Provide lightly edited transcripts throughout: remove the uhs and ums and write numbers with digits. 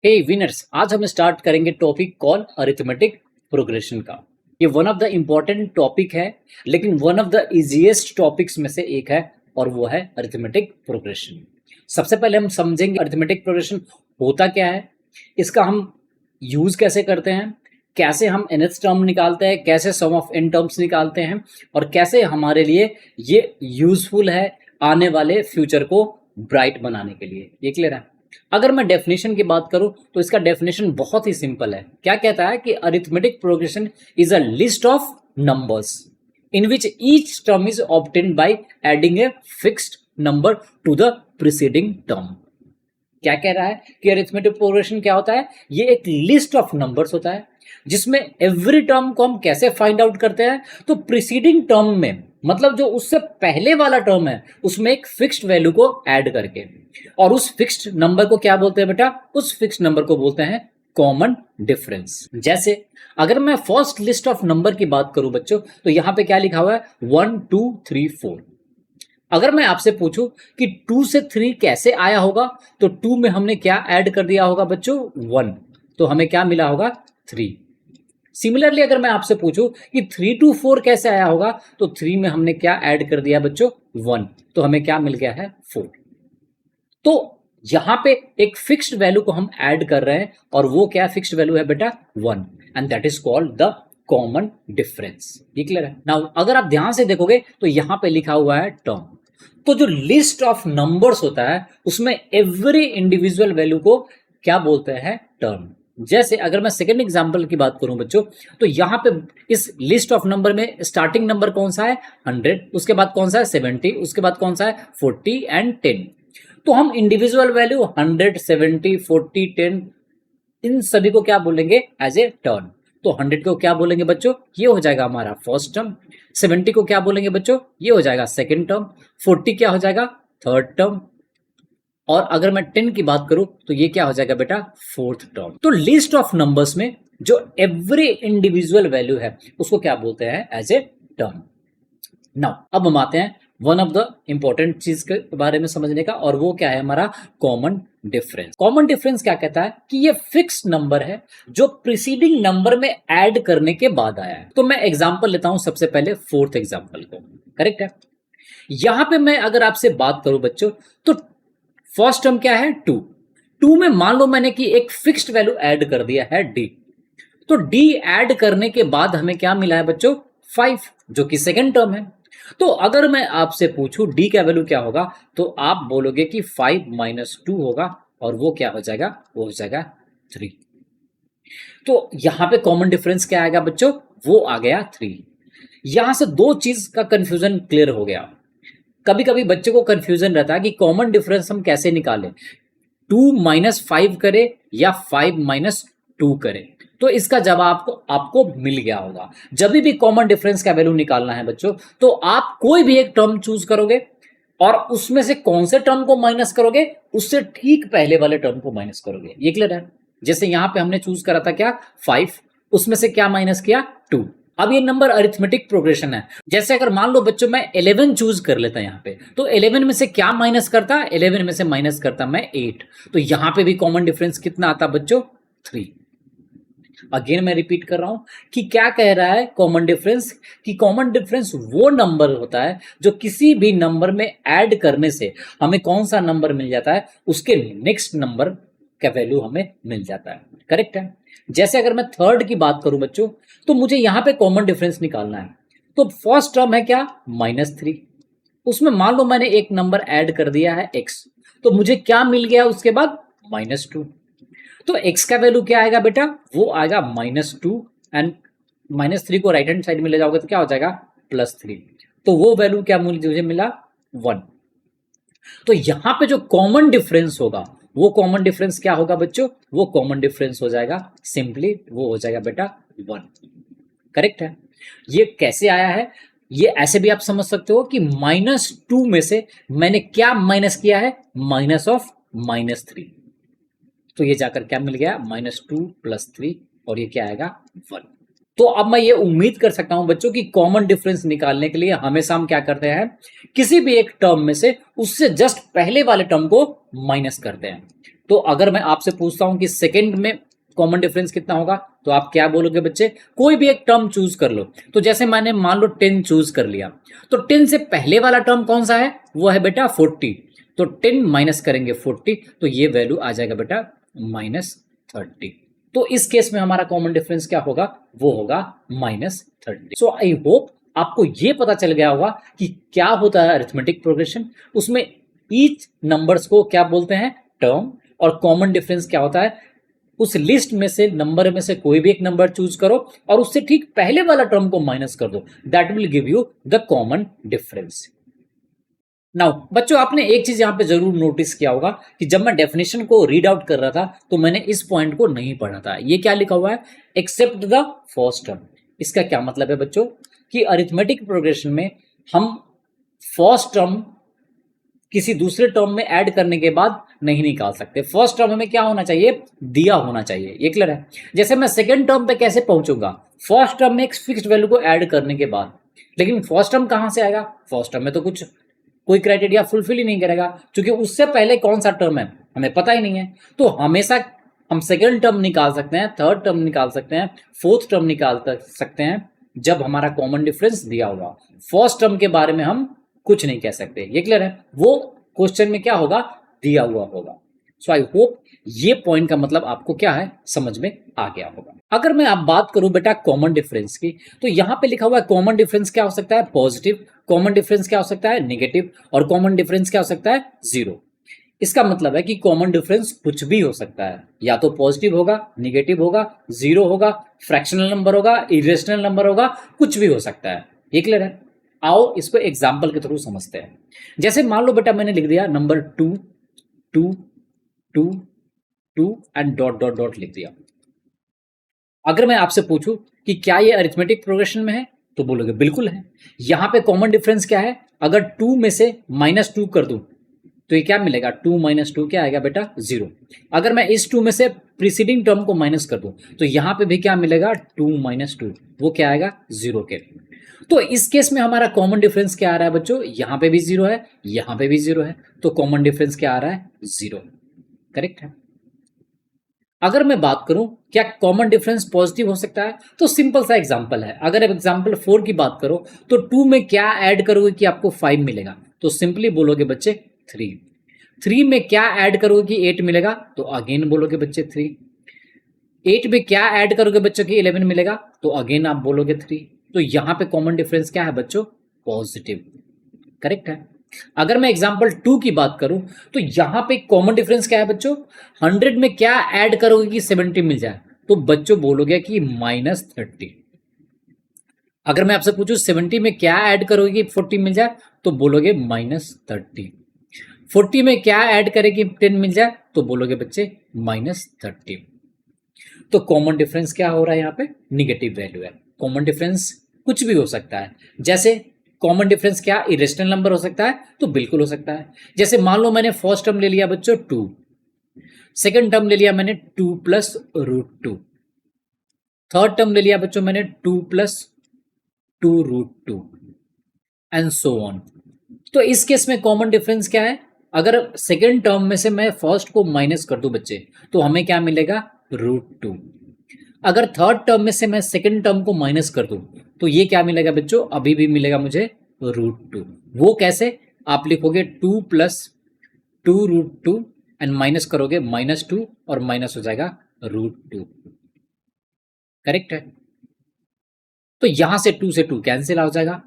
हे winners, आज हम start करेंगे टॉपिक कॉल अरिथमेटिक प्रोग्रेशन का। ये one of the important topic है, लेकिन one of the easiest topics में से एक है और वो है अरिथमेटिक प्रोग्रेशन। सबसे पहले हम समझेंगे अरिथमेटिक प्रोग्रेशन होता क्या है, इसका हम यूज कैसे करते हैं, कैसे हम nth टर्म निकालते हैं, कैसे सम ऑफ n टर्म्स निकालते हैं और कैसे हमारे लिए ये यूजफुल है आने वाले फ्यूचर को ब्राइट बनाने के लिए। ये क्लियर है। अगर मैं डेफिनेशन की बात करूं तो इसका डेफिनेशन बहुत ही सिंपल है। क्या कहता है कि arithmetic progression is a list of numbers in which each term is obtained by adding a fixed number to the preceding term. क्या कह रहा है कि अरिथमेटिक प्रोग्रेशन क्या होता है? ये एक लिस्ट ऑफ नंबर्स होता है जिसमें एवरी टर्म को हम कैसे फाइंड आउट करते हैं, तो प्रीसीडिंग टर्म में मतलब जो उससे पहले वाला टर्म है उसमें एक फिक्स्ड वैल्यू को ऐड करके, और उस फिक्स्ड नंबर को क्या बोलते हैं बेटा? उस फिक्स्ड नंबर को बोलते हैं कॉमन डिफरेंस। जैसे अगर मैं फर्स्ट लिस्ट ऑफ नंबर की बात करूं बच्चों, तो यहां पे क्या लिखा हुआ है? 1 2 3 4। अगर मैं आपसे पूछूं कि 2 से 3 कैसे आया होगा, तो 2 में हमने क्या ऐड कर दिया होगा बच्चों? 1, तो हमें क्या मिला होगा? 3। सिमिलरली अगर मैं आपसे पूछूं कि 3 to 4 कैसे आया होगा, तो 3 में हमने क्या ऐड कर दिया बच्चों? 1, तो हमें क्या मिल गया है? 4। तो यहां पे एक फिक्स्ड वैल्यू को हम ऐड कर रहे हैं और वो क्या फिक्स्ड वैल्यू है बेटा? 1, and that is called the common difference. ये क्लियर है? नाउ अगर आप ध्यान से देखोगे तो यहां पे लिखा हुआ है टर्म। तो जो लिस्ट ऑफ नंबर्स होता है उसमें एवरी इंडिविजुअल वैल्यू को क्या बोलते हैं? टर्म। जैसे अगर मैं सेकंड एग्जांपल की बात करूं बच्चों, तो यहां पे इस लिस्ट ऑफ नंबर में स्टार्टिंग नंबर कौन सा है? 100, उसके बाद कौन सा है? 70, उसके बाद कौन सा है? 40 एंड 10। तो हम इंडिविजुअल वैल्यू 100, 70, 40, 10 इन सभी को क्या बोलेंगे? As a term. तो 100 को क्या बोलेंगे बच्चों? ये हो जाएगा हमारा फर्स्ट टर्म। 70 को क्या बोलेंगे बच्चों? ये हो जाएगा सेकंड टर्म। 40 क्या हो जाएगा? Third term. और अगर मैं 10 की बात करूं तो ये क्या हो जाएगा बेटा? Fourth term. तो लिस्ट ऑफ नंबर्स में जो एवरी इंडिविजुअल वैल्यू है उसको क्या बोलते हैं? As a term. नाउ अब हम आते हैं वन ऑफ द इंपॉर्टेंट चीज के बारे में समझने का, और वो क्या है? हमारा कॉमन डिफरेंस। कॉमन डिफरेंस क्या कहता है कि ये फिक्स नंबर है जो प्रीसीडिंग नंबर में ऐड करने के बाद आया है। तो मैं एग्जांपल लेता हूं सबसे पहले फोर्थ एग्जांपल को। करेक्ट है? यहां पे मैं अगर आपसे बात करूं बच्चों, तो फर्स्ट टर्म क्या है? 2 में मान लो मैंने कि एक फिक्स्ड वैल्यू ऐड कर दिया है d। तो d ऐड करने के बाद हमें क्या मिला है बच्चों? 5, जो कि सेकंड टर्म है। तो अगर मैं आपसे पूछूं d का वैल्यू क्या होगा, तो आप बोलोगे कि 5 - 2 होगा, और वो क्या हो जाएगा? वो हो जाएगा 3। तो यहां पे कॉमन डिफरेंस क्या आएगा बच्चों? वो आ गया 3। यहां से दो चीज का कंफ्यूजन क्लियर हो गया। कभी कभी बच्चे को कंफ्यूजन रहता है कि कॉमन डिफरेंस हम कैसे निकालें, 2 - 5 करें या 5 - 2 करें। तो इसका जवाब आपको मिल गया होगा। जब भी कॉमन डिफरेंस का वैल्यू निकालना है बच्चों, तो आप कोई भी एक टर्म चूज करोगे और उसमें से कौन से टर्म को माइनस करोगे? उससे ठीक पहले वाले टर्म को माइनस करोगे। ये क्लियर है? जैसे यहां पे हमने चूज करा था क्या? 5, उसमें से क्या माइनस किया? 2। अब ये नंबर अरिथमेटिक प्रोग्रेशन है। जैसे अगर मान लो बच्चों मैं 11 चूज कर लेता यहां पे, तो 11 में से क्या माइनस करता? 11 में से माइनस करता मैं 8। तो यहां पे भी कॉमन डिफरेंस कितना आता बच्चों? 3। अगेन मैं रिपीट कर रहा हूं कि क्या कह रहा है कॉमन डिफरेंस, कि कॉमन डिफरेंस वो नंबर होता है जो किसी भी नंबर में ऐड करने से हमें कौन सा नंबर मिल जाता है, उसके नेक्स्ट नंबर का वैल्यू हमें मिल जाता है। करेक्ट है? जैसे अगर मैं थर्ड की बात करूं बच्चों, तो मुझे यहां पे कॉमन डिफरेंस निकालना है। तो फर्स्ट टर्म है क्या? -3। उसमें मान लो मैंने एक नंबर ऐड कर दिया है x, तो मुझे क्या मिल गया उसके बाद? -2। तो x का वैल्यू क्या आएगा बेटा? वो आएगा -2, एंड -3 को राइट हैंड साइड में ले जाओगे तो क्या हो जाएगा? +3। तो वो वैल्यू क्या मुझे मिला? 1। तो यहां पे जो कॉमन डिफरेंस होगा वो कॉमन डिफरेंस क्या होगा बच्चों? वो कॉमन डिफरेंस हो जाएगा सिंपली, वो हो जाएगा बेटा 1। करेक्ट है? ये कैसे आया है? ये ऐसे भी आप समझ सकते हो कि -2 में से मैंने क्या माइनस किया है? -3। तो ये जाकर क्या मिल गया? -2 + 3, और ये क्या आएगा? 1। तो अब मैं ये उम्मीद कर सकता हूं बच्चों कि कॉमन डिफरेंस निकालने के लिए हमेशा हम क्या करते हैं? किसी भी एक टर्म में से उससे जस्ट पहले वाले टर्म को माइनस करते हैं। तो अगर मैं आपसे पूछता हूं कि सेकंड में कॉमन डिफरेंस कितना होगा, तो आप क्या बोलोगे बच्चे? कोई भी एक टर्म चूज कर लो। तो जैसे मैंने मान लो 10 चूज कर लिया, तो 10 से पहले वाला टर्म कौन सा है? वो है बेटा 40। तो 10 माइनस करेंगे 40, तो ये वैल्यू आ जाएगा बेटा -30। तो इस केस में हमारा कॉमन डिफरेंस क्या होगा? वो होगा -30। सो आई होप आपको ये पता चल गया होगा कि क्या होता है अरिथमेटिक प्रोग्रेशन। उसमें ईच नंबर्स को क्या बोलते हैं? टर्म। और कॉमन डिफरेंस क्या होता है? उस लिस्ट में से नंबर में से कोई भी एक नंबर चूज करो और उससे ठीक पहले वाला टर्म को माइनस कर दो, that will give you the common difference. Now बच्चों, आपने एक चीज यहां पे जरूर नोटिस किया होगा कि जब मैं डेफिनेशन को रीड आउट कर रहा था तो मैंने इस पॉइंट को नहीं पढ़ा था। ये क्या लिखा हुआ है? Except the first term. इसका क्या मतलब है बच्चों? कि अरिथमेटिक प्रोग्रेशन में हम फर्स्ट टर्म किसी दूसरे टर्म में ऐड करने के बाद नहीं निकाल सकते। फर्स्ट टर्म में क्या होना चाहिए? दिया होना चाहिए। ये क्लियर है? जैसे मैं सेकंड टर्म पे कैसे पहुंचूंगा? फर्स्ट टर्म में एक फिक्स्ड वैल्यू को ऐड करने के बाद। लेकिन फर्स्ट टर्म कहां से आएगा? फर्स्ट टर्म में तो कुछ कोई क्राइटेरिया फुलफिल ही नहीं करेगा, क्योंकि उससे पहले कौन सा टर्म है हमें पता ही नहीं है। तो हमेशा हम सेकंड टर्म निकाल सकते हैं, थर्ड टर्म निकाल सकते हैं, फोर्थ टर्म निकाल सकते हैं जब हमारा कॉमन डिफरेंस दिया होगा। फर्स्ट टर्म के बारे में हम कुछ नहीं कह सकते। ये क्लियर है? वो क्वेश्चन में क्या होगा? दिया हुआ होगा। सो आई होप ये पॉइंट का मतलब आपको क्या है समझ में आ गया होगा। अगर मैं आप बात करूं बेटा कॉमन डिफरेंस की, तो यहां पे लिखा हुआ है कॉमन डिफरेंस क्या हो सकता है? पॉजिटिव। कॉमन डिफरेंस क्या हो सकता है? नेगेटिव। और कॉमन डिफरेंस क्या हो सकता है? जीरो। इसका मतलब है कि कॉमन डिफरेंस कुछ भी हो सकता है, या तो पॉजिटिव होगा, नेगेटिव होगा, जीरो होगा, फ्रैक्शनल नंबर होगा, इरेशनल नंबर होगा, कुछ भी हो सकता है। ये क्लियर है? आओ इसको एग्जाम्पल के थ्रू समझते हैं। जैसे मान लो बेटा मैंने लिख दिया number 2 2 2 2 and dot dot dot लिख दिया। अगर मैं आपसे पूछूं कि क्या ये अरिथमेटिक प्रोग्रेशन में है, तो बोलोगे बिल्कुल है। यहां पे कॉमन डिफरेंस क्या है? अगर 2 में से -2 कर दूं तो ये क्या मिलेगा? 2 माइनस 2 क्या आएगा बेटा? 0। अगर मैं इस 2 में से प्रीसीडिंग टर्म को माइनस कर दूं तो यहां पे भी क्या मिलेगा? 2 माइनस 2, वो क्या आएगा? 0 के। तो इस केस में हमारा कॉमन डिफरेंस क्या आ रहा है बच्चों? यहां पे भी 0 है, यहां पे भी 0 है, तो कॉमन डिफरेंस क्या आ रहा है? 0। करेक्ट है? अगर मैं बात करूं क्या कॉमन डिफरेंस पॉजिटिव हो सकता है, तो सिंपल सा एग्जांपल है। अगर एग्जांपल 4 की बात करो तो 2 में क्या ऐड करोगे कि आपको 5 मिलेगा? तो सिंपली बोलोगे बच्चे 3। 3 में क्या ऐड करोगे कि 8 मिलेगा? तो अगेन बोलोगे बच्चे 3। 8 में क्या ऐड करोगे बच्चों की 11 मिलेगा? तो अगेन आप बोलोगे 3। तो यहां पे कॉमन डिफरेंस क्या है बच्चों? पॉजिटिव। करेक्ट है? अगर मैं एग्जांपल 2 की बात करूं तो यहां पे कॉमन डिफरेंस क्या है बच्चों? 100 में क्या ऐड करोगे कि 70 मिल जाए? तो बच्चों बोलोगे कि -30। अगर मैं आपसे पूछूं 70 में क्या ऐड करोगे कि 40 मिल जाए? तो बोलोगे -30। 40 में क्या ऐड करें कि 10 मिल जाए? तो बोलोगे बच्चे -30। तो कॉमन डिफरेंस क्या हो रहा है? यहाँ पे निगेटिव वैल्यू है। कॉमन डिफरेंस कुछ भी हो सकता है। जैसे कॉमन डिफरेंस क्या इरेशनल नंबर हो सकता है? तो बिल्कुल हो सकता है। जैसे मान लो मैंने फर्स्ट टर्म ले लिया बच्चों 2, सेकंड टर्म ले लिया मैंने 2 + √2, थर्ड टर्म ले लिया बच्चों मैंने 2 + 2√2 एंड सो ऑन। तो इस केस में कॉमन डिफरेंस क्या है? अगर सेकंड टर्म में से मैं फर्स्ट को माइनस कर दूं बच्चे, तो हमें क्या मिलेगा? √2। अगर थर्ड टर्म में से मैं सेकंड टर्म को माइनस कर दूं तो ये क्या मिलेगा बच्चों? अभी भी मिलेगा मुझे √2। वो कैसे? आप लिखोगे 2 + 2√2 एंड माइनस करोगे -2 और माइनस हो जाएगा √2। करेक्ट है? तो यहां से 2 से 2 कैंसिल हो जाएगा,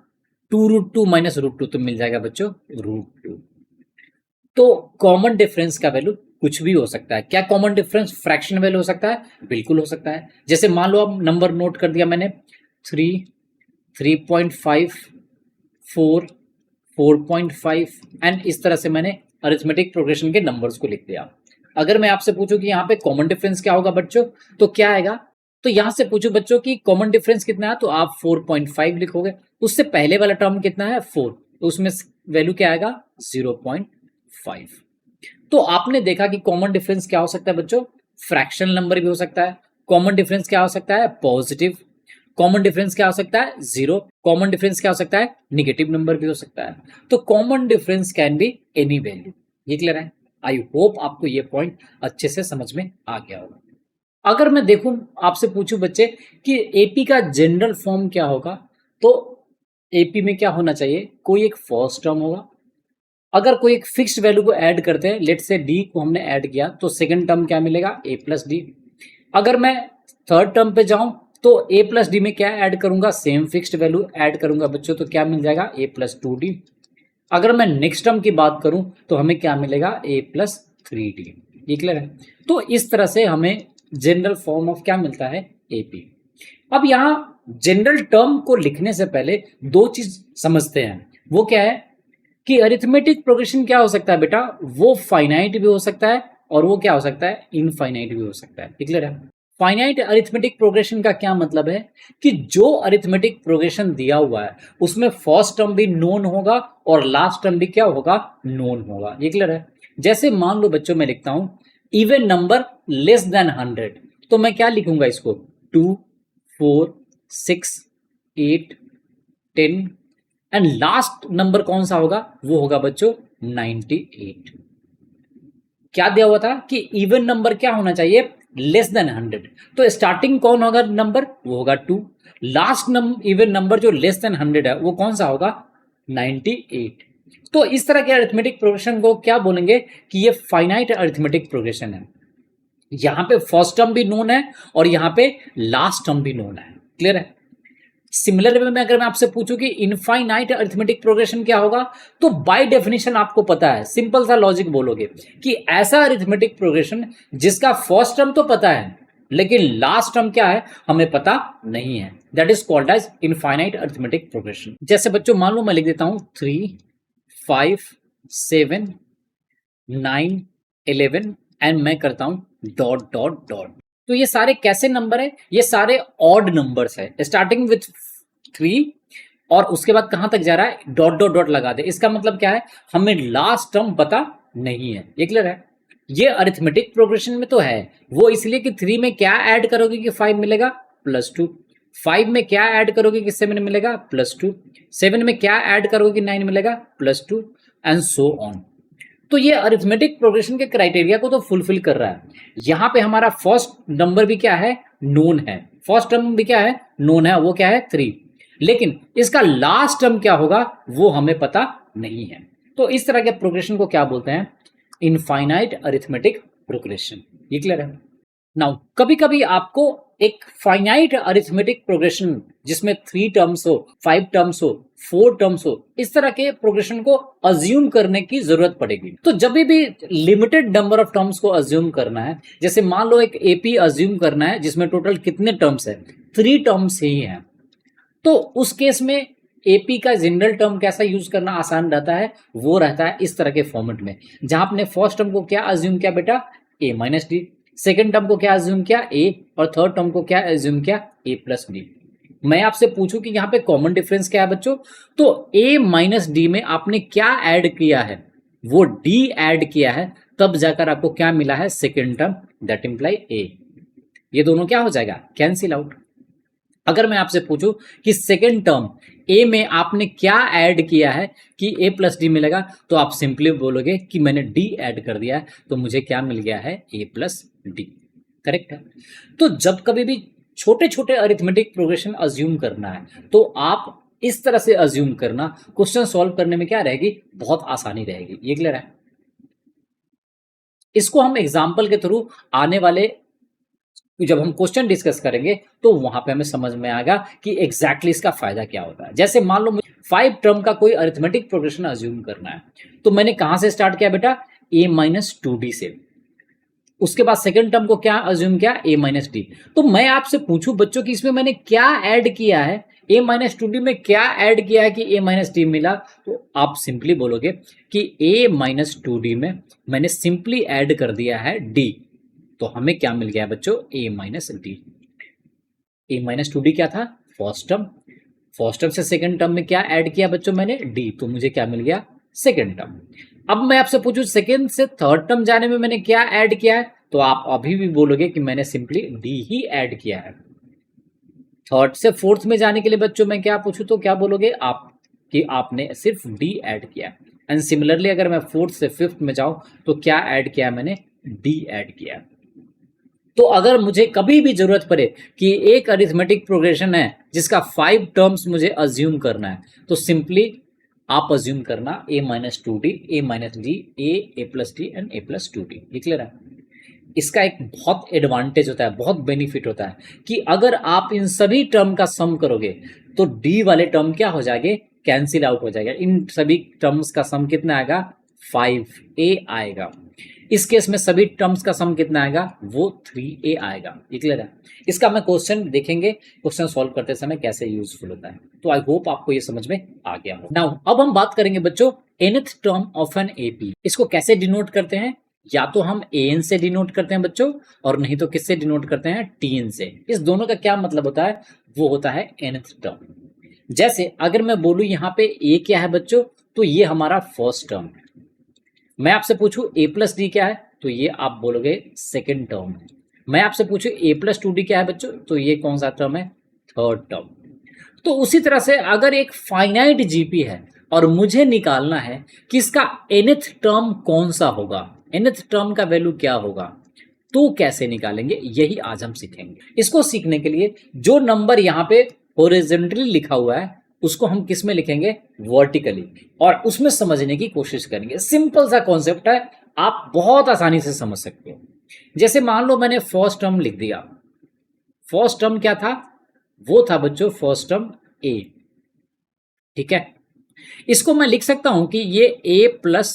2√2 - √2 तो मिल जाएगा बच्चों √2। तो कॉमन डिफरेंस का वैल्यू कुछ भी हो सकता है। क्या कॉमन डिफरेंस फ्रैक्शन वैल्यू हो सकता है? बिल्कुल हो सकता है। जैसे मान लो अब नंबर नोट कर दिया मैंने 3, 3.5, 4, 4.5 एंड इस तरह से मैंने अरिथमेटिक प्रोग्रेशन के नंबर्स को लिख दिया। अगर मैं आपसे पूछूं कि यहाँ पे कॉमन डिफरेंस क्या होगा बच्चों, तो क्या आएगा? तो यहां से पूछो बच्चों की कॉमन डिफरेंस कितना है, तो आप 4.5 लिखोगे। उससे पहले वाला टर्म कितना है? 4, तो उसमें वैल्यू क्या आएगा? 0.5। तो आपने देखा कि कॉमन डिफरेंस क्या हो सकता है बच्चों? फ्रैक्शनल नंबर भी हो सकता है। कॉमन डिफरेंस क्या हो सकता है? पॉजिटिव। कॉमन डिफरेंस क्या हो सकता है? 0। कॉमन डिफरेंस क्या हो सकता है? निगेटिव नंबर भी हो सकता है। तो common difference can be any value. ये क्लियर है? आई होप आपको ये पॉइंट अच्छे से समझ में आ गया होगा। अगर मैं देखूं आपसे पूछूं बच्चे कि एपी का जनरल फॉर्म क्या होगा, तो एपी में क्या होना चाहिए, कोई एक फर्स्ट टर्म होगा। अगर कोई एक फिक्स्ड वैल्यू को ऐड करते हैं, लेट से डी को हमने ऐड किया, तो सेकंड टर्म क्या मिलेगा, ए प्लस डी। अगर मैं थर्ड टर्म पे जाऊं तो ए प्लस डी में क्या ऐड करूंगा, सेम फिक्स्ड वैल्यू ऐड करूंगा बच्चों, तो क्या मिल जाएगा, ए प्लस टू डी। अगर मैं नेक्स्ट टर्म की बात करूं तो हमें क्या मिलेगा, ए प्लस थ्री डी। ये क्लियर है। तो इस तरह से हमें जनरल फॉर्म ऑफ क्या मिलता है, एपी। अब यहां जनरल टर्म को लिखने से पहले दो चीज समझते हैं। वो क्या है कि अरिथमेटिक प्रोग्रेशन क्या हो सकता है बेटा, वो फाइनाइट भी हो सकता है और वो क्या हो सकता है, इनफाइनाइट भी हो सकता है। क्लियर है। फाइनाइट अरिथमेटिक प्रोग्रेशन का क्या मतलब है कि जो अरिथमेटिक प्रोग्रेशन दिया हुआ है उसमें फर्स्ट टर्म भी नोन होगा और लास्ट टर्म भी क्या होगा, नोन होगा। ये क्लियर है। जैसे मान लो बच्चों मैं लिखता हूं इवन नंबर लेस देन 100, तो मैं क्या लिखूंगा इसको, 2 4 6 8 10, एंड लास्ट नंबर कौन सा होगा, वो होगा बच्चों 98। क्या दिया हुआ था कि इवन नंबर क्या होना चाहिए, लेस देन 100, तो स्टार्टिंग कौन होगा नंबर, वो होगा 2। लास्ट इवन नंबर जो लेस देन 100 है वो कौन सा होगा, 98। तो इस तरह के अरिथमेटिक प्रोग्रेशन को क्या बोलेंगे कि ये फाइनाइट अरिथमेटिक प्रोग्रेशन है। यहां पे फर्स्ट टर्म भी नोन है और यहां पे लास्ट टर्म भी नोन है। क्लियर है। सिमिलर वे में अगर मैं आपसे पूछूं कि इनफाइनाइट अरिथमेटिक प्रोग्रेशन क्या होगा, तो बाय डेफिनेशन आपको पता है, सिंपल सा लॉजिक बोलोगे कि ऐसा अरिथमेटिक प्रोग्रेशन जिसका फर्स्ट टर्म तो पता है लेकिन लास्ट टर्म क्या है हमें पता नहीं है, that is called as infinite arithmetic progression. जैसे बच्चों मान लो मैं लिख देता हूं 3 5 7 9 11 एंड मैं करता हूं डॉट डॉट डॉट। तो ये सारे कैसे नंबर है, ये सारे ऑड नंबर्स है, स्टार्टिंग विथ 3 और उसके बाद कहां तक जा रहा है, डॉट डॉट डॉट लगा दे। इसका मतलब क्या है, हमें लास्ट टर्म पता नहीं है। ये क्लियर है। ये अरिथमेटिक प्रोग्रेशन में तो है, वो इसलिए कि 3 में क्या ऐड करोगे कि 5 मिलेगा, +2। 5 में क्या ऐड करोगे कि 7 मिलेगा, +2। 7 में क्या ऐड करोगे कि 9 मिलेगा, +2, एंड सो ऑन। तो ये अरिथमेटिक प्रोग्रेशन के क्राइटेरिया को तो फुलफिल कर रहा है। यहां पे हमारा फर्स्ट नंबर भी क्या है, नोन है। फर्स्ट टर्म भी क्या है, नोन है, वो क्या है 3। लेकिन इसका लास्ट टर्म क्या होगा वो हमें पता नहीं है। तो इस तरह के प्रोग्रेशन को क्या बोलते हैं, इनफाइनाइट अरिथमेटिक प्रोग्रेशन। ये क्लियर है। नाउ कभी कभी आपको एक फाइनाइट अरिथमेटिक प्रोग्रेशन जिसमें 3 टर्म्स हो, 5 टर्म्स हो, 4 टर्म्स हो, इस तरह के प्रोग्रेशन को अज्यूम करने की जरूरत पड़ेगी। तो जब भी लिमिटेड नंबर ऑफ टर्म्स को अज्यूम करना है, जैसे मान लो एक एपी अज्यूम करना है जिसमें टोटल कितने टर्म्स है, 3 टर्म्स ही हैं, तो उस केस में एपी का जनरल टर्म कैसा यूज करना आसान रहता है, वो रहता है इस तरह के फॉर्मेट में, जहां आपने फर्स्ट टर्म को क्या अज्यूम किया बेटा, ए माइनस डी, सेकेंड टर्म को क्या अज्यूम किया, ए, और थर्ड टर्म को क्या अज्यूम किया, ए प्लस डी। मैं आपसे पूछूं कि यहाँ पे कॉमन डिफरेंस क्या है बच्चों, तो ए माइनस डी में आपने क्या ऐड किया है, वो डी ऐड किया है, तब जाकर आपको क्या मिला है, सेकेंड टर्म, दैट इंप्लाई ए। ये दोनों क्या हो जाएगा, कैंसिल आउट। अगर मैं आपसे पूछूं कि सेकेंड टर्म ए में आपने क्या ऐड किया है कि ए प्लस डी मिलेगा, तो आप सिंपली बोलोगे कि मैंने डी ऐड कर दिया है, तो मुझे क्या मिल गया है, ए प्लस डी। करेक्ट है। तो जब कभी भी छोटे छोटे अरिथमेटिक प्रोग्रेशन अज्यूम करना है तो आप इस तरह से अज्यूम करना, क्वेश्चन सॉल्व करने में क्या रहेगी, बहुत आसानी रहेगी। ये क्लियर है। इसको हम एग्जाम्पल के थ्रू आने वाले जब हम क्वेश्चन डिस्कस करेंगे तो वहां पे हमें समझ में आएगा कि एग्जैक्टली इसका फायदा क्या होता है। जैसे मान लो मुझे 5 टर्म का कोई अरिथमेटिक प्रोग्रेशन अज्यूम करना है, तो मैंने कहां से स्टार्ट किया बेटा, a माइनस 2d से। उसके बाद सेकंड टर्म को क्या अज्यूम किया, a माइनस डी। तो मैं आपसे पूछूं बच्चों कि इसमें मैंने क्या ऐड किया है, a माइनस 2d में क्या ऐड किया है कि a माइनस डी मिला, तो आप सिंपली बोलोगे कि a माइनस 2d में मैंने सिंपली ऐड कर दिया है d, तो हमें क्या मिल गया बच्चों, a minus D. a minus 2d क्या था, फर्स्ट टर्म। फर्स्ट टर्म से सेकंड टर्म में क्या ऐड किया बच्चों मैंने, d, तो मुझे क्या मिल गया, सेकंड टर्म। अब मैं आपसे पूछूं सेकंड से थर्ड टर्म जाने में मैंने क्या ऐड किया है, तो आप अभी भी बोलोगे कि मैंने सिंपली d ही ऐड किया है। थर्ड से फोर्थ में जाने के लिए बच्चों मैं क्या पूछूं, तो क्या बोलोगे आप कि आपने सिर्फ d ऐड किया। एंड सिमिलरली अगर मैं फोर्थ से फिफ्थ में जाऊं तो क्या ऐड किया मैंने, डी ऐड किया। तो अगर मुझे कभी भी जरूरत पड़े कि एक अरिथमेटिक प्रोग्रेशन है जिसका 5 टर्म्स मुझे अज्यूम करना है, तो सिंपली आप अज्यूम करना a minus two D, A minus D, A plus D and A plus two D. ये क्लियर है? इसका एक बहुत एडवांटेज होता है, बहुत बेनिफिट होता है कि अगर आप इन सभी टर्म का सम करोगे तो डी वाले टर्म क्या हो जाएंगे, कैंसिल आउट हो जाएगा। इन सभी टर्म्स का सम कितना आएगा, 5a आएगा। इस केस में सभी टर्म्स का सम कितना आएगा, वो 3a आएगा। ये क्लियर है? इसका मैं क्वेश्चन देखेंगे, क्वेश्चन सॉल्व करते समय कैसे यूजफुल होता है। तो आई होप आपको ये समझ में आ गया हो। नाउ अब हम बात करेंगे बच्चों nth term of an AP. इसको कैसे डिनोट करते हैं, या तो हम an से डिनोट करते हैं बच्चों, और नहीं तो किससे डिनोट करते हैं, tn से। इस दोनों का क्या मतलब होता है, वो होता है nth टर्म। जैसे अगर मैं बोलूं यहाँ पे a क्या है बच्चों, तो ये हमारा फर्स्ट टर्म है। मैं आपसे पूछूं a प्लस डी क्या है, तो ये आप बोलोगे सेकेंड टर्म है। मैं आपसे पूछूं a प्लस टू डी क्या है बच्चों, तो ये कौन सा टर्म है, थर्ड टर्म। तो उसी तरह से अगर एक फाइनाइट जीपी है और मुझे निकालना है कि इसका nth टर्म कौन सा होगा, nth टर्म का वैल्यू क्या होगा, तो कैसे निकालेंगे, यही आज हम सीखेंगे। इसको सीखने के लिए जो नंबर यहाँ पे हॉरिजॉन्टली लिखा हुआ है उसको हम किस में लिखेंगे, वर्टिकली, और उसमें समझने की कोशिश करेंगे। सिंपल सा कॉन्सेप्ट है, आप बहुत आसानी से समझ सकते हो। जैसे मान लो मैंने फर्स्ट टर्म लिख दिया। फर्स्ट टर्म क्या था, वो था बच्चों फर्स्ट टर्म a। ठीक है, इसको मैं लिख सकता हूं कि ये a प्लस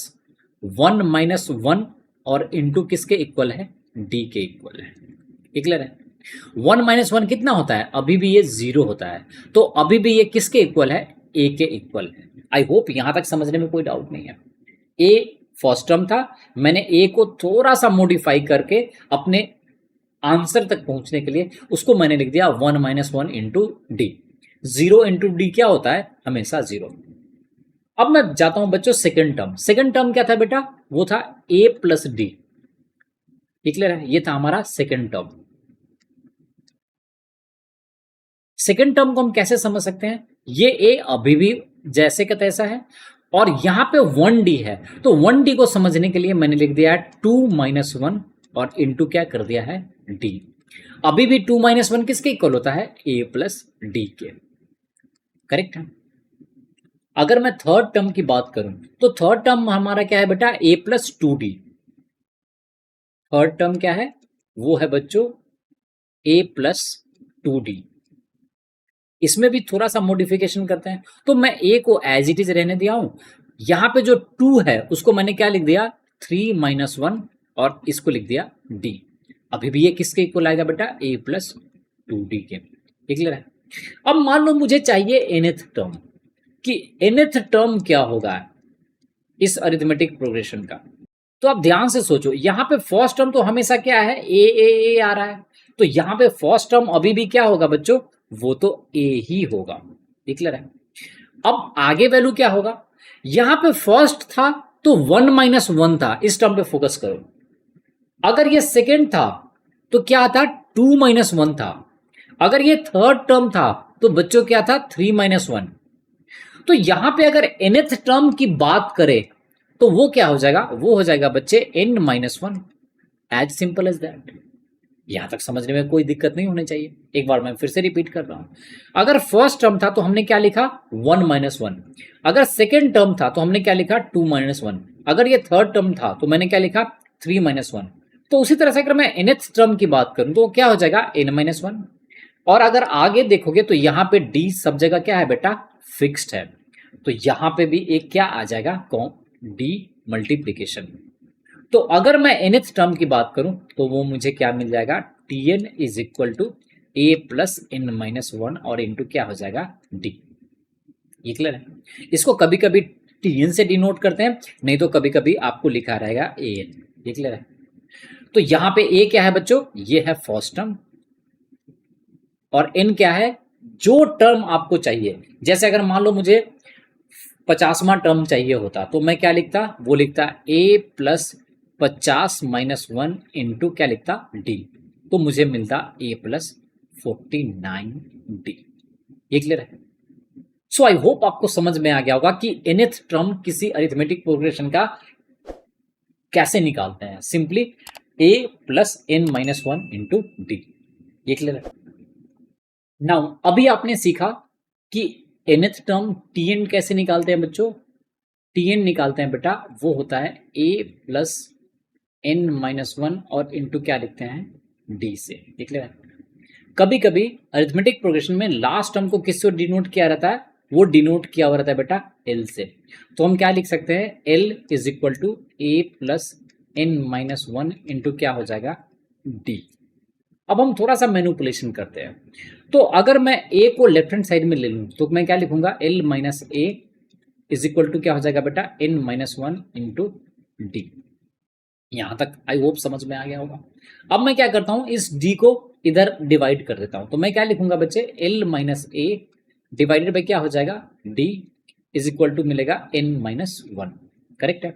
1 माइनस 1 और इंटू किसके इक्वल है, d के इक्वल है। क्लियर है? 1 माइनस 1 कितना होता है, अभी भी ये 0 होता है, तो अभी भी ये किसके इक्वल है, a के इक्वल है। आई होप यहां तक समझने में कोई डाउट नहीं है। a फर्स्ट टर्म था, मैंने a को थोड़ा सा मॉडिफाई करके अपने आंसर तक पहुंचने के लिए उसको मैंने लिख दिया 1 minus 1 into D. 0 into D क्या होता है, हमेशा 0। अब मैं जाता हूं बच्चों सेकंड टर्म। सेकंड टर्म क्या था बेटा, वो था a प्लस डी। क्लियर है? ये था हमारा सेकंड टर्म। सेकंड टर्म को हम कैसे समझ सकते हैं, ये a अभी भी जैसे का तैसा है और यहां पे 1d है, तो 1d को समझने के लिए मैंने लिख दिया 2 माइनस 1 और इंटू क्या कर दिया है, d। अभी भी 2 माइनस 1 किसके इक्वल होता है, a प्लस डी के। करेक्ट है? अगर मैं थर्ड टर्म की बात करूं तो थर्ड टर्म हमारा क्या है बेटा, a plus two D. Third term क्या है, वो है बच्चों a प्लस टू डी। इसमें भी थोड़ा सा मॉडिफिकेशन करते हैं, तो मैं a को एज इट इज रहने दिया हूं। यहां पे जो 2 है उसको मैंने क्या लिख दिया, 3 माइनस 1 और इसको लिख दिया d। अभी भी ये किसके इक्वल आएगा बेटा, a प्लस टू डी के। क्लियर है? अब मान लो मुझे चाहिए nth टर्म, कि nth टर्म क्या होगा इस अरिथमेटिक प्रोग्रेशन का। तो आप ध्यान से सोचो, यहां पे फर्स्ट टर्म तो हमेशा क्या है, a आ रहा है, तो यहां पे फर्स्ट टर्म अभी भी क्या होगा बच्चों, वो तो a ही होगा। क्लियर है? अब आगे वैल्यू क्या होगा, यहां पे फर्स्ट था तो 1 माइनस 1 था, इस टर्म पे फोकस करो। अगर ये सेकेंड था तो क्या था, 2 माइनस 1 था। अगर ये थर्ड टर्म था तो बच्चों क्या था, 3 माइनस 1। तो यहां पे अगर nth टर्म की बात करें तो वो क्या हो जाएगा, वो हो जाएगा बच्चे n minus 1। As simple as that. यहां तक समझने में कोई दिक्कत नहीं होनी चाहिए। एक बार मैं फिर से रिपीट कर रहा हूं, अगर फर्स्ट टर्म था तो हमने क्या लिखा, 1 माइनस 1। अगर सेकेंड टर्म था तो हमने क्या लिखा, 2 माइनस 1। अगर ये थर्ड टर्म था तो मैंने क्या लिखा, 3 माइनस 1। तो उसी तरह से अगर मैं nth टर्म की बात करूं तो क्या हो जाएगा, n माइनस 1। और अगर आगे देखोगे तो यहां पे d सब जगह क्या है बेटा, फिक्स्ड है, तो यहां पे भी एक क्या आ जाएगा, d मल्टीप्लीकेशन। तो अगर मैं nth टर्म की बात करूं तो वो मुझे क्या मिल जाएगा, tn is equal to a plus n minus 1 और इंटू क्या हो जाएगा, d। ये क्लियर है? इसको कभी कभी tn से डिनोट करते हैं, नहीं तो कभी कभी आपको लिखा रहेगा an। ये क्लियर है? तो यहां पे a क्या है बच्चों, ये है फर्स्ट टर्म, और n क्या है, जो टर्म आपको चाहिए। जैसे अगर मान लो मुझे 50वां टर्म चाहिए होता तो मैं क्या लिखता, वो लिखता a प्लस 50 माइनस 1 इंटू क्या लिखता, d। तो मुझे मिलता a प्लस 49d। ये क्लियर है? सो आई होप आपको समझ में आ गया होगा कि nth टर्म किसी अरिथमेटिक प्रोग्रेशन का कैसे निकालते हैं। Simply a plus n minus one into D. ये क्लियर है। नाउ अभी आपने सीखा कि nth टर्म tn कैसे निकालते हैं बच्चों। tn निकालते हैं बेटा, वो होता है a plus n minus one और इंटू क्या लिखते हैं d से। देख ले, कभी कभी अरिथमेटिक प्रोग्रेशन में लास्ट टर्म को किससे डिनोट किया रहता है, वो डिनोट किया हुआ रहता है बेटा l से। तो हम क्या लिख सकते हैं, l is equal to a plus n minus one into क्या हो जाएगा d। अब हम थोड़ा सा मैनिपुलेशन करते हैं। तो अगर मैं a को लेफ्ट हैंड साइड में ले लूँ तो मैं क्या लिखूंगा, l minus a is equal to क्या हो जाएगा बेटा n minus one into D. यहां तक आई होप समझ में आ गया होगा। अब मैं क्या करता हूं, इस d को इधर डिवाइड कर देता हूं। तो मैं क्या लिखूंगा बच्चे, l minus a divided by क्या हो जाएगा d इज इक्वल टू मिलेगा n माइनस वन। करेक्ट है।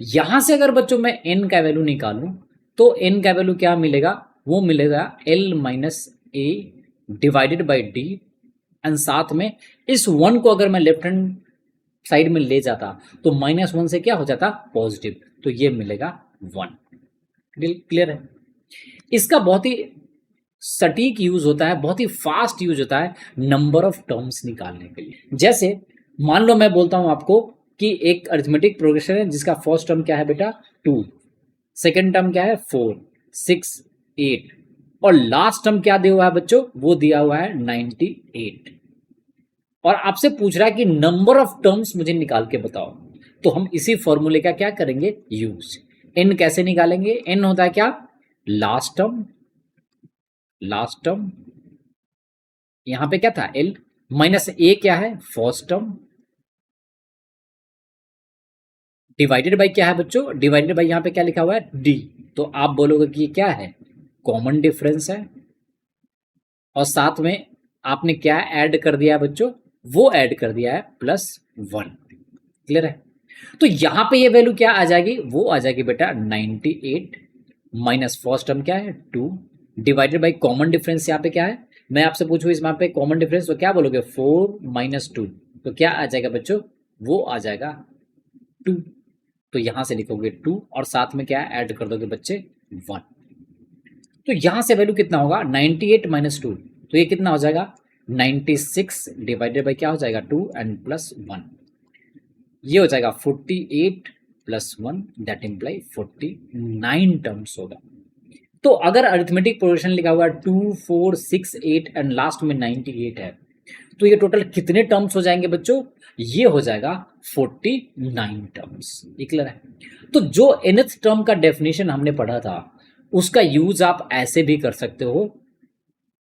यहां से अगर बच्चों मैं n का वैल्यू निकालूं तो n का वैल्यू क्या मिलेगा, वो मिलेगा l minus a divided by d। And साथ में इस वन को अगर मैं लेफ्ट हैंड साइड में ले जाता तो माइनस वन से क्या हो जाता पॉजिटिव, तो ये मिलेगा वन। क्लियर है। इसका बहुत ही सटीक यूज होता है, बहुत ही फास्ट यूज होता है नंबर ऑफ टर्म्स निकालने के लिए। जैसे मान लो मैं बोलता हूं आपको कि एक अरिथमेटिक प्रोग्रेशन है जिसका फर्स्ट टर्म क्या है बेटा 2, सेकेंड टर्म क्या है 4, 6, 8 और लास्ट टर्म क्या दिया हुआ है बच्चों, वो दिया हुआ है 98 और आपसे पूछ रहा है कि नंबर ऑफ टर्म्स मुझे निकाल के बताओ। तो हम इसी फॉर्मूले का क्या करेंगे यूज। एन कैसे निकालेंगे, एन होता है क्या लास्ट टर्म, लास्ट टर्म यहां पे क्या था एल, माइनस ए क्या है फर्स्ट टर्म, डिवाइडेड बाई क्या है बच्चों, डिवाइडेड बाई यहां पे क्या लिखा हुआ है डी। तो आप बोलोगे कि ये क्या है कॉमन डिफरेंस है और साथ में आपने क्या ऐड कर दिया है बच्चों, वो ऐड कर दिया है प्लस वन। क्लियर है। तो यहां पे ये वैल्यू क्या आ जाएगी, वो आ जाएगी बेटा 98 माइनस फर्स्ट टर्म क्या है 2 डिवाइडेड बाई कॉमन डिफरेंस यहाँ पे क्या है, मैं आपसे पूछूं इस पे कॉमन डिफरेंस तो क्या बोलोगे 4 माइनस 2, तो क्या आ जाएगा बच्चों, वो आ जाएगा 2। तो यहां से लिखोगे 2 और साथ में क्या ऐड कर दोगे बच्चे 1। तो यहां से वैल्यू कितना होगा 98 माइनस 2, तो ये कितना हो जाएगा 96 डिवाइडेड बाई क्या हो जाएगा 2 एंड प्लस 1, ये हो जाएगा 48 प्लस 1 दैट इम्प्लाई 49 टर्म्स होगा। तो अगर अरिथमेटिक प्रोग्रेशन लिखा हुआ 2, 4, 6, 8 एंड लास्ट में 98 है तो ये टोटल कितने टर्म्स हो जाएंगे बच्चों, ये हो जाएगा 49 टर्म्स। क्लियर है। तो जो nth टर्म का डेफिनेशन हमने पढ़ा था उसका यूज आप ऐसे भी कर सकते हो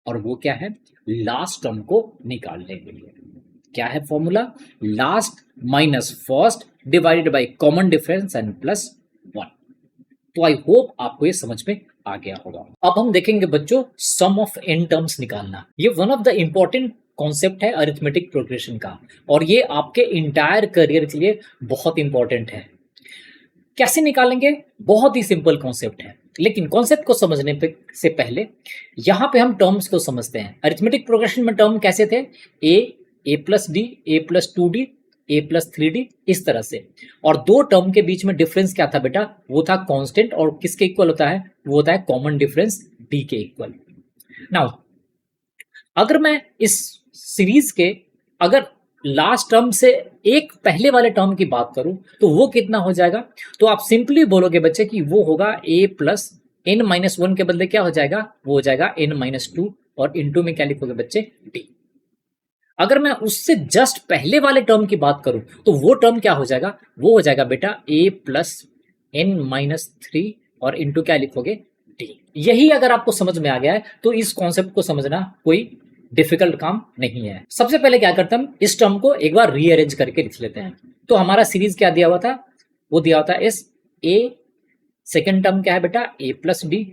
और वो क्या है लास्ट टर्म को निकालने के लिए क्या है formula, last minus first divided by common difference and plus 1। तो आई होप आपको ये समझ में आ गया होगा। अब हम देखेंगे बच्चों सम ऑफ n टर्म्स निकालना। ये one of the important concept है अरिथमेटिक प्रोग्रेशन का और ये आपके इंटायर करियर के लिए बहुत इंपॉर्टेंट है। कैसे निकालेंगे, बहुत ही सिंपल कॉन्सेप्ट है, लेकिन कॉन्सेप्ट को समझने से पहले यहां पे हम टर्म्स को समझते हैं। अरिथमेटिक प्रोग्रेशन में टर्म कैसे थे, ए प्लस डी, ए प्लस 2d, ए प्लस 3d, इस तरह से। और दो टर्म के बीच में डिफरेंस क्या था बेटा, वो था कांस्टेंट और किसके इक्वल होता है, वो होता है कॉमन डिफरेंस d के इक्वल। नाउ अगर मैं इस सीरीज के अगर लास्ट टर्म से एक पहले वाले टर्म की बात करूं तो वो कितना हो जाएगा, तो आप सिंपली बोलोगे बच्चे कि वो होगा a plus n minus one के बदले क्या हो जाएगा, वो हो जाएगा n माइनस 2 और इनटू में क्या लिखोगे बच्चे d। अगर मैं उससे जस्ट पहले वाले टर्म की बात करूं तो वो टर्म क्या हो जाएगा, वो हो जाएगा बेटा a प्लस n माइनस 3 और इनटू क्या लिखोगे d। यही अगर आपको समझ में आ गया है तो इस कॉन्सेप्ट को समझना कोई डिफिकल्ट काम नहीं है। सबसे पहले क्या करते हैं हम इस टर्म को एक बार रीअरेंज करके लिख लेते हैं। तो हमारा सीरीज क्या दिया हुआ था, वो दिया होता है इस a, सेकेंड टर्म क्या है बेटा a plus D,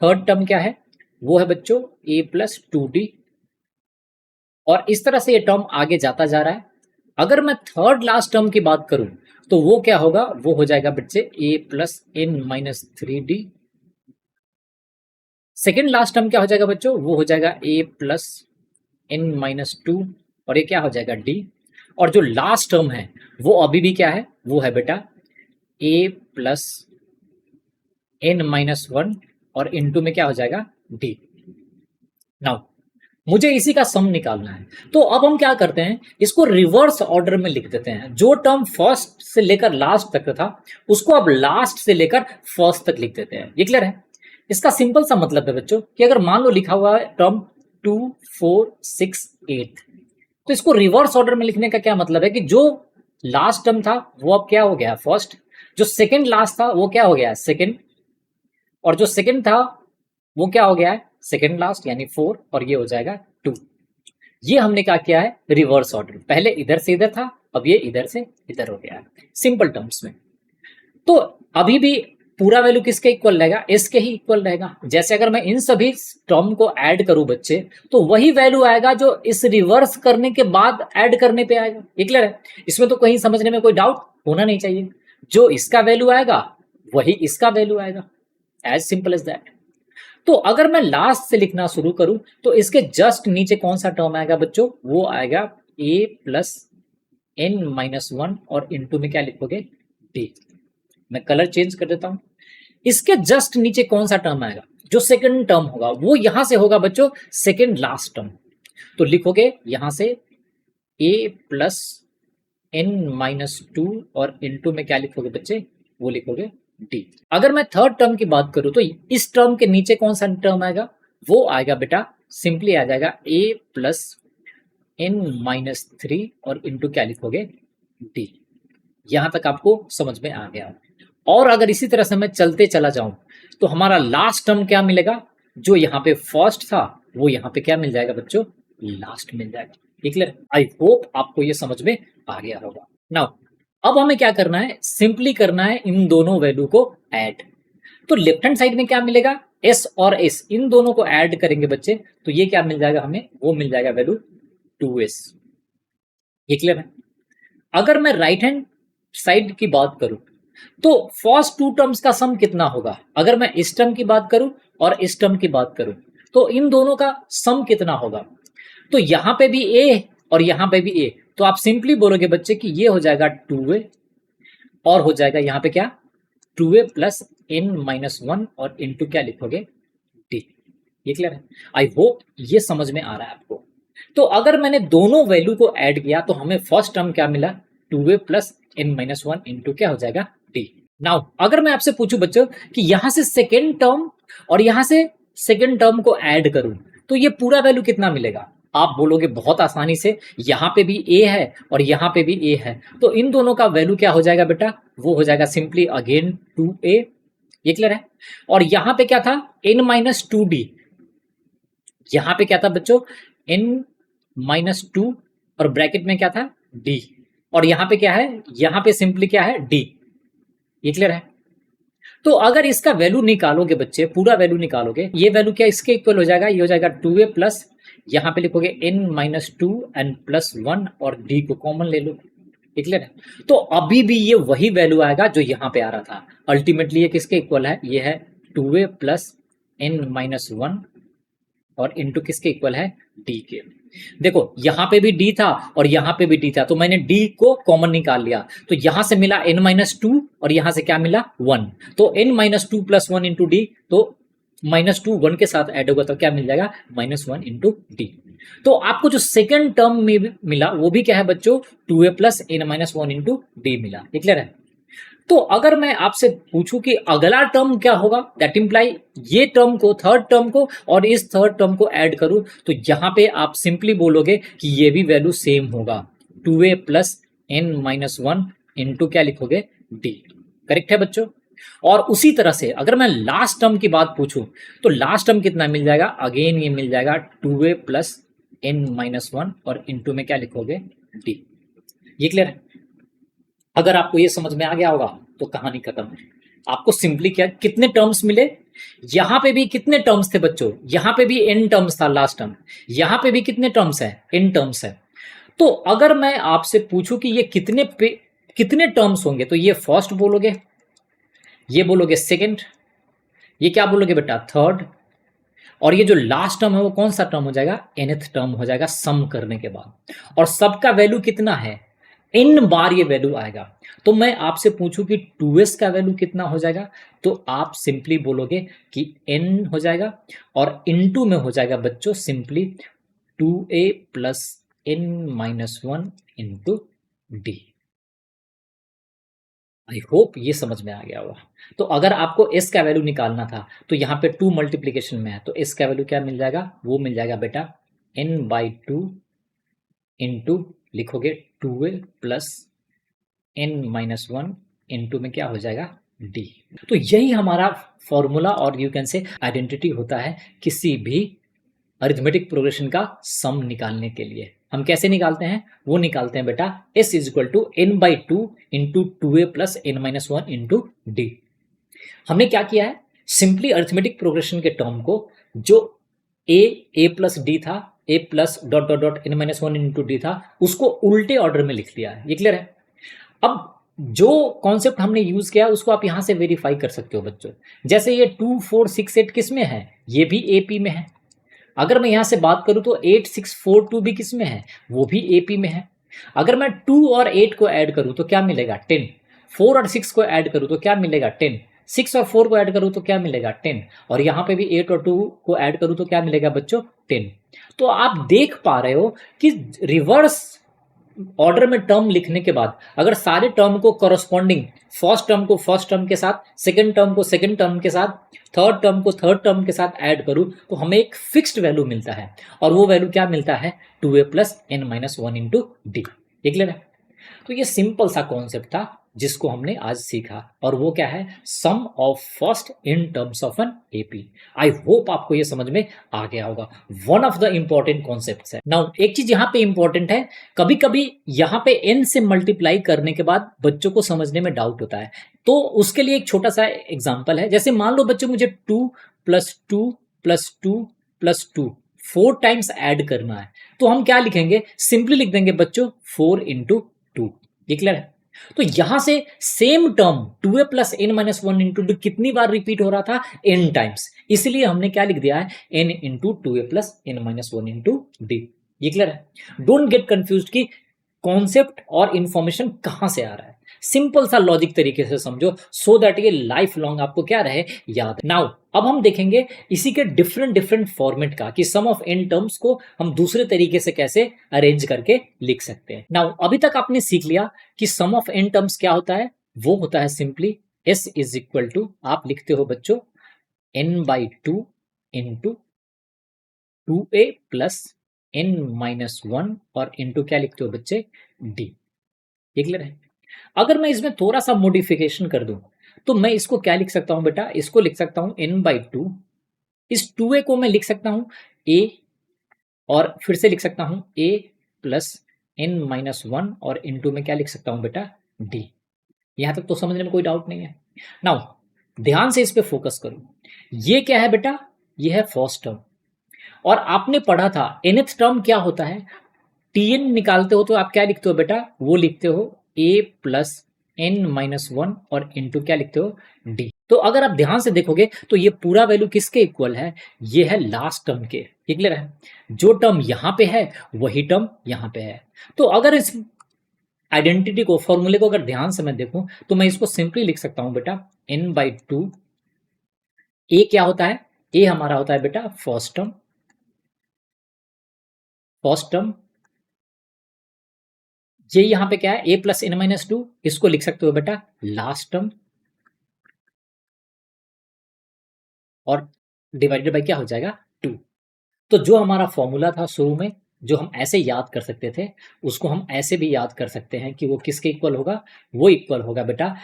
third term क्या है वो है बच्चों a प्लस 2d और इस तरह से ये टर्म आगे जाता जा रहा है। अगर मैं थर्ड लास्ट टर्म की बात करूं तो वो क्या होगा, वो हो जाएगा बच्चे a plus n minus 3d। Second last term क्या हो जाएगा बच्चों, वो हो जाएगा a प्लस n माइनस 2 और ये क्या हो जाएगा डी, और जो लास्ट टर्म है वो अभी भी क्या है, वो है बेटा ए प्लस एन माइनस वन और इनटू में क्या हो जाएगा डी। नाउ मुझे इसी का सम निकालना है, तो अब हम क्या करते हैं, इसको रिवर्स ऑर्डर में लिख देते हैं। जो टर्म फर्स्ट से लेकर लास्ट तक था उसको अब लास्ट से लेकर फर्स्ट तक लिख देते हैं। ये क्लियर है? इसका सिंपल सा मतलब है बच्चों कि अगर मान लो लिखा हुआ है टर्म 2 4 6 8, तो इसको रिवर्स ऑर्डर में लिखने का क्या मतलब है कि जो लास्ट टर्म था वो अब क्या हो गया फर्स्ट, जो सेकंड लास्ट था वो क्या हो गया सेकंड, और जो सेकंड था वो क्या हो गया है सेकंड लास्ट यानी 4, और ये हो जाएगा 2। ये हमने क्या किया है रिवर्स ऑर्डर, पहले इधर से इधर था अब ये इधर से इधर हो गया है सिंपल टर्म्स में। तो अभी भी पूरा वैल्यू किसके इक्वल रहेगा, एस के ही इक्वल रहेगा। जैसे अगर मैं इन सभी टर्म को ऐड करूं बच्चे तो वही वैल्यू आएगा जो इस रिवर्स करने के बाद ऐड करने पे आएगा। ये क्लियर है? इसमें तो कहीं समझने में कोई डाउट होना नहीं चाहिए। जो इसका वैल्यू आएगा वही इसका वैल्यू आएगा, एज सिंपल एज दैट। तो अगर मैं लास्ट से लिखना शुरू करूं तो इसके जस्ट नीचे कौन सा टर्म आएगा बच्चों, वो आएगा ए प्लस एन माइनस वन और इनटू में क्या लिखोगे डी। मैं कलर चेंज कर देता हूं। इसके जस्ट नीचे कौन सा टर्म आएगा, जो सेकंड टर्म होगा वो यहां से होगा बच्चों सेकंड लास्ट टर्म। तो लिखोगे यहां से ए प्लस एन माइनस टू और इनटू में क्या लिखोगे बच्चे, वो लिखोगे डी। अगर मैं थर्ड टर्म की बात करूं तो इस टर्म के नीचे कौन सा टर्म आएगा, वो आएगा बेटा सिंपली आ जाएगा ए प्लस एन माइनस थ्री और इनटू क्या लिखोगे डी। यहां तक आपको समझ में आ गया। और अगर इसी तरह से मैं चलते चला जाऊं तो हमारा लास्ट टर्म क्या मिलेगा, जो यहाँ पे फर्स्ट था वो यहाँ पे क्या मिल जाएगा बच्चों लास्ट मिल जाएगा। ठीक है? आई होप आपको ये समझ में आ गया होगा। नाउ अब हमें क्या करना है, सिंपली करना है इन दोनों वैल्यू को ऐड। तो लेफ्ट हैंड साइड में क्या मिलेगा, एस और एस, इन दोनों को ऐड करेंगे बच्चे तो ये क्या मिल जाएगा हमें, वो मिल जाएगा वैल्यू 2s। ये क्लियर है? अगर मैं राइट हैंड साइड की बात करूं तो फर्स्ट टू टर्म्स का सम कितना होगा, अगर मैं इस टर्म की बात करूं और इस टर्म की बात करूं तो इन दोनों का सम कितना होगा। तो यहां पे भी a और यहां पे भी a, तो आप सिंपली बोलोगे बच्चे कि ये हो जाएगा 2a और हो जाएगा यहां पे क्या 2a plus n minus one और इनटू क्या लिखोगे d। ये क्लियर है? आई होप ये समझ में आ रहा है आपको। तो अगर मैंने दोनों वैल्यू को ऐड किया तो हमें फर्स्ट टर्म क्या मिला 2a plus n minus one into क्या हो जाएगा d। नाउ अगर मैं आपसे पूछूं बच्चों कि यहां से सेकेंड टर्म और यहां से सेकेंड टर्म को ऐड करूं तो ये पूरा वैल्यू कितना मिलेगा, आप बोलोगे बहुत आसानी से यहां पे भी a है और यहां पे भी a है, तो इन दोनों का वैल्यू क्या हो जाएगा बेटा, वो हो जाएगा सिंपली अगेन 2a। ये क्लियर है? और यहां पे क्या था n माइनस टू डी, यहां पे क्या था बच्चों n माइनस टू और ब्रैकेट में क्या था d, और यहां पे क्या है, यहां पे सिंपली क्या है d। ये क्लियर है? तो अगर इसका वैल्यू निकालोगे बच्चे, पूरा वैल्यू निकालोगे, ये वैल्यू क्या इसके इक्वल हो जाएगा, ये हो जाएगा 2a प्लस यहां पे लिखोगे n minus two and plus one और d को कॉमन ले लो। ये क्लियर है? तो अभी भी ये वही वैल्यू आएगा जो यहां पे आ रहा था। अल्टीमेटली ये किसके इक्वल है, ये है 2a plus n minus one और इनटू किसके इक्वल है d के। देखो यहां पे भी d था और यहां पे भी d था, तो मैंने d को कॉमन निकाल लिया, तो यहां से मिला n माइनस टू और यहां से क्या मिला 1, तो n minus two plus one into D, तो माइनस टू वन के साथ ऐड होगा तो क्या मिल जाएगा माइनस वन इंटू डी। तो आपको जो सेकेंड टर्म में भी मिला वो भी क्या है बच्चों 2a plus N minus one into D मिला। क्लियर है? तो अगर मैं आपसे पूछूं कि अगला टर्म क्या होगा, दैट इंप्लाई ये टर्म को, थर्ड टर्म को और इस थर्ड टर्म को ऐड करूं तो यहां पे आप सिंपली बोलोगे कि ये भी वैल्यू सेम होगा 2a plus N minus one into क्या लिखोगे डी। करेक्ट है बच्चों? और उसी तरह से अगर मैं लास्ट टर्म की बात पूछूं तो लास्ट टर्म कितना मिल जाएगा, अगेन ये मिल जाएगा 2a plus N minus one और इंटू में क्या लिखोगे डी। ये क्लियर है? अगर आपको ये समझ में आ गया होगा तो कहानी खत्म है। आपको सिंपली क्या कितने टर्म्स मिले, यहां पे भी कितने टर्म्स थे बच्चों, यहां पे भी n टर्म्स था लास्ट टर्म, यहां पे भी कितने टर्म्स है n टर्म्स है। तो अगर मैं आपसे पूछूं कि ये कितने टर्म्स होंगे तो ये फर्स्ट बोलोगे, ये बोलोगे सेकंड, ये क्या बोलोगे बेटा थर्ड, और ये जो लास्ट टर्म है वो कौन सा टर्म हो जाएगा, nth टर्म हो जाएगा सम करने के बाद। और सबका वैल्यू कितना है, n बार ये वैल्यू आएगा। तो मैं आपसे पूछूं कि 2s का वैल्यू कितना हो जाएगा, तो आप सिंपली बोलोगे कि n हो जाएगा, और इनटू में हो जाएगा बच्चों simply 2a plus n-1 into D. I hope ये समझ में आ गया होगा। तो अगर आपको s का वैल्यू निकालना था तो यहाँ पे 2 मल्टीप्लीकेशन में है, तो s का वैल्यू क्या मिल जाएगा, वो मिल जाएगा बेटा n/2 इंटू लिखोगे 2a प्लस n-1 इंटू में क्या हो जाएगा d। तो यही हमारा फॉर्मूला और यू कैन से आइडेंटिटी होता है किसी भी अरिथमेटिक प्रोग्रेशन का सम निकालने के लिए। हम कैसे निकालते हैं, वो निकालते हैं बेटा s is equal to n/2 into 2a plus n-1 into D. हमने क्या किया है, सिंपली अरिथमेटिक प्रोग्रेशन के टर्म को जो a प्लस डी था, a plus dot dot dot n-1 into D था, उसको उल्टे ऑर्डर में लिख लिया है। ये क्लियर है। अब जो कॉन्सेप्ट हमने यूज किया उसको आप यहां से वेरीफाई कर सकते हो बच्चों। जैसे ये 2 4 6 8 किस में है, ये भी एपी में है। अगर मैं यहां से बात करूं तो 8 6 4 2 भी किस में है, वो भी एपी में है। अगर मैं 2 और 8 को ऐड करूं तो क्या मिलेगा 10, 4 और 6 को ऐड करूं तो क्या मिलेगा 10, 6 और 4 को ऐड करूं तो क्या मिलेगा 10, और यहां पे भी 8 और 2 को ऐड करूं तो क्या मिलेगा बच्चों 10। तो आप देख पा रहे हो कि रिवर्स ऑर्डर में टर्म लिखने के बाद अगर सारे टर्म को करस्पॉन्डिंग, फर्स्ट टर्म को फर्स्ट टर्म के साथ, सेकंड टर्म को सेकंड टर्म के साथ, थर्ड टर्म को थर्ड टर्म के साथ ऐड करूं तो हमें एक फिक्स्ड वैल्यू मिलता है, और वो वैल्यू क्या मिलता है 2a plus n-1 into D. ये क्लियर है। तो ये सिंपल सा कॉन्सेप्ट था जिसको हमने आज सीखा, और वो क्या है, sum of first in terms of an AP. I hope आपको ये समझ में आ गया होगा। One of the important concepts है। नाउ एक चीज यहां पे इंपॉर्टेंट है, कभी कभी यहां पे n से मल्टीप्लाई करने के बाद बच्चों को समझने में डाउट होता है, तो उसके लिए एक छोटा सा एग्जाम्पल है। जैसे मान लो बच्चों मुझे 2 plus 2 plus 2 plus 2 4 times add करना है, तो हम क्या लिखेंगे, सिंपली लिख देंगे बच्चों 4 इंटू 2। ये क्लियर है। तो यहां से same term 2a plus n-1 into D कितनी बार रिपीट हो रहा था, n टाइम्स, इसलिए हमने क्या लिख दिया है n into 2a plus n-1 into D. ये क्लियर है। डोंट गेट कंफ्यूज कि कॉन्सेप्ट और इंफॉर्मेशन कहां से आ रहा है, सिंपल सा लॉजिक तरीके से समझो, सो दैट ये लाइफ लॉन्ग आपको क्या रहे, याद। नाउ अब हम देखेंगे इसी के डिफरेंट डिफरेंट फॉर्मेट का, कि सम ऑफ n टर्म्स को हम दूसरे तरीके से कैसे अरेंज करके लिख सकते हैं। नाउ अभी तक आपने सीख लिया कि सम ऑफ n टर्म्स क्या होता है, वो होता है simply s is equal to, आप लिखते हो बच्चों n/2 into 2a plus n-1 और इंटू क्या लिखते हो बच्चे d। ये क्लियर है। अगर मैं इसमें थोड़ा सा मॉडिफिकेशन कर दूं तो मैं इसको क्या लिख सकता हूं बेटा, इसको लिख सकता हूं n/2, इस 2a को मैं लिख सकता हूं a, और फिर से लिख सकता हूं a प्लस n-1 और इंटू में क्या लिख सकता हूं बेटा d। यहां तक तो समझने में कोई डाउट नहीं है। नाउ ध्यान से इस पे फोकस करो। ये क्या है बेटा, ये है फर्स्ट टर्म, और आपने पढ़ा था nth टर्म क्या होता है, tn निकालते हो तो आप क्या लिखते हो बेटा, वो लिखते हो a प्लस n-1 और इंटू क्या लिखते हो d। तो अगर आप ध्यान से देखोगे तो ये पूरा वैल्यू किसके इक्वल है, ये है लास्ट टर्म के। ये क्लियर है। जो टर्म यहां पे है वही टर्म यहां पे है। तो अगर इस आइडेंटिटी को, फॉर्मूले को अगर ध्यान से मैं देखूं तो मैं इसको सिंपली लिख सकता हूं बेटा n/2, a क्या होता है, a हमारा होता है बेटा फर्स्ट टर्म, फर्स्ट टर्म, ये यहां पे क्या है a प्लस n-2, इसको लिख सकते हो बेटा लास्ट टर्म, और डिवाइडेड बाय क्या हो जाएगा 2। तो जो हमारा फॉर्मूला था शुरू में, जो हम ऐसे याद कर सकते थे, उसको हम ऐसे भी याद कर सकते हैं कि वो किसके इक्वल होगा, वो इक्वल होगा बेटा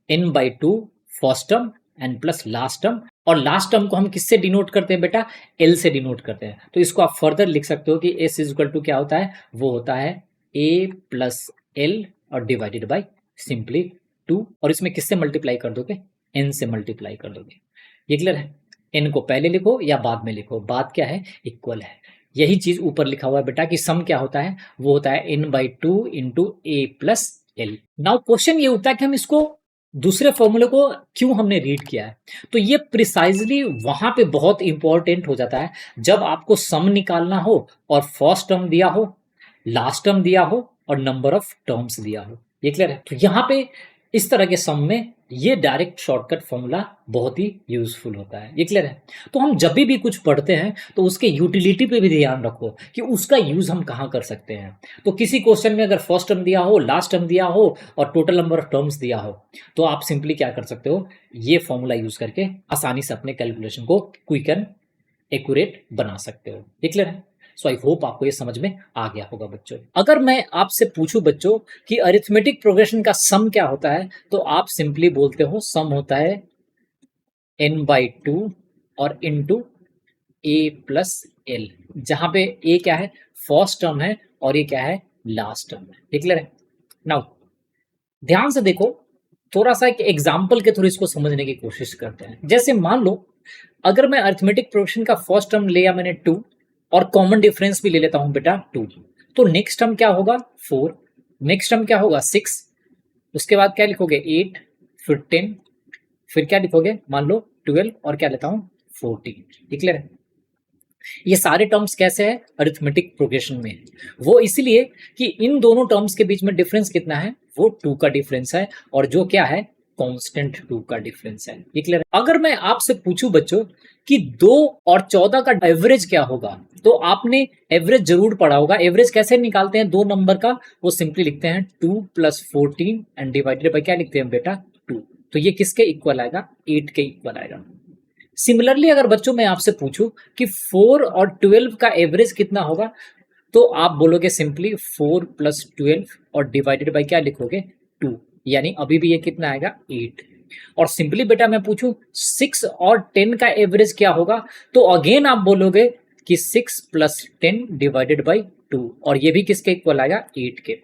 n/2 first term and plus last term, और लास्ट टर्म को हम किससे डिनोट करते हैं बेटा, l से डिनोट करते हैं। तो इसको आप फर्दर लिख सकते हो कि s इज इक्वल टू क्या होता है, वो होता है a प्लस l और डिवाइडेड बाई सिंपली 2, और इसमें किससे मल्टीप्लाई कर दोगे, n से मल्टीप्लाई कर दोगे। ये क्लियर है। n को पहले लिखो या बाद में लिखो, बात क्या है, इक्वल है। यही चीज ऊपर लिखा हुआ है बेटा कि सम क्या होता है, वो होता है n/2 into a plus l। Now question ये उठता है कि हम इसको दूसरे फॉर्मूले को क्यों हमने रीड किया है, तो ये प्रिसाइजली वहां पे बहुत इंपॉर्टेंट हो जाता है जब आपको सम निकालना हो और फर्स्ट टर्म दिया हो, लास्ट टर्म दिया हो और नंबर ऑफ टर्म्स दिया हो। ये क्लियर है? तो यहाँ पे इस तरह के सम में ये डायरेक्ट शॉर्टकट फॉर्मूला बहुत ही यूजफुल होता है। ये क्लियर है? तो हम जब भी कुछ पढ़ते हैं तो उसके यूटिलिटी पे भी ध्यान रखो कि उसका यूज हम कहाँ कर सकते हैं। तो किसी क्वेश्चन में अगर फर्स्ट टर्म दिया हो, लास्ट टर्म दिया हो और टोटल नंबर ऑफ टर्म्स दिया हो, तो आप सिंपली क्या कर सकते हो, ये फॉर्मूला यूज करके आसानी से अपने कैलकुलेशन को क्विक एंड एक्यूरेट बना सकते हो। ये क्लियर है? सो आई होप आपको ये समझ में आ गया होगा बच्चों। अगर मैं आपसे पूछूं बच्चों कि अरिथमेटिक प्रोग्रेशन का सम क्या होता है, तो आप सिंपली बोलते हो सम होता है n/2 और इनटू a प्लस एल, जहां पे a क्या है, फर्स्ट टर्म है और ये क्या है, लास्ट टर्म है। ये क्लियर है? नाउ ध्यान से देखो, थोड़ा सा एक एग्जाम्पल के थ्रू इसको समझने की कोशिश करते हैं। जैसे मान लो अगर मैं अरिथमेटिक प्रोग्रेशन का फर्स्ट टर्म लिया मैंने 2 और कॉमन डिफरेंस भी ले लेता हूं बेटा 2, तो नेक्स्ट टर्म क्या होगा 4, नेक्स्ट टर्म क्या होगा 6, उसके बाद क्या लिखोगे 8, फिर 10, फिर क्या लिखोगे मान लो 12 और क्या लेता हूं 14। क्लियर है? ये सारे टर्म्स कैसे हैं अरिथमेटिक प्रोग्रेशन में, वो इसलिए कि इन दोनों टर्म्स के बीच में डिफरेंस कितना है, वो 2 का डिफरेंस है और जो क्या है कांस्टेंट 2 का डिफरेंस है। ये क्लियर है? अगर मैं आपसे पूछूं बच्चों कि 2 और 14 का एवरेज क्या होगा, तो आपने एवरेज जरूर पढ़ा होगा। एवरेज कैसे निकालते हैं दो नंबर का, वो सिंपली लिखते हैं 2 + 14 एंड डिवाइडेड बाय क्या लिखते हैं बेटा 2। तो ये किसके इक्वल आएगा, 8 के इक्वल आएगा। सिमिलरली अगर बच्चों मैं आपसे पूछूं कि 4 और 12 का एवरेज कितना होगा, तो आप बोलोगे सिंपली 4 + 12 और डिवाइडेड बाय क्या लिखोगे 2, यानी अभी भी ये कितना आएगा 8। और सिंपली बेटा मैं पूछूं 6 और 10 का एवरेज क्या होगा, तो अगेन आप बोलोगे कि 6 + 10 डिवाइडेड बाय 2 और ये भी किसके इक्वल आएगा 8 के।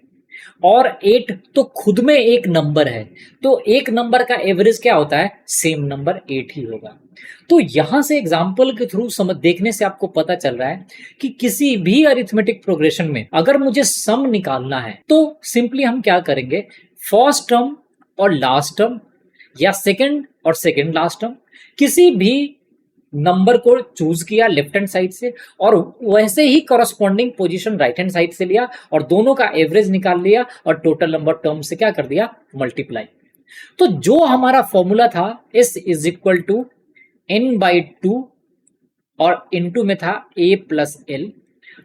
और 8 तो खुद में एक नंबर है, तो एक नंबर का एवरेज क्या होता है, सेम नंबर 8 ही होगा। तो यहां से एग्जाम्पल के थ्रू समझ देखने से आपको पता चल रहा है कि किसी भी अरिथमेटिक प्रोग्रेशन में अगर मुझे सम निकालना है तो सिंपली हम क्या करेंगे, फर्स्ट टर्म और लास्ट टर्म या सेकंड और सेकंड लास्ट टर्म किसी भी नंबर को चूज किया लेफ्ट हैंड साइड से और वैसे ही corresponding position right hand side से लिया और दोनों का एवरेज निकाल लिया और टोटल नंबर टर्म से क्या कर दिया मल्टीप्लाई। तो जो हमारा फॉर्मूला था S = n/2 और इनटू में था a + l।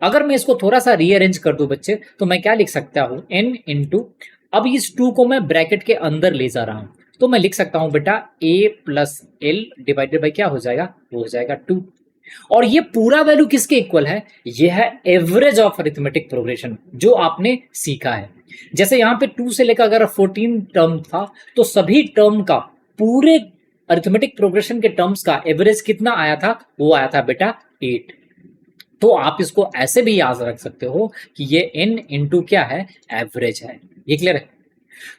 अगर मैं इसको थोड़ा सा रीअरेंज कर दूं बच्चे, तो मैं क्या लिख सकता हूं n इंटू, अब इस 2 को मैं ब्रैकेट के अंदर ले जा रहा हूं, तो मैं लिख सकता हूं बेटा a + l डिवाइडेड बाय क्या हो जाएगा, वो हो जाएगा 2। और ये पूरा वैल्यू किसके इक्वल है, ये है एवरेज ऑफ अरिथमेटिक प्रोग्रेशन जो आपने सीखा है। जैसे यहां पे 2 से लेकर अगर 14 टर्म था, तो सभी टर्म का पूरे अरिथमेटिक प्रोग्रेशन के टर्म्स का एवरेज कितना आया था, वो आया था बेटा 8। तो आप इसको ऐसे भी याद रख सकते हो कि ये n इंटू क्या है, एवरेज है। ये क्लियर है?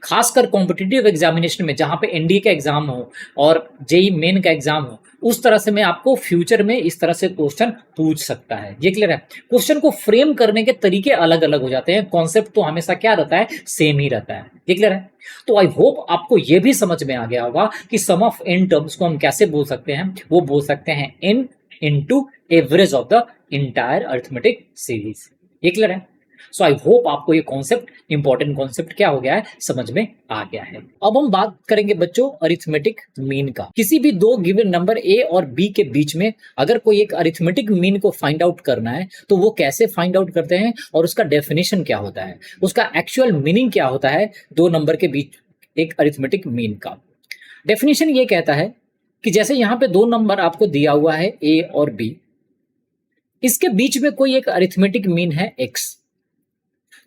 खासकर कॉम्पिटिटिव एग्जामिनेशन में जहां पे एनडीए का एग्जाम हो और जेई मेन का एग्जाम हो, उस तरह से मैं आपको फ्यूचर में इस तरह से क्वेश्चन पूछ सकता है। ये क्लियर है? क्वेश्चन को फ्रेम करने के तरीके अलग अलग हो जाते हैं, कॉन्सेप्ट तो हमेशा क्या रहता है, सेम ही रहता है। ये क्लियर है? तो आई होप आपको ये भी समझ में आ गया होगा कि सम ऑफ एन टर्म्स को हम कैसे बोल सकते हैं, वो बोल सकते हैं N into average of the entire arithmetic series. ये क्लियर है? सो आई होप आपको ये कॉन्सेप्ट, इंपॉर्टेंट कॉन्सेप्ट क्या हो गया है, समझ में आ गया है। अब हम बात करेंगे बच्चों अरिथमेटिक मीन का। किसी भी दो गिवन नंबर ए और बी के बीच में अगर कोई एक अरिथमेटिक मीन को फाइंड आउट करना है, तो वो कैसे फाइंड आउट करते हैं और उसका डेफिनेशन क्या होता है, उसका एक्चुअल मीनिंग क्या होता है दो नंबर के बीच एक अरिथमेटिक मीन का। डेफिनेशन ये कहता है कि जैसे यहां पे दो नंबर आपको दिया हुआ है ए और बी, इसके बीच में कोई एक अरिथमेटिक मीन है एक्स,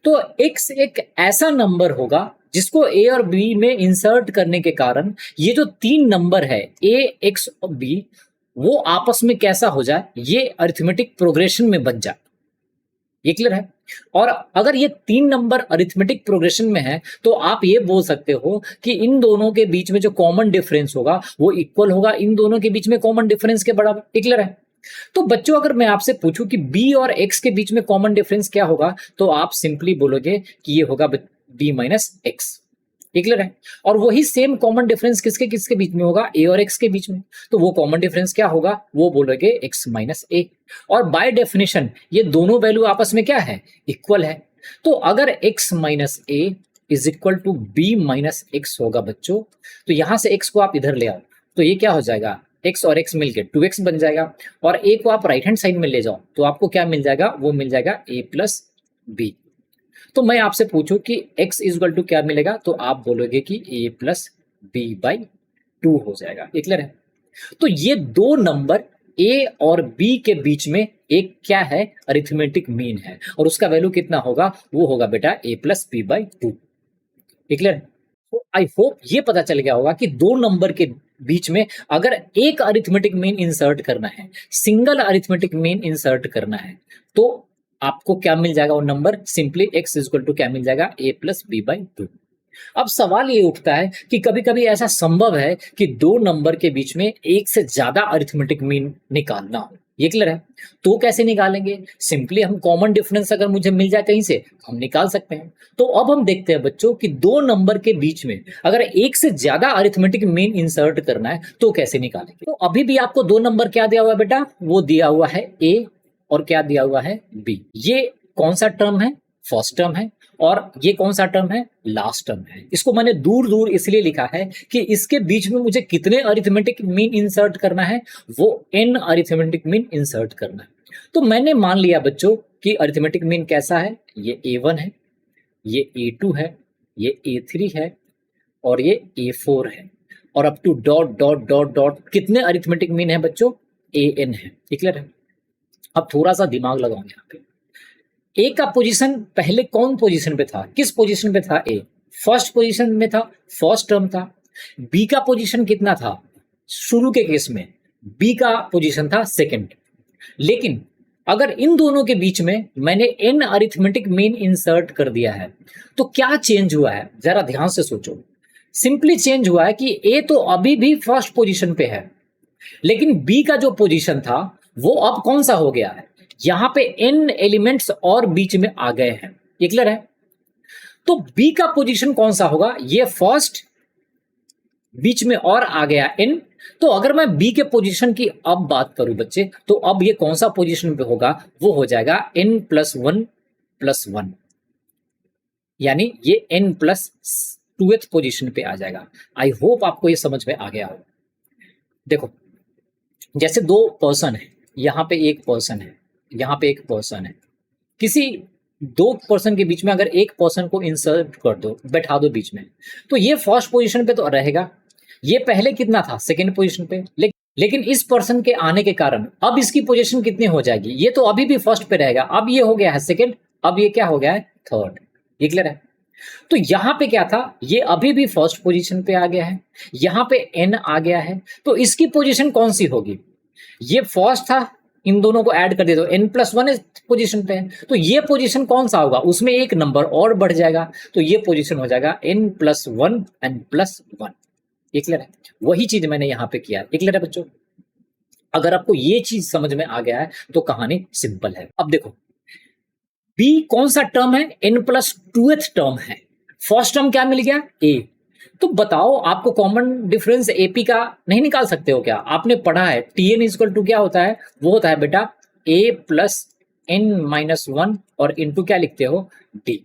तो x एक ऐसा नंबर होगा जिसको a और b में इंसर्ट करने के कारण ये जो तीन नंबर है a, x और b, वो आपस में कैसा हो जाए, ये अरिथमेटिक प्रोग्रेशन में बन जाए। ये क्लियर है? और अगर ये तीन नंबर अरिथमेटिक प्रोग्रेशन में है, तो आप ये बोल सकते हो कि इन दोनों के बीच में जो कॉमन डिफरेंस होगा वो इक्वल होगा इन दोनों के बीच में कॉमन डिफरेंस के बराबर। क्लियर है? तो बच्चों अगर मैं आपसे पूछूं कि b और x के बीच में कॉमन डिफरेंस क्या होगा, तो आप सिंपली बोलोगे कि ये होगा b - x। ये क्लियर है। और वही सेम कॉमन डिफरेंस किसके किसके बीच में होगा, ए और एक्स के बीच में। तो वो कॉमन डिफरेंस क्या होगा, वो बोलोगे एक्स माइनस ए। और बाय डेफिनेशन ये दोनों वैल्यू आपस में क्या है, इक्वल है। तो अगर X minus A is equal to B minus X होगा बच्चों, तो यहां से एक्स को आप इधर ले आओ, तो ये क्या हो जाएगा, एक्स और एक्स मिलके 2x बन जाएगा। और ए को आप राइट हैंड साइड में ले जाओ तो आपको क्या मिल जाएगा, वो मिल जाएगा ए प्लस बी। तो मैं आपसे पूछूं कि x इजल टू क्या मिलेगा, तो आप बोलोगे कि a प्लस बी बाई 2 हो जाएगा। ये क्लियर है। तो ये दो नंबर a और b के बीच में एक क्या है, अरिथमेटिक मीन है, और उसका वैल्यू कितना होगा, वो होगा बेटा a प्लस बी बाई 2। ये क्लियर है। तो आई होप ये पता चल गया होगा कि दो नंबर के बीच में अगर एक अरिथमेटिक मीन इंसर्ट करना है, सिंगल अरिथमेटिक मीन इंसर्ट करना है, तो आपको क्या मिल जाएगा, वो number simply x equal to क्या मिल जाएगा, a प्लस बी बाई 2। अब सवाल ये उठता है कि कभी कभी ऐसा संभव है कि दो नंबर के बीच में एक से ज्यादा अरिथमेटिक मीन निकालना हो। ये क्लियर है। तो कैसे निकालेंगे, सिंपली हम कॉमन डिफरेंस अगर मुझे मिल जाए कहीं से, हम निकाल सकते हैं। तो अब हम देखते हैं बच्चों कि दो नंबर के बीच में अगर एक से ज्यादा अरिथमेटिक मीन इंसर्ट करना है तो कैसे निकालेंगे। तो अभी भी आपको दो नंबर क्या दिया हुआ है बेटा, वो दिया हुआ है a और क्या दिया हुआ है b। ये कौन सा टर्म है, फर्स्ट टर्म है, और ये कौन सा टर्म है, लास्ट टर्म है। इसको मैंने दूर दूर इसलिए लिखा है कि इसके बीच में मुझे कितने अरिथमेटिक मीन इंसर्ट करना है, वो n अरिथमेटिक मीन इंसर्ट करना है। तो मैंने मान लिया बच्चों कि अरिथमेटिक मीन कैसा है, ये a1 है, ये a2 है, ये a3 है, और ये a4 है, और up to dot dot dot dot कितने अरिथमेटिक मीन है बच्चों, an है। क्लियर है। अब थोड़ा सा दिमाग लगाओ यहाँ पे, ए का पोजीशन पहले कौन पोजीशन पे था, किस पोजीशन पे था, ए फर्स्ट पोजीशन में था, फर्स्ट टर्म था। बी का पोजीशन कितना था, शुरू के केस में बी का पोजीशन था सेकंड। लेकिन अगर इन दोनों के बीच में मैंने एन अरिथमेटिक मीन इंसर्ट कर दिया है, तो क्या चेंज हुआ है, जरा ध्यान से सोचो। सिंपली चेंज हुआ है कि ए तो अभी भी फर्स्ट पोजीशन पे है, लेकिन बी का जो पोजीशन था वो अब कौन सा हो गया है, यहां पे n एलिमेंट्स और बीच में आ गए हैं। ये क्लियर है। तो b का पोजीशन कौन सा होगा, ये फर्स्ट, बीच में और आ गया n। तो अगर मैं b के पोजीशन की अब बात करूं बच्चे, तो अब ये कौन सा पोजीशन पे होगा, वो हो जाएगा n plus one plus one, यानी ये n प्लस 2th पोजीशन पे आ जाएगा। आई होप आपको ये समझ में आ गया हो। देखो जैसे दो पर्सन है, यहाँ पे एक पर्सन है, यहाँ पे एक पर्सन है, किसी दो पर्सन के बीच में अगर एक पर्सन को इंसर्ट कर दो, बैठा दो बीच में, तो ये फर्स्ट पोजीशन पे तो रहेगा, ये पहले कितना था, सेकंड पोजीशन पे। लेकिन इस पर्सन के आने के कारण अब इसकी पोजीशन कितनी हो जाएगी, ये तो अभी भी फर्स्ट पे रहेगा, अब ये हो गया है सेकंड, अब ये क्या हो गया है, थर्ड। ये क्लियर है। तो यहां पे क्या था, ये अभी भी फर्स्ट पोजीशन पे आ गया है, यहां पे n आ गया है, तो इसकी पोजीशन कौन सी होगी, ये फर्स्ट था, इन दोनों को ऐड कर दे तो n प्लस वन पोजीशन पे है, तो ये पोजीशन कौन सा होगा, उसमें एक नंबर और बढ़ जाएगा, तो ये पोजीशन हो जाएगा n plus one and plus one. ये क्लियर है। वही चीज मैंने यहाँ पे किया है। ये क्लियर है बच्चों। अगर आपको ये चीज समझ में आ गया है तो कहानी सिंपल है। अब देखो b कौन सा टर्म है, n प्लस 2th टर्म है, फर्स्ट टर्म क्या मिल गया, a। तो बताओ आपको कॉमन डिफरेंस एपी का नहीं निकाल सकते हो क्या, आपने पढ़ा है tn इक्वल टू क्या होता है, वो होता है बेटा a plus n minus one और इनटू क्या लिखते हो, d।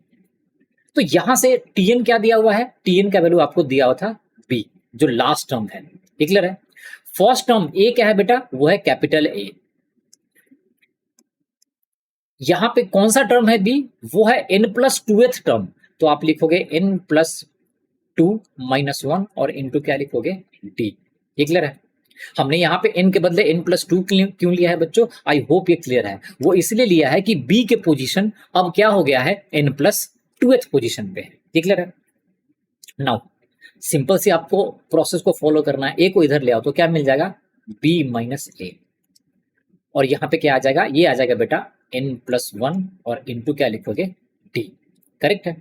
तो यहां से tn क्या दिया हुआ है, tn का वैल्यू आपको दिया हुआ था b, जो लास्ट टर्म है। क्लियर है। फर्स्ट टर्म a क्या है बेटा, वो है कैपिटल A। यहां पे कौन सा टर्म है b, वो है n प्लस 2th टर्म, तो आप लिखोगे n प्लस 2 माइनस वन और इनटू क्या लिखोगे, d। ये क्लियर है। हमने यहाँ पे n के बदले n प्लस 2 क्यों लिया है बच्चों, आई होप ये क्लियर है। वो इसलिए लिया है कि b के पोजीशन अब क्या हो गया है, n प्लस 2th पोजीशन पे है। ये क्लियर है। नाउ सिंपल सी आपको प्रोसेस को फॉलो करना है, a को इधर ले आओ तो क्या मिल जाएगा, b माइनस a, और यहाँ पे क्या आ जाएगा, ये आ जाएगा बेटा n प्लस वन और इनटू क्या लिखोगे, d। करेक्ट है।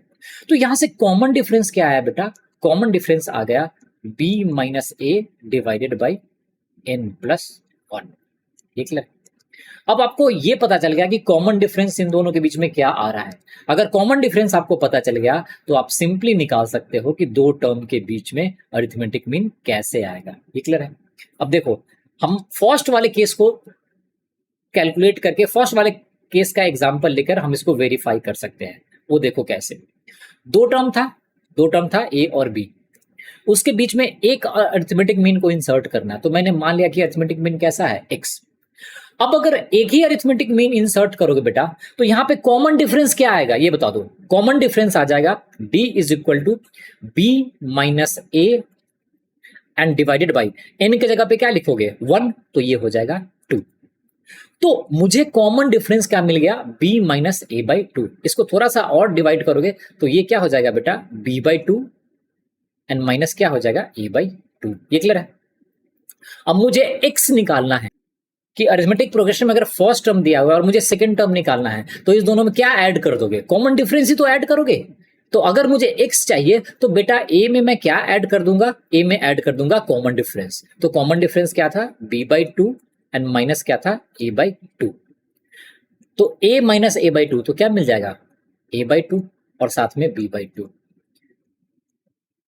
तो यहां से कॉमन डिफरेंस क्या आया बेटा, कॉमन डिफरेंस आ गया b minus A divided by n plus one. ये क्लियर। अब आपको ये पता चल गया कि कॉमन डिफरेंस इन दोनों के बीच में क्या आ रहा है। अगर कॉमन डिफरेंस आपको पता चल गया तो आप सिंपली निकाल सकते हो कि दो टर्म के बीच में अरिथमेटिक मीन कैसे आएगा। ये क्लियर है? अब देखो, हम फर्स्ट वाले केस को कैलकुलेट करके फर्स्ट वाले केस का एग्जांपल लेकर हम इसको वेरीफाई कर सकते हैं। वो देखो कैसे। दो टर्म था ए और बी, उसके बीच में एक अरिथमेटिक मीन को इंसर्ट करना है। तो मैंने मान लिया कि अरिथमेटिक मीन कैसा है, एक्स। अब अगर एक ही अरिथमेटिक मीन इंसर्ट करोगे बेटा तो यहां पे कॉमन डिफरेंस क्या आएगा ये बता दो। कॉमन डिफरेंस आ जाएगा d is equal to B minus A and divided by n की जगह पे क्या लिखोगे 1, तो ये हो जाएगा 2। तो मुझे कॉमन डिफरेंस क्या मिल गया, b माइनस ए बाई 2। इसको थोड़ा सा और डिवाइड करोगे तो ये क्या हो जाएगा बेटा b बाई 2 एंड माइनस क्या हो जाएगा a बाई 2। ये क्लियर है? अब मुझे x निकालना है कि अरिथमेटिक प्रोग्रेशन में अगर फर्स्ट टर्म दिया हुआ है और मुझे सेकंड टर्म निकालना है तो इस दोनों में क्या ऐड कर दोगे, कॉमन डिफरेंस ही तो ऐड करोगे। तो अगर मुझे x चाहिए तो बेटा a में मैं क्या ऐड कर दूंगा, a में ऐड कर दूंगा कॉमन डिफरेंस। तो कॉमन डिफरेंस क्या था b बाई 2 एंड माइनस क्या था a बाई 2। तो a माइनस a बाई 2 तो क्या मिल जाएगा a बाई 2 और साथ में b बाई 2।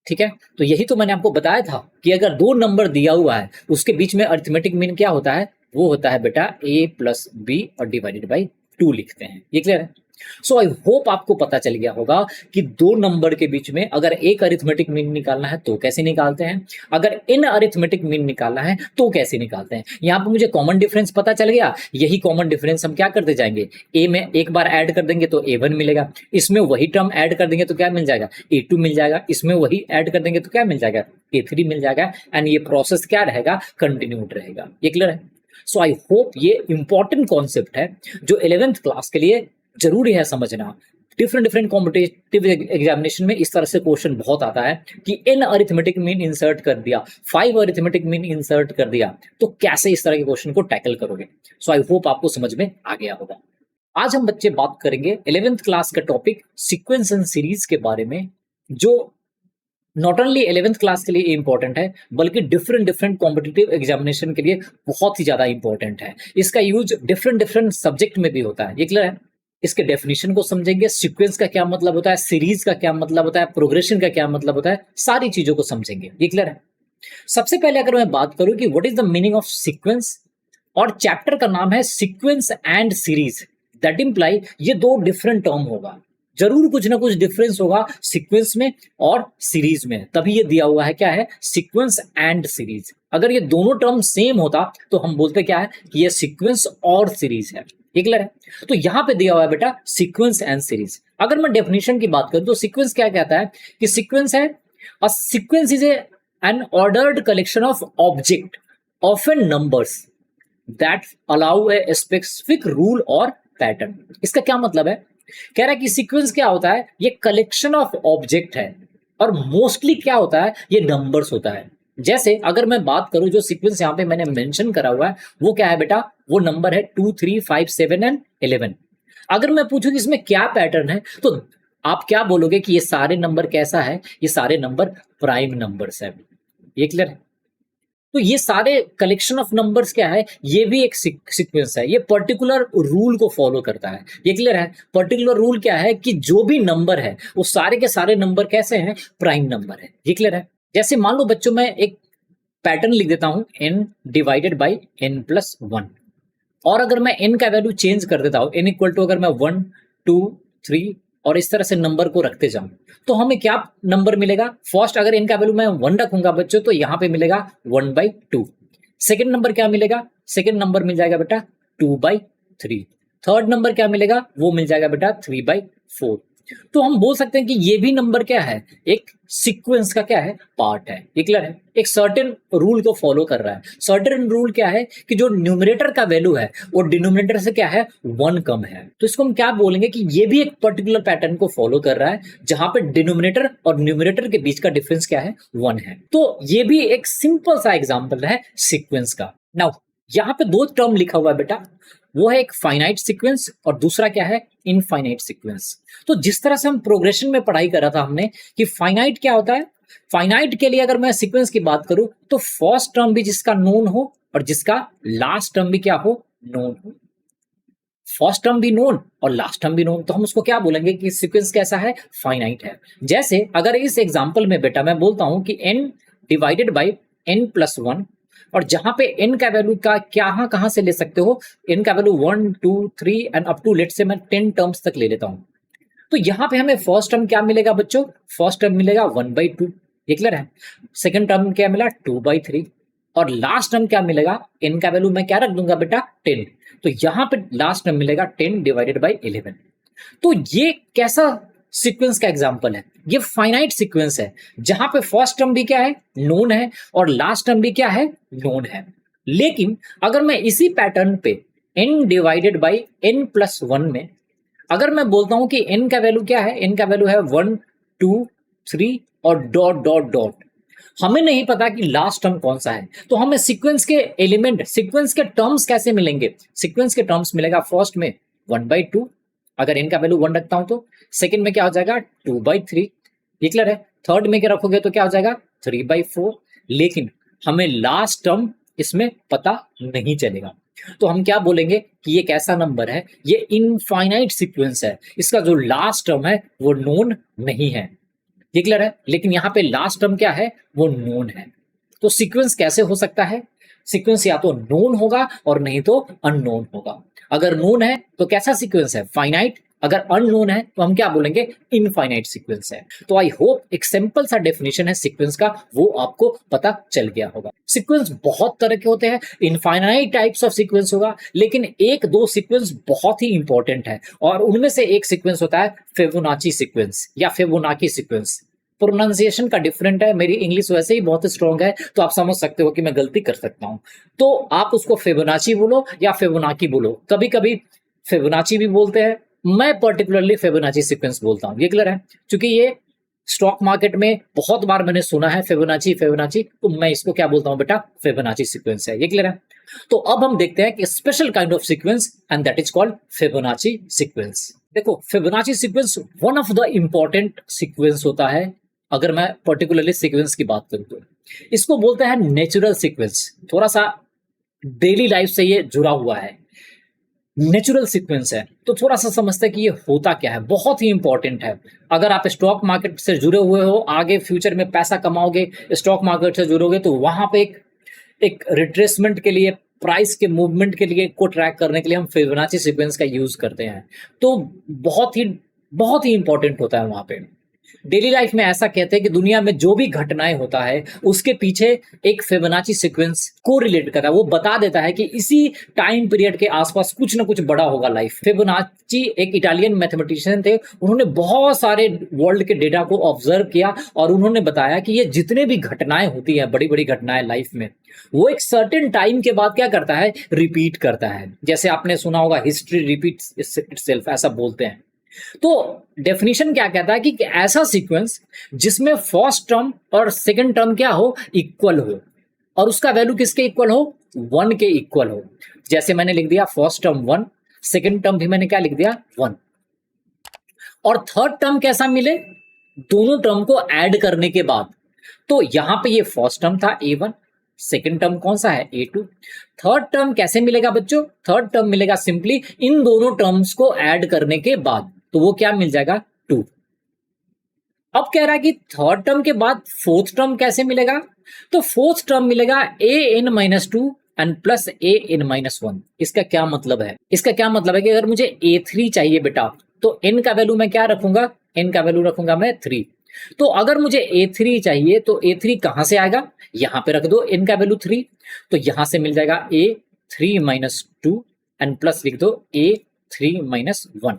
ठीक है, तो यही तो मैंने आपको बताया था कि अगर दो नंबर दिया हुआ है उसके बीच में अरिथमेटिक मीन क्या होता है, वो होता है बेटा a प्लस बी और डिवाइडेड बाई 2 लिखते हैं। ये क्लियर है? सो आई होप आपको पता चल गया होगा कि दो नंबर के बीच में अगर एक अरिथमेटिक मीन निकालना है तो कैसे निकालते हैं, अगर इन अरिथमेटिक मीन निकालना है तो कैसे निकालते हैं। यहाँ पे मुझे कॉमन डिफरेंस पता चल गया, यही कॉमन डिफरेंस हम क्या करते जाएंगे, ए में एक बार ऐड कर देंगे तो a1 मिलेगा, इसमें वही टर्म ऐड कर देंगे तो क्या मिल जाएगा a2 मिल जाएगा, इसमें वही ऐड कर देंगे तो क्या मिल जाएगा a3 मिल जाएगा। एंड ये प्रोसेस क्या रहेगा, कंटिन्यूड रहेगा। ये क्लियर है? सो आई होप ये इंपॉर्टेंट कॉन्सेप्ट है जो 11th क्लास के लिए जरूरी है समझना। डिफरेंट कॉम्पिटिटिव एग्जामिनेशन में इस तरह से क्वेश्चन बहुत आता है कि n अरिथमेटिक मीन इंसर्ट कर दिया, 5 अरिथमेटिक मीन इंसर्ट कर दिया, तो कैसे इस तरह के क्वेश्चन को टैकल करोगे। सो आई होप आपको समझ में आ गया होगा। आज हम बच्चे बात करेंगे 11th क्लास का टॉपिक सीक्वेंस एंड सीरीज के बारे में, जो नॉट ओनली 11th क्लास के लिए इंपॉर्टेंट है बल्कि डिफरेंट कॉम्पिटिटिव एग्जामिनेशन के लिए बहुत ही ज्यादा इंपॉर्टेंट है। इसका यूज डिफरेंट सब्जेक्ट में भी होता है। ये क्लियर है? इसके डेफिनेशन को समझेंगे, सीक्वेंस का क्या मतलब होता है, सीरीज का क्या मतलब होता है, प्रोग्रेशन का क्या मतलब होता है, सारी चीजों को समझेंगे। ये क्लियर है? सबसे पहले अगर मैं बात करूं कि what is the meaning of sequence, और चैप्टर का नाम है sequence and series, that imply ये दो डिफरेंट टर्म होगा, जरूर कुछ ना कुछ डिफरेंस होगा सीक्वेंस में और सीरीज में, तभी ये दिया हुआ है क्या है, सीक्वेंस एंड सीरीज। अगर ये दोनों टर्म सेम होता तो हम बोलते क्या है कि ये सीक्वेंस और सीरीज है। ये क्लियर है? तो यहां पे दिया हुआ है बेटा सीक्वेंस एंड सीरीज। अगर मैं डेफिनेशन की बात करूं तो सीक्वेंस क्या कहता है कि सीक्वेंस है a sequence is an ordered collection of object often numbers that allow a specific rule और पैटर्न। इसका क्या मतलब है, कह रहा है कि सीक्वेंस क्या होता है, ये कलेक्शन ऑफ ऑब्जेक्ट है और मोस्टली क्या होता है, ये नंबर्स होता है। जैसे अगर मैं बात करूं जो सीक्वेंस यहां पे मैंने मेंशन करा हुआ है वो क्या है बेटा, वो नंबर है 2 3 5 7 एंड 11। अगर मैं पूछूं कि इसमें क्या पैटर्न है तो आप क्या बोलोगे कि ये सारे नंबर कैसा है, ये सारे नंबर प्राइम नंबर्स है। ये क्लियर है? तो ये सारे कलेक्शन ऑफ नंबर्स क्या है, ये भी एक सीक्वेंस है, ये पर्टिकुलर रूल को फॉलो करता है। ये क्लियर है? पर्टिकुलर रूल क्या है कि जो भी नंबर है वो सारे के सारे नंबर कैसे हैं, प्राइम नंबर है। ये क्लियर है? जैसे मान लो बच्चों मैं एक पैटर्न लिख देता हूं n divided by n plus 1, और अगर मैं n का वैल्यू चेंज कर देता हूं, n इक्वल टू अगर मैं 1 2 3 और इस तरह से नंबर को रखते जाऊं तो हमें क्या नंबर मिलेगा। फर्स्ट अगर इनका वैल्यू मैं 1 रखूंगा बच्चों तो यहां पे मिलेगा 1/2। सेकंड नंबर क्या मिलेगा, सेकंड नंबर मिल जाएगा बेटा 2/3। थर्ड नंबर क्या मिलेगा, वो मिल जाएगा बेटा 3/4। तो हम बोल सकते हैं कि ये भी नंबर क्या है, एक सीक्वेंस का क्या है, पार्ट है। ये क्लियर है? एक सर्टेन रूल को फॉलो कर रहा है। सर्टेन रूल क्या है कि जो न्यूमरेटर का वैल्यू है वो डिनोमिनेटर से क्या है, 1 कम है। तो इसको हम क्या बोलेंगे कि ये भी एक पर्टिकुलर पैटर्न को फॉलो कर रहा है जहां पे डिनोमिनेटर और न्यूमरेटर के बीच का डिफरेंस क्या है, 1 है। तो ये भी एक सिंपल सा एग्जाम्पल है सीक्वेंस का। नाउ यहाँ पे दो टर्म लिखा हुआ है बेटा, वो है एक फाइनाइट सीक्वेंस और दूसरा क्या है, इनफाइनाइट सीक्वेंस। तो जिस तरह से हम प्रोग्रेशन में पढ़ाई करा था हमने कि फाइनाइट क्या होता है, फाइनाइट के लिए अगर मैं सीक्वेंस की बात करूं तो फर्स्ट टर्म भी जिसका नोन हो और जिसका लास्ट टर्म भी क्या हो, नोन हो, फर्स्ट टर्म भी नोन और लास्ट टर्म भी नोन, तो हम उसको क्या बोलेंगे कि सीक्वेंस कैसा है, फाइनाइट है। जैसे अगर इस एग्जांपल में बेटा मैं बोलता हूं कि n डिवाइडेड बाई n+1, और जहां पे n का वैल्यू का कहां से ले सकते हो, n का value 1 2 3 and up to let say मैं 10 टर्म्स तक ले लेता हूं, तो यहाँ पे हमें फर्स्ट टर्म क्या मिलेगा बच्चों, फर्स्ट टर्म मिलेगा 1/2, ये क्लियर है। सेकंड टर्म क्या मिला 2/3, और लास्ट टर्म क्या मिलेगा, n का वैल्यू मैं क्या रख दूंगा बेटा 10, तो यहाँ पे लास्ट टर्म मिलेगा 10 डिवाइडेड बाई 11। तो ये कैसा सीक्वेंस का एग्जांपल है, ये फाइनाइट सीक्वेंस है जहां पे फर्स्ट टर्म भी क्या है, नोन है, और लास्ट टर्म भी क्या है, नोन है। लेकिन अगर मैं इसी पैटर्न पे n डिवाइडेड बाई n+1 में अगर मैं बोलता हूं कि n का वैल्यू क्या है, n का वैल्यू है 1 2 3 और डॉट डॉट डॉट, हमें नहीं पता कि लास्ट टर्म कौन सा है, तो हमें सीक्वेंस के एलिमेंट, सीक्वेंस के टर्म्स कैसे मिलेंगे, सीक्वेंस के टर्म्स मिलेगा फर्स्ट में 1/2, अगर n का वैल्यू 1 रखता हूं तो, सेकंड में क्या हो जाएगा 2/3, ये क्लियर है, थर्ड में क्या रखोगे तो क्या हो जाएगा 3/4, लेकिन हमें लास्ट टर्म इसमें पता नहीं चलेगा, तो हम क्या बोलेंगे कि ये कैसा नंबर है, ये इनफाइनाइट सीक्वेंस है, इसका जो लास्ट टर्म है वो नोन नहीं है, ये क्लियर है, लेकिन यहाँ पे लास्ट टर्म क्या है, वो नोन है। तो सीक्वेंस कैसे हो सकता है, सीक्वेंस या तो नोन होगा और नहीं तो अननोन होगा। अगर नोन है तो कैसा सीक्वेंस है, फाइनाइट, अगर अननोन है तो हम क्या बोलेंगे, इनफाइनाइट सीक्वेंस है। तो आई होप एक सिंपल सा डेफिनेशन है सीक्वेंस का, वो आपको पता चल गया होगा। सीक्वेंस बहुत तरह के होते हैं, इनफाइनाइट टाइप्स ऑफ सीक्वेंस होगा, लेकिन एक दो सीक्वेंस बहुत ही इंपॉर्टेंट है, और उनमें से एक सीक्वेंस होता है फिबोनाची सीक्वेंस या फिबोनाकी सीक्वेंस। प्रोनाउंसिएशन का डिफरेंट है, मेरी इंग्लिश वैसे ही बहुत स्ट्रांग है, तो आप समझ सकते हो कि मैं गलती कर सकता हूं, तो आप उसको फिबोनाची बोलो या फिबोनाकी बोलो, कभी कभी फिबोनाची भी बोलते हैं, मैं पर्टिकुलरली फिबोनाची सीक्वेंस बोलता हूं, ये क्लियर है, क्योंकि ये स्टॉक मार्केट में बहुत बार मैंने सुना है फिबोनाची फिबोनाची, तो मैं इसको क्या बोलता हूं बेटा, फिबोनाची सीक्वेंस है, ये क्लियर है। तो अब हम देखते हैं कि special kind of sequence and that is called Fibonacci sequence. देखो Fibonacci sequence one of the important sequence होता है, अगर मैं पर्टिकुलरली सीक्वेंस की बात करूं तो इसको बोलते हैं नेचुरल सीक्वेंस, थोड़ा सा डेली लाइफ से ये जुड़ा हुआ है, नेचुरल सीक्वेंस है, तो थोड़ा सा समझते हैं कि ये होता क्या है, बहुत ही इंपॉर्टेंट है। अगर आप स्टॉक मार्केट से जुड़े हुए हो, आगे फ्यूचर में पैसा कमाओगे, स्टॉक मार्केट से जुड़ोगे, तो वहां पे एक रिट्रेसमेंट के लिए, प्राइस के मूवमेंट के लिए को ट्रैक करने के लिए हम फिबोनाची सीक्वेंस का यूज करते हैं, तो बहुत ही इंपॉर्टेंट होता है वहां पे। डेली लाइफ में ऐसा कहते हैं कि दुनिया में जो भी घटनाएं होता है उसके पीछे एक फिबोनाची सीक्वेंस को रिलेट करता है, वो बता देता है कि इसी टाइम पीरियड के आसपास कुछ ना कुछ बड़ा होगा लाइफ। फिबोनाची एक इटालियन मैथमेटिशियन थे, उन्होंने बहुत सारे वर्ल्ड के डेटा को ऑब्जर्व किया और उन्होंने बताया कि ये जितने भी घटनाएं होती है, बड़ी बड़ी घटनाएं लाइफ में, वो एक सर्टेन टाइम के बाद क्या करता है, रिपीट करता है। जैसे आपने सुना होगा हिस्ट्री रिपीट्स इटसेल्फ, ऐसा बोलते हैं। तो डेफिनेशन क्या कहता है कि ऐसा सीक्वेंस जिसमें फर्स्ट टर्म और सेकंड टर्म क्या हो, इक्वल हो, और उसका वैल्यू किसके इक्वल हो, 1 के इक्वल हो। जैसे मैंने लिख दिया फर्स्ट टर्म 1, सेकंड टर्म भी मैंने क्या लिख दिया 1, और थर्ड टर्म कैसा मिले, दोनों टर्म को ऐड करने के बाद। तो यहां पे ये फर्स्ट टर्म था A1, सेकंड टर्म कौन सा है A2, थर्ड टर्म कैसे मिलेगा बच्चों, थर्ड टर्म मिलेगा सिंपली इन दोनों टर्म्स को ऐड करने के बाद, तो वो क्या मिल जाएगा 2। अब कह रहा है कि थर्ड टर्म के बाद फोर्थ टर्म कैसे मिलेगा, तो फोर्थ टर्म मिलेगा an-2 एंड प्लस an-1। इसका क्या मतलब है, इसका क्या मतलब है कि अगर मुझे A3 चाहिए बेटा, तो n का वैल्यू मैं क्या रखूंगा, n का वैल्यू रखूंगा मैं 3। तो अगर मुझे A3 चाहिए तो A3 कहां से आएगा, यहां पे रख दो n का वैल्यू 3, तो यहां से मिल जाएगा A3-2 एंड प्लस लिख दो A3-1।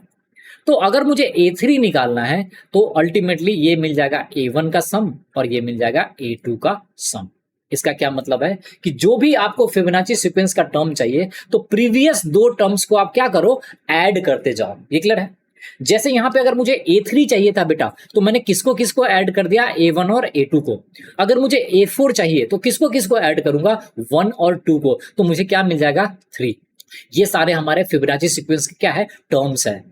तो अगर मुझे A3 निकालना है तो अल्टीमेटली ये मिल जाएगा A1 का सम और ये मिल जाएगा A2 का सम। इसका क्या मतलब है कि जो भी आपको फिबोनाची सीक्वेंस का टर्म चाहिए, तो प्रीवियस दो टर्म्स को आप क्या करो, ऐड करते जाओ। ये क्लियर है। जैसे यहां पे अगर मुझे A3 चाहिए था बेटा, तो मैंने किसको किसको ऐड कर दिया, A1 और A2 को। अगर मुझे A4 चाहिए तो किसको किसको ऐड करूंगा, 1 और 2 को, तो मुझे क्या मिल जाएगा 3। ये सारे हमारे फिबोनाची सीक्वेंस के क्या है, टर्म्स है।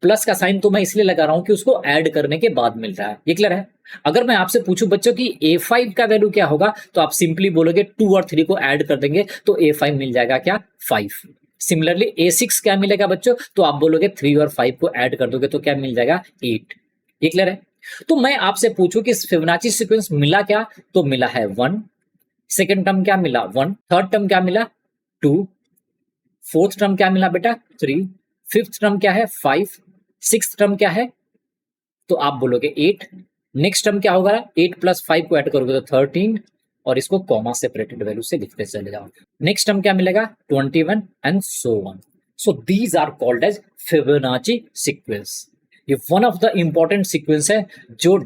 प्लस का साइन तो मैं इसलिए लगा रहा हूं कि उसको ऐड करने के बाद मिल रहा है। ये क्लियर है। अगर मैं आपसे पूछूं बच्चों की A5 का वैल्यू क्या होगा, तो आप सिंपली बोलोगे 2 और 3 को ऐड कर देंगे तो A5 मिल जाएगा क्या, 5। सिमिलरली A6 क्या मिलेगा बच्चों, तो आप बोलोगे 3 और 5 को ऐड कर दोगे तो क्या मिल जाएगा 8। ये क्लियर है। तो मैं आपसे पूछूं कि फिबोनाची सीक्वेंस मिला क्या, तो मिला है 1, सेकेंड टर्म क्या मिला 1, थर्ड टर्म क्या मिला 2, फोर्थ टर्म क्या मिला बेटा 3, फिफ्थ टर्म क्या है 5, सिक्स्थ टर्म क्या है, तो आप बोलोगे 8। नेक्स्ट टर्म क्या होगा, 8 प्लस 5 को ऐड करोगे तो 13, और इसको कॉमा सेपरेटेड वैल्यू से लिखते चले जाओ। नेक्स्ट टर्म क्या मिलेगा 21 and so on. So these are called as Fibonacci sequence. ये one of the important sequence है जो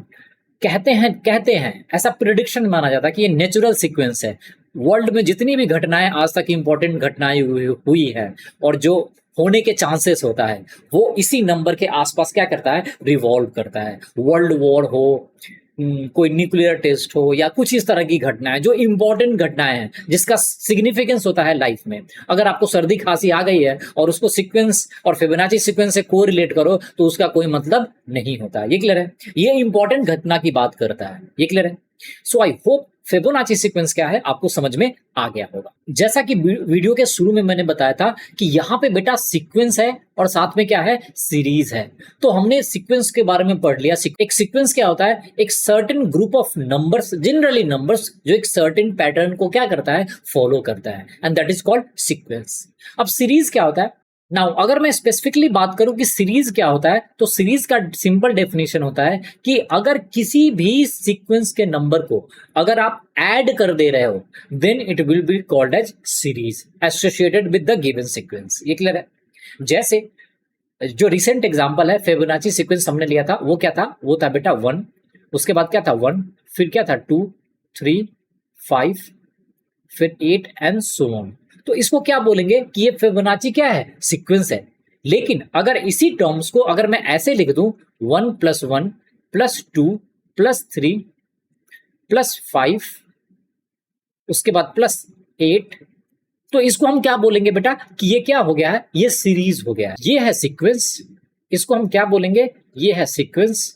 कहते हैं ऐसा प्रिडिक्शन माना जाता है कि ये नेचुरल सीक्वेंस है। वर्ल्ड में जितनी भी घटनाएं आज तक इंपॉर्टेंट घटनाएं हुई है और जो होने के चांसेस होता है वो इसी नंबर के आसपास क्या करता है, रिवॉल्व करता है। वर्ल्ड वॉर हो, कोई न्यूक्लियर टेस्ट हो, या कुछ इस तरह की घटनाएं जो इंपॉर्टेंट घटनाएं हैं जिसका सिग्निफिकेंस होता है लाइफ में। अगर आपको सर्दी खांसी आ गई है और उसको सीक्वेंस और फिबोनाची सीक्वेंस से कोरिलेट करो तो उसका कोई मतलब नहीं होता। ये क्लियर है, ये इंपॉर्टेंट घटना की बात करता है। ये क्लियर है। So I hope Fibonacci sequence क्या है आपको समझ में आ गया होगा। जैसा कि वीडियो के शुरू में मैंने बताया था कि यहाँ पे बेटा सीक्वेंस है और साथ में क्या है, सीरीज है। तो हमने सीक्वेंस के बारे में पढ़ लिया। एक सीक्वेंस क्या होता है, एक certain group of numbers, generally numbers, जो एक सर्टेन पैटर्न को क्या करता है, फॉलो करता है, and that is called sequence. अब सीरीज क्या होता है। नाउ अगर मैं स्पेसिफिकली बात करूं कि सीरीज क्या होता है, तो सीरीज का सिंपल डेफिनेशन होता है कि अगर किसी भी सीक्वेंस के नंबर को अगर आप ऐड कर दे रहे हो then it will be called as series associated with the given sequence. ये क्लियर है। जैसे जो रिसेंट एग्जांपल है फिबोनाची सीक्वेंस हमने लिया था, वो क्या था, वो था बेटा 1, उसके बाद क्या था 1, फिर क्या था 2, 3, 5, फिर 8 एंड सो ऑन। तो इसको क्या बोलेंगे कि ये फिबोनाची क्या है, सीक्वेंस है। लेकिन अगर इसी टर्म्स को अगर मैं ऐसे लिख दूं 1 + 1 + 2 + 3 + 5 उसके बाद +8, तो इसको हम क्या बोलेंगे बेटा कि ये क्या हो गया है, ये सीरीज हो गया है। ये है सीक्वेंस, इसको हम क्या बोलेंगे, ये है सीक्वेंस,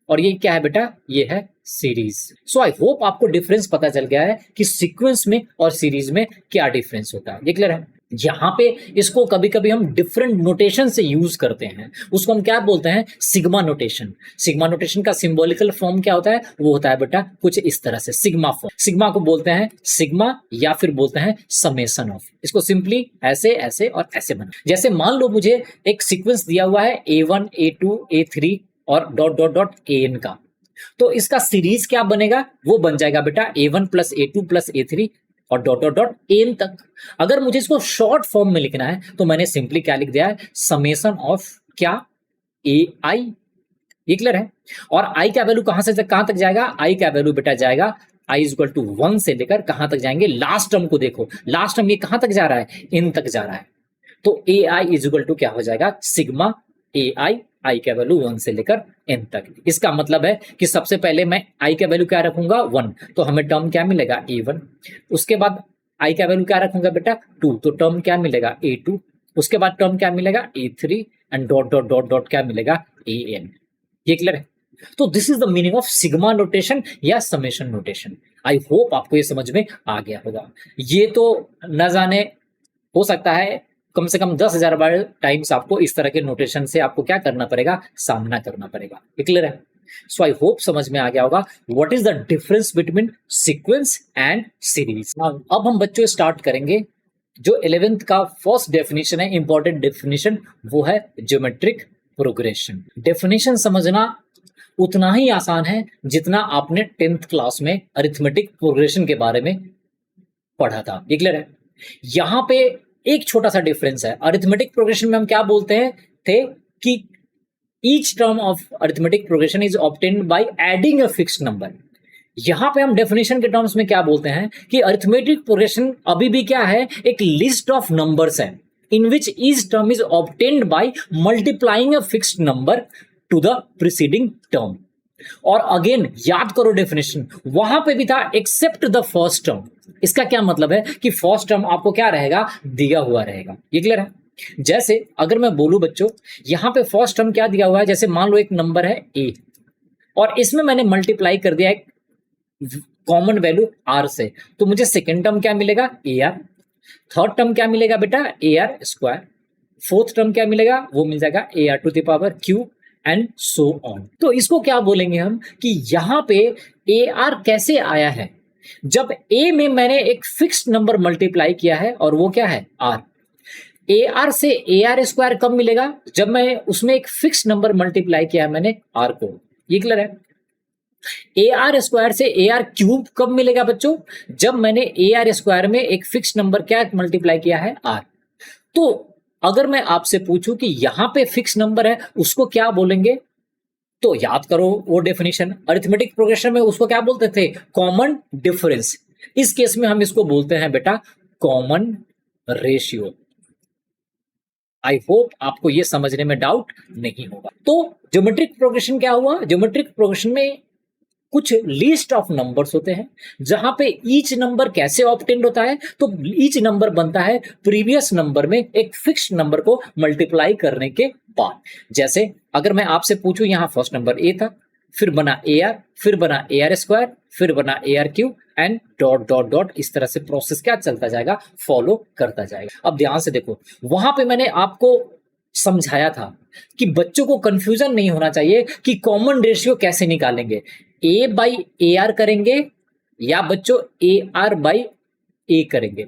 और ये क्या है बेटा, ये है सीरीज। सो आई होप आपको डिफरेंस पता चल गया है कि सीक्वेंस में और सीरीज में क्या डिफरेंस होता है। ये क्लियर है। यहाँ पे इसको कभी कभी हम डिफरेंट नोटेशन से यूज करते हैं, उसको हम क्या बोलते हैं, सिग्मा नोटेशन। सिग्मा नोटेशन का सिंबॉलिकल फॉर्म क्या होता है, वो होता है बेटा कुछ इस तरह से, सिग्मा फॉर्म। सिग्मा को बोलते हैं सिग्मा या फिर बोलते हैं समेशन ऑफ। इसको सिंपली ऐसे ऐसे और ऐसे बना। जैसे मान लो मुझे एक सीक्वेंस दिया हुआ है A1 A2 A3 और डॉट डॉट डॉट AN का, तो इसका सीरीज क्या बनेगा, वो बन जाएगा बेटा A1 + A2 + A3 और डॉट डॉट डॉट AN तक। अगर मुझे इसको शॉर्ट फॉर्म में लिखना है तो मैंने सिंपली क्या लिख दिया है, समेशन ऑफ क्या, AI। ये क्लियर है। और I का वैल्यू कहां से कहां तक जाएगा, I का वैल्यू बेटा जाएगा I = 1 से लेकर कहां तक जाएंगे, लास्ट टर्म को देखो, लास्ट टर्म ये कहां तक जा रहा है, N तक जा रहा है। तो AI = क्या हो जाएगा, सिग्मा AI, I का वैल्यू 1 से लेकर N तक। इसका मतलब है कि सबसे पहले मैं I का वैल्यू क्या रखूंगा 1, तो हमें टर्म क्या मिलेगा A1। उसके बाद I का वैल्यू क्या रखूंगा बेटा 2, तो टर्म क्या मिलेगा A2। उसके बाद टर्म क्या मिलेगा A3 and dot dot dot dot क्या मिलेगा AN। ये क्लियर है। तो this is the meaning of sigma notation या समेशन नोटेशन। आई होप आपको ये समझ में आ गया होगा। ये तो न जाने हो सकता है कम से कम 10,000 बार टाइम्स आपको इस तरह के नोटेशन से आपको क्या करना पड़ेगा, सामना करना पड़ेगा। क्लियर है। सो आई होप समझ में आ गया होगा what is the difference between sequence and series. अब हम बच्चों स्टार्ट करेंगे जो 11th का फर्स्ट डेफिनेशन है, इंपॉर्टेंट डेफिनेशन, वो है ज्योमेट्रिक प्रोग्रेशन। डेफिनेशन समझना उतना ही आसान है जितना आपने 10th क्लास में अरिथमेटिक प्रोग्रेशन के बारे में पढ़ा था। ये क्लियर है। यहां पे एक छोटा सा डिफरेंस है। अरिथमेटिक प्रोग्रेशन में हम क्या बोलते हैं थे कि each term of arithmetic progression is obtained by adding a fixed number. यहां पे हम डेफिनेशन के टर्म्स में क्या बोलते हैं कि अरिथमेटिक प्रोग्रेशन अभी भी क्या है, एक लिस्ट ऑफ नंबर्स है in which each term is obtained by multiplying a fixed number to the preceding term. और अगेन याद करो डेफिनेशन, वहां पे भी था एक्सेप्ट द फर्स्ट टर्म। इसका क्या मतलब है कि फर्स्ट टर्म आपको क्या रहेगा, दिया हुआ रहेगा। ये क्लियर है। जैसे अगर मैं बोलूं बच्चों, यहां पे फर्स्ट टर्म क्या दिया हुआ है, जैसे मान लो एक नंबर है A और इसमें मैंने मल्टीप्लाई कर दिया एक कॉमन वैल्यू R से, तो मुझे सेकेंड टर्म क्या मिलेगा AR। थर्ड टर्म क्या मिलेगा बेटा, A R square. Fourth term क्या मिलेगा, वो मिल जाएगा A R to the power Q and so on. तो इसको क्या बोलेंगे हम कि यहां पे ए आर कैसे आया है, जब ए में मैंने एक फिक्स्ड नंबर मल्टीप्लाई किया है और वो क्या है, आर। ए आर से ए आर स्क्वायर कब मिलेगा, जब मैं उसमें एक फिक्स्ड नंबर मल्टीप्लाई किया है मैंने आर को। ये क्लियर है। ए आर स्क्वायर से ए आर क्यूब कब मिलेगा बच्चों, जब मैंने ए आर स्क्वायर में एक फिक्स्ड नंबर क्या मल्टीप्लाई किया है, आर। तो अगर मैं आपसे पूछूं कि यहां पे फिक्स नंबर है उसको क्या बोलेंगे, तो याद करो वो डेफिनेशन, अरिथमेटिक प्रोग्रेशन में उसको क्या बोलते थे, कॉमन डिफरेंस। इस केस में हम इसको बोलते हैं बेटा कॉमन रेशियो। आई होप आपको ये समझने में डाउट नहीं होगा। तो ज्योमेट्रिक प्रोग्रेशन क्या हुआ, ज्योमेट्रिक प्रोग्रेशन में कुछ लिस्ट ऑफ नंबर्स होते हैं जहां पे ईच नंबर कैसे ऑब्टेन्ड होता है, तो ईच नंबर बनता है प्रीवियस नंबर में एक फिक्स्ड नंबर को मल्टीप्लाई करने के बाद। जैसे अगर मैं आपसे पूछूं यहां फर्स्ट नंबर ए था, फिर बना ए आर, फिर बना ए आर स्क्वायर, फिर बना A R Q and dot dot dot, इस तरह से प्रोसेस क्या चलता जाएगा, फॉलो करता जाएगा। अब ध्यान से देखो, वहां पे मैंने आपको समझाया था कि बच्चों को कंफ्यूजन नहीं होना चाहिए कि कॉमन रेशियो कैसे निकालेंगे, ए बाई ए आर करेंगे या बच्चों ए आर बाई ए करेंगे।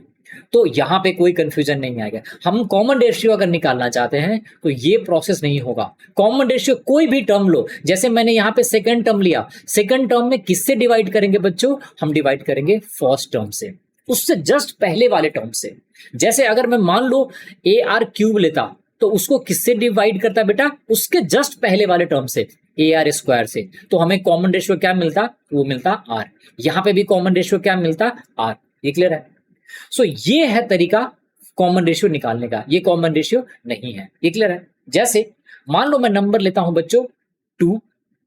तो यहां पे कोई कंफ्यूजन नहीं आएगा। हम कॉमन रेशियो अगर निकालना चाहते हैं तो ये प्रोसेस नहीं होगा। कॉमन रेशियो कोई भी टर्म लो, जैसे मैंने यहां पे सेकंड टर्म लिया, सेकंड टर्म में किससे डिवाइड करेंगे बच्चों, हम डिवाइड करेंगे फर्स्ट टर्म से, उससे जस्ट पहले वाले टर्म से। जैसे अगर मैं मान लो ए आर क्यूब लेता तो उसको किससे डिवाइड करता है बेटा, उसके जस्ट पहले वाले टर्म से, ए आर स्क्वायर से। तो हमें कॉमन रेशियो क्या मिलता, वो मिलता आर। यहां पे भी कॉमन रेशियो क्या मिलता, आर। ये क्लियर है। सो ये है तरीका कॉमन रेशियो निकालने का, ये कॉमन रेशियो नहीं है। ये क्लियर है। जैसे मान लो मैं नंबर लेता हूं बच्चों 2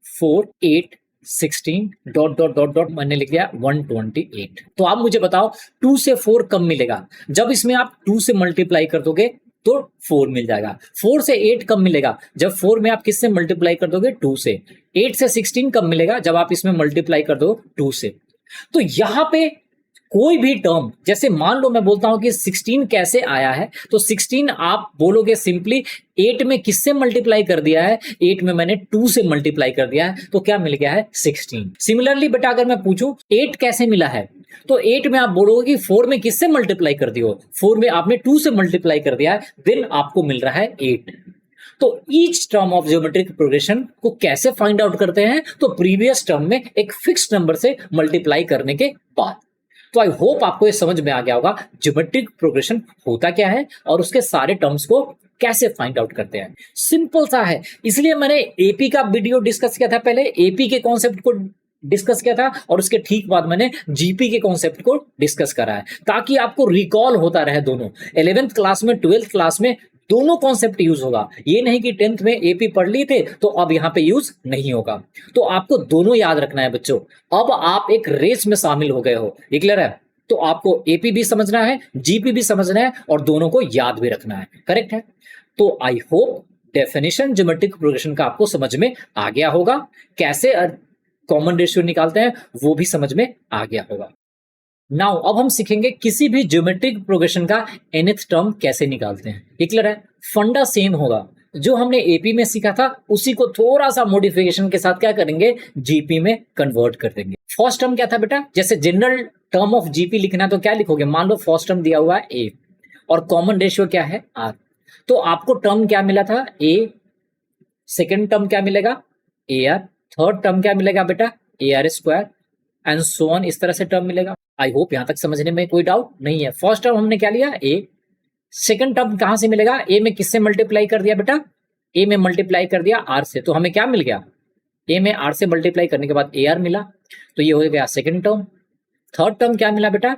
4 8 16 डॉट डॉट डॉट डॉट, मैंने लिख दिया 128। तो आप मुझे बताओ 2 से 4 कब मिलेगा, जब इसमें आप 2 से मल्टीप्लाई कर दोगे तो 4 मिल जाएगा। 4 से 8 कब मिलेगा, जब 4 में आप किससे मल्टीप्लाई कर दोगे, 2 से। 8 से 16 कब मिलेगा, जब आप इसमें मल्टीप्लाई कर दो 2 से। तो यहां पे कोई भी टर्म, जैसे मान लो मैं बोलता हूं कि 16 कैसे आया है, तो 16 आप बोलोगे सिंपली 8 में किससे मल्टीप्लाई कर दिया है, 8 में मैंने 2 से मल्टीप्लाई कर दिया है, तो क्या मिल गया है 16। सिमिलरली बेटा अगर मैं पूछूं 8 कैसे मिला है, तो 8 में आप बोलोगे कि 4 में किससे मल्टीप्लाई कर दियो, 4 में आपने 2 से मल्टीप्लाई कर दिया है, देन आपको मिल रहा है 8। तो each term of geometric progression को कैसे फाइंड आउट करते हैं, तो प्रीवियस टर्म में एक फिक्स्ड नंबर से मल्टीप्लाई करने के बाद। तो आई होप आपको ये समझ में आ गया होगा ज्योमेट्रिक प्रोग्रेशन होता क्या है और उसके सारे टर्म्स को कैसे फाइंड आउट करते हैं। सिंपल सा है, इसलिए मैंने एपी का वीडियो डिस्कस किया था, पहले एपी के कॉन्सेप्ट को डिस्कस किया था और उसके ठीक बाद मैंने जीपी के कॉन्सेप्ट को डिस्कस करा है, ताकि आपको रिकॉल होता रहे दोनों। 11th क्लास में 12th क्लास में दोनों कॉन्सेप्ट यूज होगा, ये नहीं कि 10th में एपी पढ़ लिए थे तो अब यहां पे यूज नहीं होगा। तो आपको दोनों याद रखना है बच्चों। अब आप एक रेस में शामिल हो गए हो, ये क्लियर है। तो आपको एपी भी समझना है, जीपी भी समझना है और दोनों को याद भी रखना है। करेक्ट है। तो I hope definition geometric progression का आपको समझ में आ गया होगा, कैसे कॉमन रेशियो निकालते हैं वो भी समझ में आ गया होगा। नाउ अब हम सीखेंगे किसी भी ज्योमेट्रिक प्रोग्रेशन का nth टर्म कैसे निकालते हैं। ये क्लियर है। फंडा सेम होगा, जो हमने एपी में सीखा था उसी को थोड़ा सा मॉडिफिकेशन के साथ क्या करेंगे, जीपी में कन्वर्ट कर देंगे। फर्स्ट टर्म क्या था बेटा, जैसे जनरल टर्म ऑफ जीपी लिखना तो क्या लिखोगे, मान लो फर्स्ट टर्म दिया हुआ है ए और कॉमन रेशियो क्या है आर, तो आपको टर्म क्या मिला था ए, सेकेंड टर्म क्या मिलेगा ए आर, थर्ड टर्म क्या मिलेगा बेटा A R square and so on, इस तरह से टर्म मिलेगा। आई होप यहां तक समझने में कोई डाउट नहीं है। फर्स्ट टर्म हमने क्या लिया ए, सेकंड टर्म कहां से मिलेगा, ए में किससे मल्टीप्लाई कर दिया बेटा, ए में मल्टीप्लाई कर दिया आर से, तो हमें क्या मिल गया, ए में आर से मल्टीप्लाई करने के बाद ए आर मिला, तो ये हो गया सेकंड टर्म। थर्ड टर्म क्या मिला बेटा,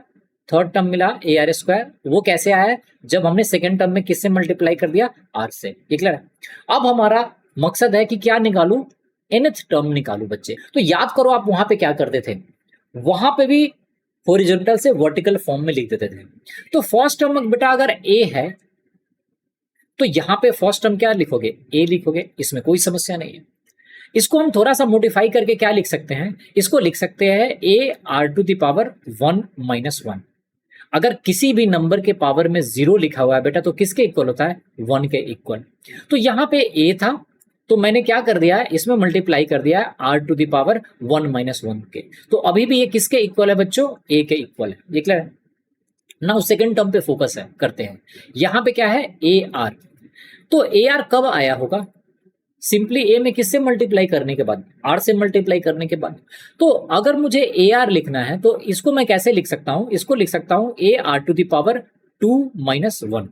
थर्ड टर्म मिला ए आर स्क्वायर, वो कैसे आया है, जब हमने सेकंड टर्म में किससे मल्टीप्लाई कर दिया आर से। ये क्लियर है। अब हमारा मकसद है कि क्या निकालू, nth टर्म निकालू बच्चे। तो याद करो आप वहां पे क्या करते थे, वहां पे भी हॉरिजॉन्टल से वर्टिकल फॉर्म में लिख देते थे। तो फर्स्ट टर्म बेटा अगर ए है तो यहां पे फर्स्ट टर्म क्या लिखोगे, ए लिखोगे, इसमें कोई समस्या नहीं है। इसको हम थोड़ा सा मॉडिफाई करके क्या लिख सकते हैं, इसको लिख सकते हैं A R to the power 1 - 1। अगर किसी भी नंबर के पावर में 0 लिखा हुआ है बेटा तो किसके इक्वल होता है? 1 के इक्वल। तो यहाँ पे a था तो मैंने क्या कर दिया है, इसमें मल्टीप्लाई कर दिया है r to the power 1 minus 1 के। तो अभी भी ये किसके इक्वल है बच्चों? a के इक्वल है। ये क्लियर है? नाउ सेकंड टर्म पे फोकस है करते हैं। यहाँ पे क्या है? AR। तो AR कब आया होगा? सिंपली a में किससे मल्टीप्लाई करने के बाद? r से मल्टीप्लाई करने के बाद। तो अगर मुझे AR लिखना है तो इसको मैं कैसे लिख सकता हूं? इसको लिख सकता हूं AR to the power 2 minus 1।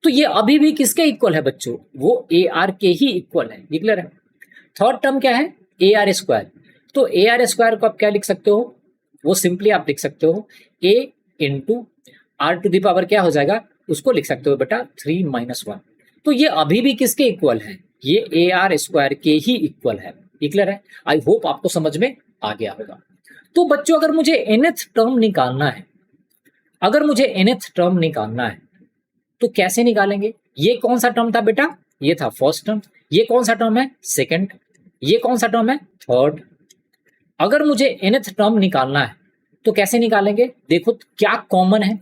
तो ये अभी भी किसके इक्वल है बच्चों? वो AR के ही इक्वल है। ये क्लियर है? थर्ड टर्म क्या है? AR square. तो AR स्क्वायर को आप क्या लिख सकते हो? वो सिंपली आप लिख सकते हो a into are to the power क्या हो जाएगा? उसको लिख सकते हो बेटा 3 माइनस 1। तो ये अभी भी किसके इक्वल है? ये AR स्क्वायर के ही इक्वल है। ये क्लियर है? आई होप आपको समझ में आ गया होगा। तो बच्चों अगर मुझे nth टर्म निकालना है, अगर मुझे nth टर्म निकालना है तो कैसे निकालेंगे? ये कौन सा टर्म था बेटा? ये था फर्स्ट टर्म। ये कौन सा टर्म है? सेकंड। ये कौन सा टर्म है? थर्ड। अगर मुझे nth टर्म निकालना है तो कैसे निकालेंगे? देखो क्या कॉमन है,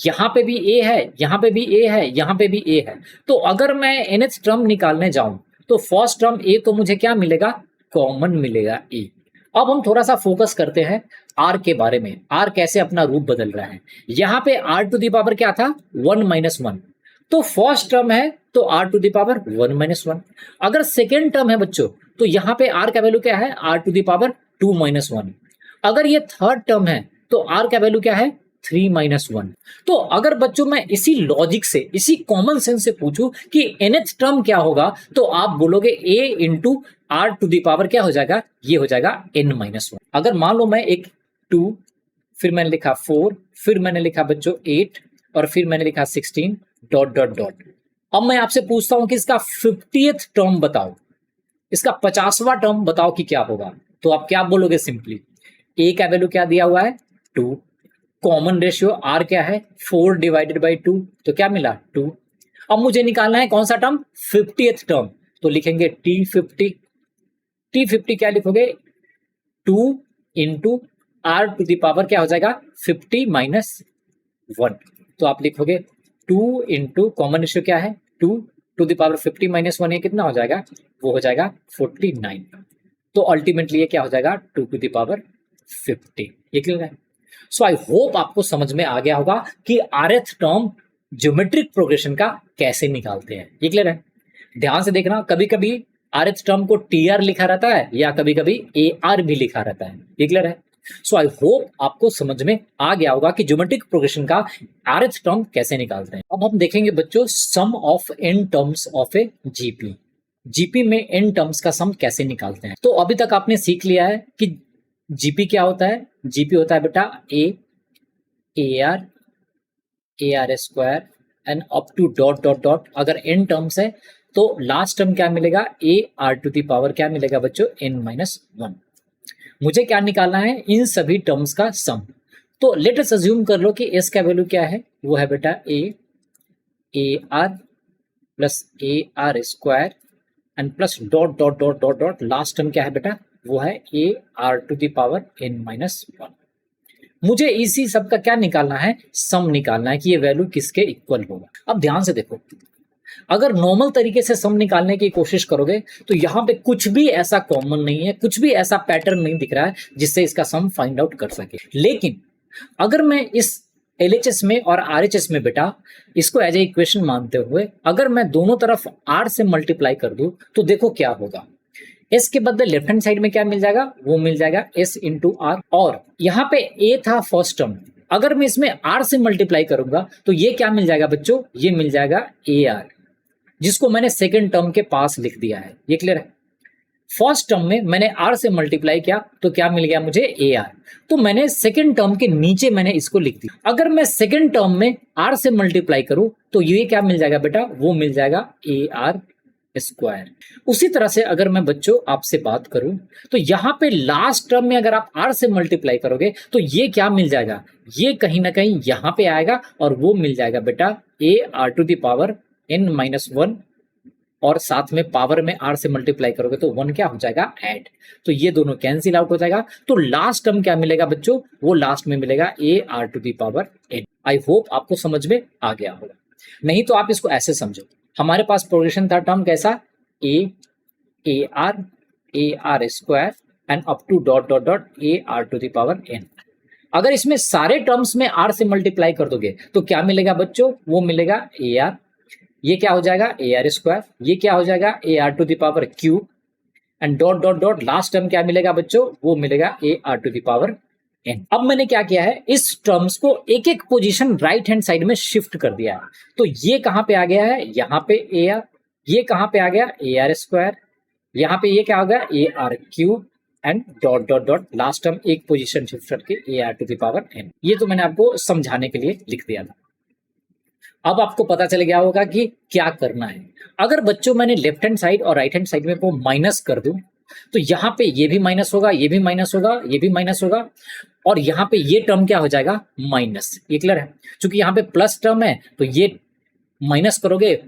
यहाँ पे भी a है, यहाँ पे भी a है, यहाँ पे भी a है। तो अगर मैं nth टर्म निकालने जाऊं तो फर्स्ट टर्म a तो मुझे क्या मिलेगा? कॉमन मिलेगा a। अब हम थोड़ा सा फोकस करते हैं r के बारे में। r कैसे अपना रूप बदल रहा है। यहाँ पे r टू द पावर क्या था? 1 माइनस 1। तो फर्स्ट टर्म है तो r to the power 1 minus 1। अगर सेकेंड टर्म है बच्चों तो यहाँ पे r का वैल्यू क्या है? r to the power 2 minus 1। अगर ये थर्ड टर्म है तो r का वैल्यू क्या है? 3 माइनस 1। तो अगर बच्चों मैं इसी लॉजिक से, इसी कॉमन सेंस से पूछूं कि nth टर्म क्या होगा तो आप बोलोगे a into are to the power क्या हो जाएगा? ये हो जाएगा n माइनस 1। अगर मान लो मैं एक 2, फिर मैंने लिखा 4, फिर मैंने लिखा बच्चों 8 और फिर मैंने लिखा 16 डॉट डॉट डॉट। अब मैं आपसे पूछता हूं कि इसका 50th टर्म बताओ, इसका 50वां टर्म बताओ कि क्या होगा। तो आप क्या बोलोगे? सिंपली a का वैल्यू क्या दिया हुआ है? 2। कॉमन रेशियो r क्या है? 4 डिवाइडेड बाई 2। तो क्या मिला? 2। अब मुझे निकालना है कौन सा टर्म? 50th term. तो लिखेंगे T50। T50 क्या लिखोगे? 2 into are to the power क्या हो जाएगा? 50 माइनस 1। तो आप लिखोगे 2 इंटू कॉमन रेशियो क्या है? 2 टू द पावर 50 माइनस 1। ये कितना हो जाएगा? वो हो जाएगा 49। तो अल्टीमेटली ये क्या हो जाएगा? 2 टू द पावर 50। ये क्लियर है? सो आई होप आपको समझ में आ गया होगा कि rth टर्म ज्योमेट्रिक प्रोग्रेशन का कैसे निकालते हैं। ये क्लियर है? ध्यान से देखना, कभी कभी rth टर्म को TR लिखा रहता है या कभी कभी AR भी लिखा रहता है। ये क्लियर है? सो आई होप आपको समझ में आ गया होगा कि ज्योमेट्रिक प्रोग्रेशन का rth टर्म कैसे निकालते हैं। अब हम देखेंगे बच्चों sum of n terms of a GP. GP में n टर्म्स का सम कैसे निकालते हैं। तो अभी तक आपने सीख लिया है कि जीपी क्या होता है। जीपी होता है बेटा AR square and up to dot dot dot. अगर n टर्म्स है तो लास्ट टर्म क्या मिलेगा? AR टू द पावर क्या मिलेगा बच्चों? n minus 1। मुझे क्या निकालना है? इन सभी टर्म्स का सम। तो लेट अस अज्यूम कर लो कि s का वैल्यू क्या है? वो है बेटा AR plus AR square and plus dot dot dot dot dot. Last term क्या है बेटा? वो है AR to the power n minus 1। मुझे इसी सब का क्या निकालना है? सम निकालना है कि ये वैल्यू किसके इक्वल होगा। अब ध्यान से देखो, अगर नॉर्मल तरीके से सम निकालने की कोशिश करोगे तो यहाँ पे कुछ भी ऐसा कॉमन नहीं है, कुछ भी ऐसा पैटर्न नहीं दिख रहा है जिससे इसका सम फाइंड आउट कर सके। लेकिन अगर मैं इस LHS में और RHS में बेटा इसको एज ए इक्वेशन मानते हुए अगर मैं दोनों तरफ R से मल्टीप्लाई कर दूं तो देखो क्या होगा। S के बदले लेफ्ट हैंड साइड में क्या मिल जाएगा? वो मिल जाएगा S इंटू R। और यहाँ पे A था फर्स्ट टर्म, अगर मैं इसमें R से मल्टीप्लाई करूंगा तो ये क्या मिल जाएगा बच्चों? ये मिल जाएगा AR, जिसको मैंने सेकेंड टर्म के पास लिख दिया है। ये क्लियर है? फर्स्ट टर्म में मैंने R से मल्टीप्लाई किया तो क्या मिल गया मुझे? AR। तो मैंने सेकेंड टर्म के नीचे मैंने इसको लिख दिया। अगर मैं सेकेंड टर्म में R से मल्टीप्लाई करूं तो ये क्या मिल जाएगा बेटा? वो मिल जाएगा AR स्क्वायर। उसी तरह से अगर मैं बच्चों आपसे बात करूं तो यहाँ पे लास्ट टर्म में अगर आप R से मल्टीप्लाई करोगे तो ये क्या मिल जाएगा? ये कहीं ना कहीं यहाँ पे आएगा और वो मिल जाएगा बेटा AR to the power n minus 1 और साथ में पावर में R से मल्टीप्लाई करोगे तो 1 क्या हो जाएगा? ऐड। तो ये दोनों कैंसिल आउट हो जाएगा। तो लास्ट टर्म क्या मिलेगा बच्चों? वो लास्ट में मिलेगा AR to the power n। I hope आपको समझ में आ गया होगा। नहीं तो आप इसको ऐसे समझो, हमारे पास प्रोग्रेशन था टर्म कैसा, A R square and up to dot dot dot A R to the power N. अगर इसमें सारे टर्म्स में आर से मल्टीप्लाई कर दोगे तो क्या मिलेगा बच्चों, वो मिलेगा ए आर, ये क्या हो जाएगा ए आर स्क्वायर, ये क्या हो जाएगा A R to the power Q and dot dot dot last term क्या मिलेगा बच्चों, वो मिलेगा A R to the power N. अब मैंने क्या किया है, इस टर्म्स को एक एक पोजीशन राइट हैंड साइड में शिफ्ट कर दिया है। तो ये कहां पे आ गया है, यहाँ पे ए आर, ये कहां पे आ गया ए आर स्क्वायर, यहाँ पे ये क्या हो गया A R cube and dot dot dot last term एक पोजीशन शिफ्ट करके A R to the power N. ये तो मैंने आपको समझाने के लिए लिख दिया था। अब आपको पता चल गया होगा कि क्या करना है। अगर बच्चों मैंने लेफ्ट हैंड साइड और राइट हैंड साइड में को माइनस कर दूं तो यहाँ पे ये भी माइनस होगा, ये भी माइनस होगा, ये भी माइनस होगा, और यहाँ पे ये टर्म क्या हो जाएगा माइनस। ये क्लियर है, क्योंकि यहाँ पे प्लस टर्म है तो ये माइनस करोगे,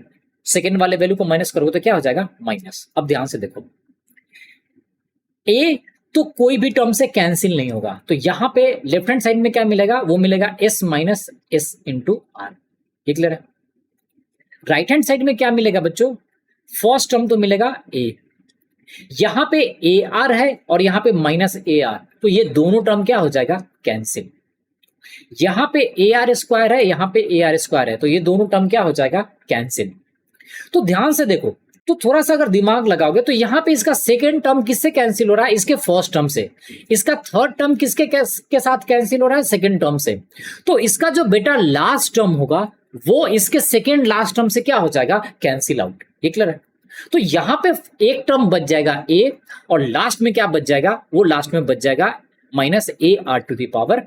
सेकेंड वाले वैल्यू को माइनस करोगे तो क्या हो जाएगा माइनस। अब ध्यान से देखो, ए तो कोई भी टर्म से कैंसिल नहीं होगा, तो यहाँ पे लेफ्ट हैंड साइड में क्या मिलेगा, वो मिलेगा S minus S into R. ये क्लियर है। राइट हैंड साइड में क्या मिलेगा बच्चों, फर्स्ट टर्म तो मिलेगा ए, यहां पे ए आर है और यहां पे माइनस ए आर, तो ये दोनों टर्म क्या हो जाएगा कैंसिल। यहां पे ए आर स्क्वायर है, यहां पे ए आर स्क्वायर है, तो ये दोनों टर्म क्या हो जाएगा कैंसिल। तो ध्यान से देखो, तो थोड़ा सा अगर दिमाग लगाओगे तो यहां पे इसका सेकेंड टर्म किससे कैंसिल हो रहा है, इसके फर्स्ट टर्म से। इसका थर्ड टर्म किसके के साथ कैंसिल हो रहा है, सेकेंड टर्म से। तो इसका जो बेटा लास्ट टर्म होगा वो इसके सेकेंड लास्ट टर्म से क्या हो जाएगा कैंसिल आउट। ये क्लियर है। तो यहां पे एक टर्म बच जाएगा ए, और लास्ट में क्या बच जाएगा, वो लास्ट में बच जाएगा minus A R to the power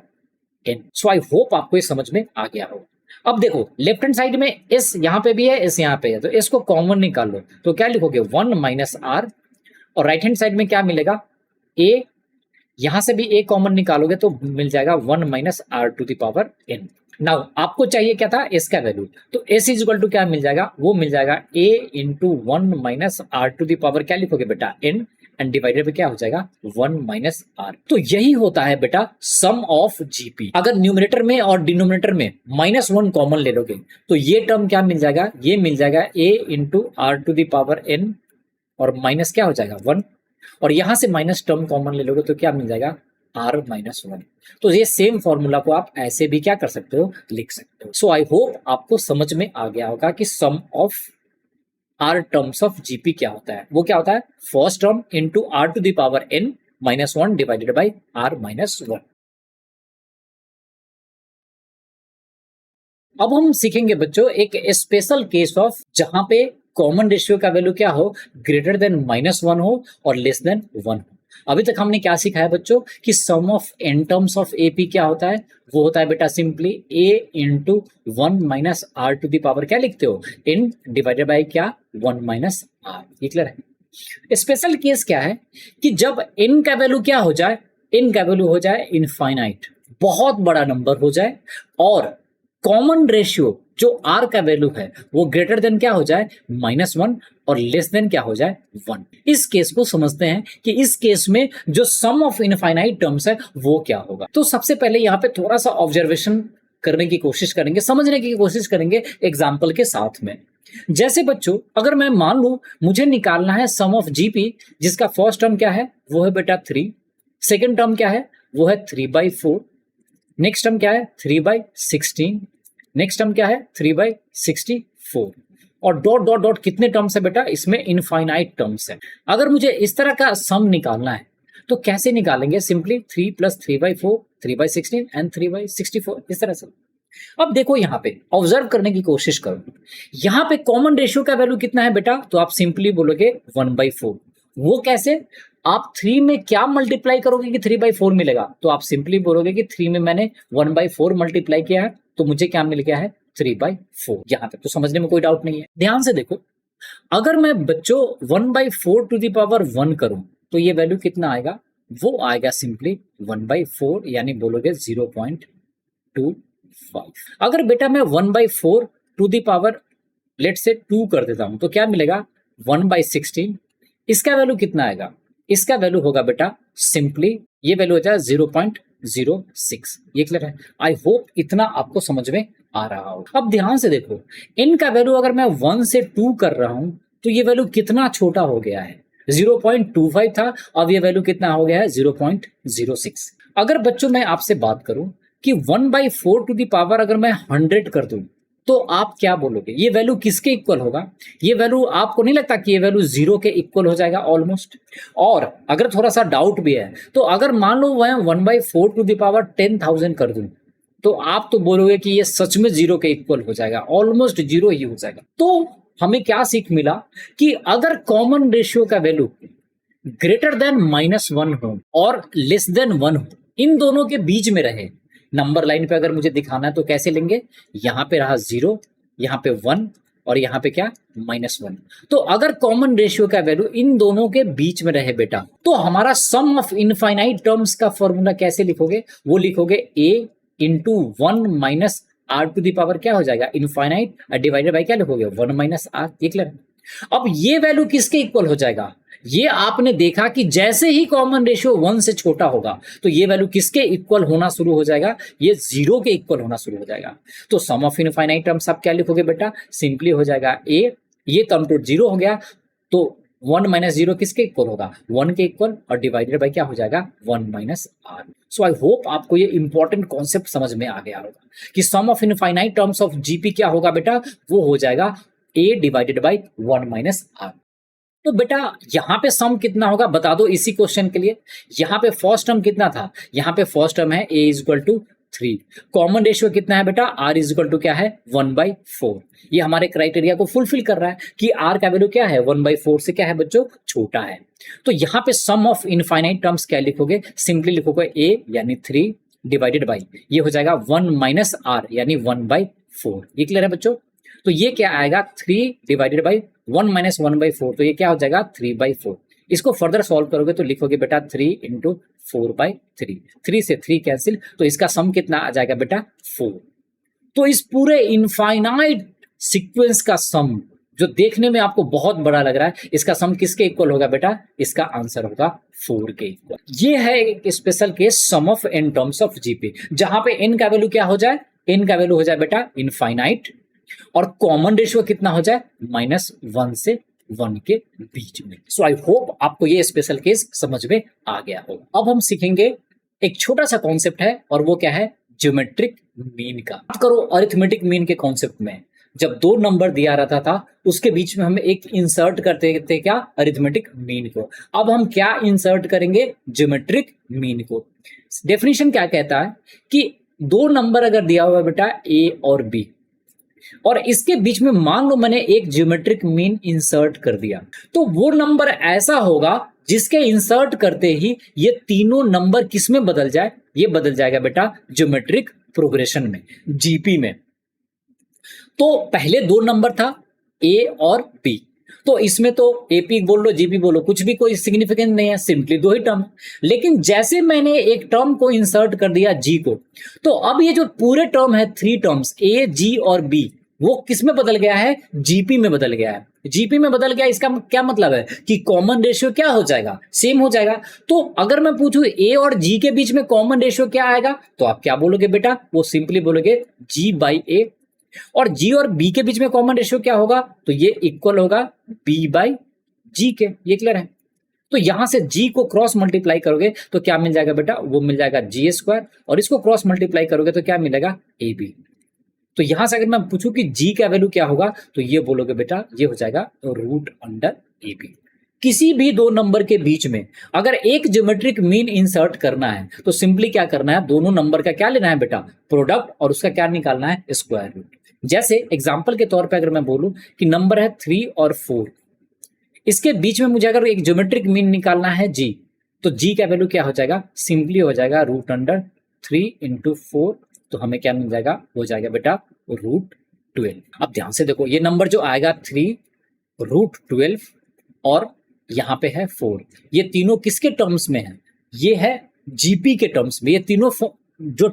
N. So I hope आपको ये समझ में आ गया हो। अब देखो लेफ्ट हैंड साइड में एस यहां पे भी है, एस यहां पे है, तो एस को कॉमन निकाल लो तो क्या लिखोगे 1 माइनस आर, और राइट हैंड साइड में क्या मिलेगा ए, यहां से भी ए कॉमन निकालोगे तो मिल जाएगा 1 minus are to the power N. Now आपको चाहिए क्या था, एस का वैल्यू, तो एस इज इक्वल टू क्या मिल जाएगा, वो मिल जाएगा a into 1 minus are to the power क्या लिखोगे बेटा एन, एंड डिवाइडेड पे क्या हो जाएगा 1 माइनस आर। तो यही होता है बेटा सम ऑफ जीपी। अगर न्यूमरेटर में और डिनोमिनेटर में -1 कॉमन ले लोगे तो ये टर्म क्या मिल जाएगा, ये मिल जाएगा a into are to the power n, और माइनस क्या हो जाएगा 1, और यहां से माइनस टर्म कॉमन ले लोगे तो क्या मिल जाएगा आर माइनस 1। तो ये सेम फॉर्मूला को आप ऐसे भी क्या कर सकते हो, लिख सकते हो। सो आई होप आपको समझ में आ गया होगा कि sum of r terms of GP क्या होता है। वो क्या होता है, first term into are to the power n minus 1 divided by r minus 1। अब हम सीखेंगे बच्चों एक स्पेशल केस ऑफ जहां पे कॉमन रेशियो का वैल्यू क्या हो, ग्रेटर देन -1 हो और लेस देन 1 हो। अभी तक हमने क्या सीखा है बच्चों कि sum of n terms of AP क्या होता है, वो होता है बेटा simply a into 1 minus are to the power क्या लिखते हो इन डिवाइडेड बाई क्या 1 माइनस आर। ये क्लियर है। स्पेशल केस क्या है कि जब एन का वैल्यू क्या हो जाए, एन का वैल्यू हो जाए इनफाइनाइट, बहुत बड़ा नंबर हो जाए, और कॉमन रेशियो जो आर का वैल्यू है वो ग्रेटर देन क्या हो जाए -1 और लेस देन क्या हो जाए 1। इस केस को समझते हैं कि इस केस में जो सम ऑफ इनफाइनाइट टर्म्स है वो क्या होगा। तो सबसे पहले यहाँ पे थोड़ा सा ऑब्जर्वेशन करने की कोशिश करेंगे, समझने की कोशिश करेंगे एग्जाम्पल के साथ में। जैसे बच्चों अगर मैं मान लूं मुझे निकालना है सम ऑफ जीपी, जिसका फर्स्ट टर्म क्या है वो है बेटा 3, सेकेंड टर्म क्या है वो है 3/4, नेक्स्ट टर्म क्या है 3/16, नेक्स्ट टर्म क्या है 3/64, और डॉट डॉट डॉट कितने टर्म्स है बेटा, इसमें इनफाइनाइट टर्म्स है। अगर मुझे इस तरह का सम निकालना है तो कैसे निकालेंगे, सिंपली 3 + 3/4, 3/16 एंड 3/64, इस तरह से। अब देखो यहाँ पे ऑब्जर्व करने की कोशिश करो, यहाँ पे कॉमन रेशियो का वैल्यू कितना है बेटा, तो आप सिंपली बोलोगे 1/4। वो कैसे, आप 3 में क्या मल्टीप्लाई करोगे कि 3/4 मिलेगा, तो आप सिंपली बोलोगे कि 3 में मैंने 1/4 मल्टीप्लाई किया है तो मुझे क्या मिल गया है 3/4। यहां तक तो समझने में कोई डाउट नहीं है। ध्यान से देखो, अगर मैं बच्चों 1/4 टू द पावर 1 करूं तो ये वैल्यू कितना आएगा, वो आएगा सिंपली 1/4, यानी बोलोगे 0.25। अगर बेटा मैं 1/4 टू द पावर लेट से 2 कर देता हूं तो क्या मिलेगा 1/16, इसका वैल्यू कितना आएगा, इसका वैल्यू होगा बेटा सिंपली ये वैल्यू हो जाए 0.06। ये क्लियर है? आई होप इतना आपको समझ में आ रहा हो। अब ध्यान से देखो, n का वैल्यू अगर मैं 1 से 2 कर रहा हूं तो ये वैल्यू कितना छोटा हो गया है, 0.25 था, अब ये वैल्यू कितना हो गया है, 0.06। अगर बच्चों मैं आपसे बात करूं कि 1/4 टू द पावर अगर मैं 100 कर दूं तो आप क्या बोलोगे, ये वैल्यू किसके इक्वल होगा? ये वैल्यू आपको नहीं लगता कि ये वैल्यू 0 के इक्वल हो जाएगा ऑलमोस्ट? और अगर थोड़ा सा डाउट भी है तो अगर मान लो मैं 1/4 टू द पावर 10,000 कर दूं तो आप तो बोलोगे कि ये सच में 0 के इक्वल हो जाएगा, ऑलमोस्ट 0 ही हो जाएगा। तो हमें क्या सीख मिला कि अगर कॉमन रेशियो का वैल्यू ग्रेटर देन -1 हो और लेस देन 1 हो, इन दोनों के बीच में रहे, नंबर लाइन पे अगर मुझे दिखाना है तो कैसे लेंगे, यहां पे रहा 0, यहां पे 1 और यहां पे क्या, -1। तो अगर कॉमन रेशियो का वैल्यू इन दोनों के बीच में रहे बेटा, तो हमारा सम ऑफ इनफाइनाइट टर्म्स का फॉर्मूला कैसे लिखोगे, वो लिखोगे a into 1 minus are to the power क्या हो जाएगा, इनफाइनाइट, डिवाइडेड बाई क्या लिखोगे, 1 माइनस आर। ये क्लियर? अब ये वैल्यू किसके इक्वल हो जाएगा, ये आपने देखा कि जैसे ही कॉमन रेशियो 1 से छोटा होगा तो ये वैल्यू किसके इक्वल होना शुरू हो जाएगा, ये 0 के इक्वल होना शुरू हो जाएगा। तो सम ऑफ इनफाइनाइट टर्म्स आप क्या लिखोगे बेटा, सिंपली हो जाएगा a, ये टर्म तो 0 हो गया, तो 1 माइनस 0 किसके इक्वल होगा, 1 के इक्वल, और डिवाइडेड बाई क्या हो जाएगा, 1 minus R. So I hope आपको ये इंपॉर्टेंट कॉन्सेप्ट समझ में आ गया होगा कि sum of infinite terms of GP क्या होगा बेटा, वो हो जाएगा a divided by 1 minus r. तो बेटा यहां पे सम कितना होगा बता दो इसी क्वेश्चन के लिए। यहां पे फर्स्ट टर्म कितना था, यहां पे फर्स्ट टर्म है a is equal to 3, common ratio कितना है बेटा, r इज इक्वल टू क्या है, 1/4। ये हमारे क्राइटेरिया को फुलफिल कर रहा है कि r का वैल्यू क्या है, 1/4 से क्या है बच्चों, छोटा है। तो यहाँ पे सम ऑफ इनफाइनाइट टर्म्स क्या लिखोगे, सिंपली लिखोगे a यानी 3 डिवाइडेड बाई, ये हो जाएगा 1 माइनस r यानी 1/4। ये क्लियर है बच्चों? तो ये क्या आएगा, 3 डिवाइडेड बाई 1 माइनस 1/4, तो ये क्या हो जाएगा, 3/4। इसको फर्दर सॉल्व करोगे तो लिखोगे बेटा 3 इंटू 4/3, 3 से 3 कैंसिल, तो इसका सम कितना आ जाएगा बेटा, 4। तो इस पूरे इनफाइनाइट सीक्वेंस का सम जो देखने में आपको बहुत बड़ा लग रहा है, इसका सम किसके इक्वल होगा बेटा, इसका आंसर होगा 4 के इक्वल। ये है एक special case sum of n terms of GP, जहां पे n का वैल्यू क्या हो जाए, n का वैल्यू हो जाए बेटा इनफाइनाइट और कॉमन रेशियो कितना हो जाए, -1 से 1 के बीच में। सो आई होप आपको ये स्पेशल केस समझ में आ गया होगा। अब हम सीखेंगे एक छोटा सा कॉन्सेप्ट है और वो क्या है, ज्योमेट्रिक मीन का। बात करो अरिथमेटिक मीन के कॉन्सेप्ट में, जब 2 नंबर दिया रहता था उसके बीच में हम एक इंसर्ट करते थे क्या, अरिथमेटिक मीन को। अब हम क्या इंसर्ट करेंगे, ज्योमेट्रिक मीन को। डेफिनेशन क्या कहता है कि 2 नंबर अगर दिया हुआ है बेटा a और b, और इसके बीच में मान लो मैंने एक ज्योमेट्रिक मीन इंसर्ट कर दिया, तो वो नंबर ऐसा होगा जिसके इंसर्ट करते ही ये तीनों नंबर किस में बदल जाए, ये बदल जाएगा बेटा ज्योमेट्रिक प्रोग्रेशन में, जीपी में। तो पहले 2 नंबर था a और b, तो इसमें तो एपी बोल लो जीपी बोलो, कुछ भी कोई सिग्निफिकेंस नहीं है, सिंपली 2 ही टर्म। लेकिन जैसे मैंने एक टर्म को इंसर्ट कर दिया जी को, तो अब ये जो पूरे टर्म है 3 टर्म्स ए जी और बी, वो किस में बदल गया है, जीपी में बदल गया है। जीपी में बदल गया, इसका क्या मतलब है कि कॉमन रेशियो क्या हो जाएगा, सेम हो जाएगा। तो अगर मैं पूछूं ए और जी के बीच में कॉमन रेशियो क्या आएगा, तो आप क्या बोलोगे बेटा, वो सिंपली बोलोगे जी बाई ए। और जी और बी के बीच में कॉमन रेशियो क्या होगा, तो ये इक्वल होगा बी बाई जी के। ये क्लियर है? तो यहां से जी को क्रॉस मल्टीप्लाई करोगे तो क्या मिल जाएगा बेटा, वो मिल जाएगा जी स्क्वायर, और इसको क्रॉस मल्टीप्लाई करोगे तो क्या मिलेगा, ए बी। तो यहां से अगर मैं पूछूं कि जी का वैल्यू क्या होगा, तो ये बोलोगे बेटा ये हो जाएगा रूट अंडर ए बी। किसी भी 2 नंबर के बीच में अगर एक ज्योमेट्रिक मीन इंसर्ट करना है तो सिंपली क्या करना है, दोनों नंबर का क्या लेना है बेटा, प्रोडक्ट, और उसका क्या निकालना है, स्क्वायर रूट। जैसे एग्जांपल के तौर पे अगर मैं बोलूं कि नंबर है 3 और 4, इसके बीच में मुझे अगर एक ज्योमेट्रिक मीन निकालना है जी, तो जी का वैल्यू क्या हो जाएगा, सिंपली हो जाएगा रूट अंडर 3 इंटू 4, तो हमें क्या मिल जाएगा, हो जाएगा बेटा रूट 12। अब ध्यान से देखो, ये नंबर जो आएगा 3 रूट 12 और यहाँ पे है 4, ये तीनों किसके टर्म्स में है, ये है जीपी के टर्म्स में। ये तीनों जो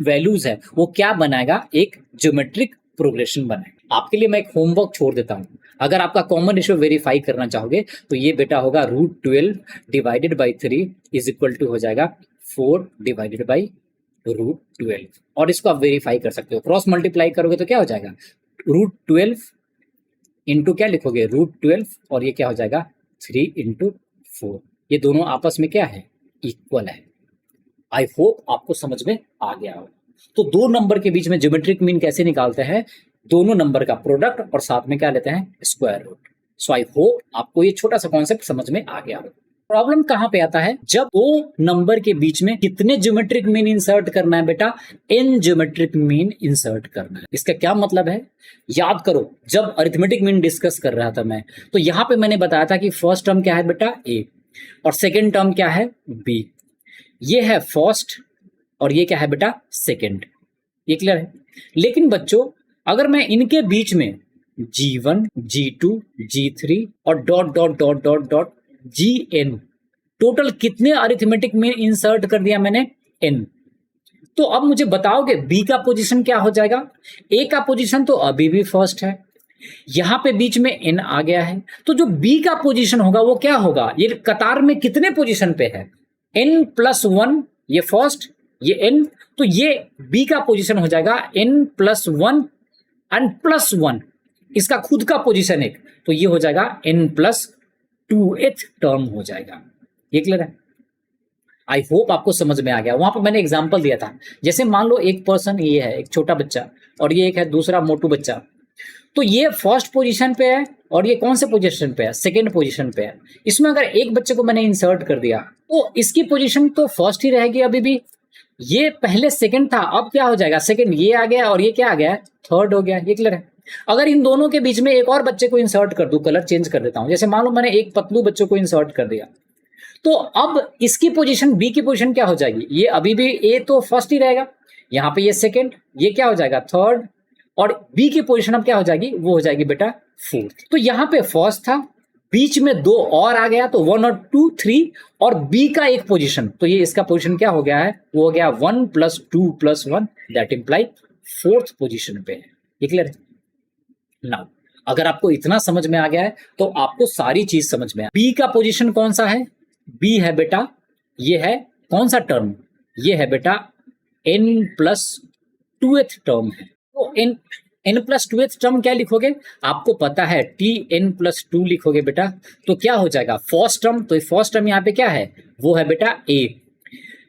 वैल्यूज है वो क्या बनाएगा, एक ज्योमेट्रिक प्रोग्रेशन बनाएगा। आपके लिए मैं एक होमवर्क छोड़ देता हूं, अगर आपका कॉमन रेशियो वेरीफाई करना चाहोगे तो ये बेटा होगा root 12 divided by 3 is equal to हो जाएगा 4 डिवाइडेड बाई √12, और इसको आप वेरीफाई कर सकते हो, क्रॉस मल्टीप्लाई करोगे तो क्या हो जाएगा, √12 इंटू क्या लिखोगे, √12, और ये क्या हो जाएगा 3 इंटू 4, ये दोनों आपस में क्या है, इक्वल है। आई होप आपको समझ में आ गया हो। तो दो नंबर के बीच में ज्योमेट्रिक मीन कैसे निकालते हैं, दोनों नंबर का प्रोडक्ट और साथ में क्या लेते हैं, square root. So I hope आपको ये छोटा सा कॉन्सेप्ट समझ में आ गया हो। प्रॉब्लम कहां पे आता है, जब दो नंबर के बीच में कितने ज्योमेट्रिक मीन इंसर्ट करना है बेटा, n ज्योमेट्रिक मीन इंसर्ट करना है। इसका क्या मतलब है, याद करो, जब अरिथमेटिक मीन डिस्कस कर रहा था मैं, तो यहां पे मैंने बताया था कि फर्स्ट टर्म क्या है बेटा a, और सेकेंड टर्म क्या है b, ये है फर्स्ट और ये क्या है बेटा सेकेंड, ये क्लियर है। लेकिन बच्चों अगर मैं इनके बीच में G1, G2, G3 और dot dot dot dot dot Gn, total कितने अरिथमेटिक में इंसर्ट कर दिया मैंने, n, तो अब मुझे बताओगे b का पोजीशन क्या हो जाएगा। a का पोजीशन तो अभी भी फर्स्ट है, यहां पे बीच में n आ गया है, तो जो b का पोजीशन होगा वो क्या होगा, ये कतार में कितने पोजीशन पे है, n+1, ये फर्स्ट, ये n, तो ये b का पोजीशन हो जाएगा n+1 एंड +1, इसका खुद का पोजीशन एक, तो ये हो जाएगा n+2th टर्म हो जाएगा। ये क्लियर है, आई होप आपको समझ में आ गया। वहां पर मैंने एग्जांपल दिया था, जैसे मान लो एक पर्सन ये है, एक छोटा बच्चा, और ये एक है दूसरा मोटू बच्चा, तो ये फर्स्ट पोजीशन पे है और ये कौन से पोजीशन पे है, सेकेंड पोजीशन पे है। इसमें अगर एक बच्चे को मैंने इंसर्ट कर दिया तो इसकी पोजीशन तो फर्स्ट ही रहेगी अभी भी, ये पहले सेकंड था, अब क्या हो जाएगा सेकंड, ये आ गया और ये क्या आ गया थर्ड हो गया। ये क्लियर है। अगर इन दोनों के बीच में एक और बच्चे को इंसर्ट कर दूं, कलर चेंज कर देता हूं, जैसे मान लो मैंने एक पतलू बच्चों को इंसर्ट कर दिया, तो अब इसकी पोजीशन, बी की पोजीशन क्या हो जाएगी, ये अभी भी ए तो फर्स्ट ही रहेगा, यहाँ पे ये सेकंड, ये क्या हो जाएगा थर्ड, और बी की पोजीशन अब क्या हो जाएगी, वो हो जाएगी बेटा फोर्थ। तो यहाँ पे फर्स्ट था, बीच में दो और आ गया, तो 1 और 2 3, और बी का एक पोजीशन, तो ये इसका पोजीशन क्या हो गया है, वो हो गया 1 + 2 + 1, दैट इंप्लाई फोर्थ पोजीशन पे है। ये क्लियर है। नाउ अगर आपको इतना समझ में आ गया है तो आपको सारी चीज समझ में आ। बी का पोजीशन कौन सा है, बी है बेटा, ये है कौन सा टर्म, ये है बेटा n+2th टर्म है। तो n+2th टर्म क्या लिखोगे, आपको पता है tn+2 लिखोगे बेटा, तो क्या हो जाएगा फर्स्ट टर्म, तो फर्स्ट टर्म यहाँ पे क्या है, वो है बेटा a।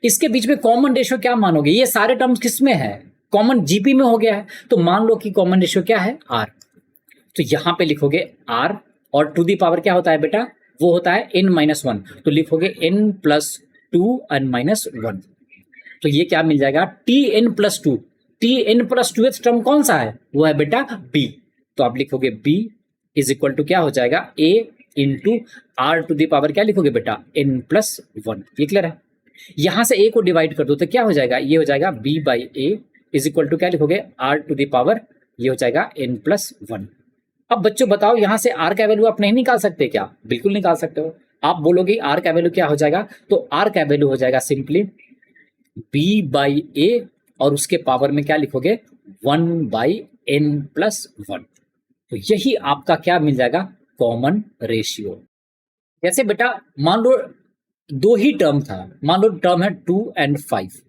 इसके बीच में कॉमन रेशियो क्या मानोगे, ये सारे टर्म्स किस में है, कॉमन जीपी में हो गया है, तो मान लो कि कॉमन रेशियो क्या है r, तो यहां पे लिखोगे r, और टू दी पावर क्या होता है बेटा, वो होता है n-1, तो लिखोगे n+2 and -1, तो ये क्या मिल जाएगा tn+2, tn+2th टर्म कौन सा है, वो है बेटा b, तो आप लिखोगे b = क्या हो जाएगा a into r to the power क्या लिखोगे बेटा n+1। ये क्लियर है। यहां से a को डिवाइड कर दो तो क्या हो जाएगा, ये हो जाएगा b/a = क्या लिखोगे r टू दी पावर, ये हो जाएगा n+1। अब बच्चों बताओ यहां से r का वैल्यू आप नहीं निकाल सकते क्या, बिल्कुल निकाल सकते हो। आप बोलोगे r का वैल्यू क्या हो जाएगा, तो r का वैल्यू हो जाएगा सिंपली b/a, और उसके पावर में क्या लिखोगे 1/n+1, तो यही आपका क्या मिल जाएगा कॉमन रेशियो। जैसे बेटा मान लो दो ही टर्म था, मान लो टर्म है 2 and 5,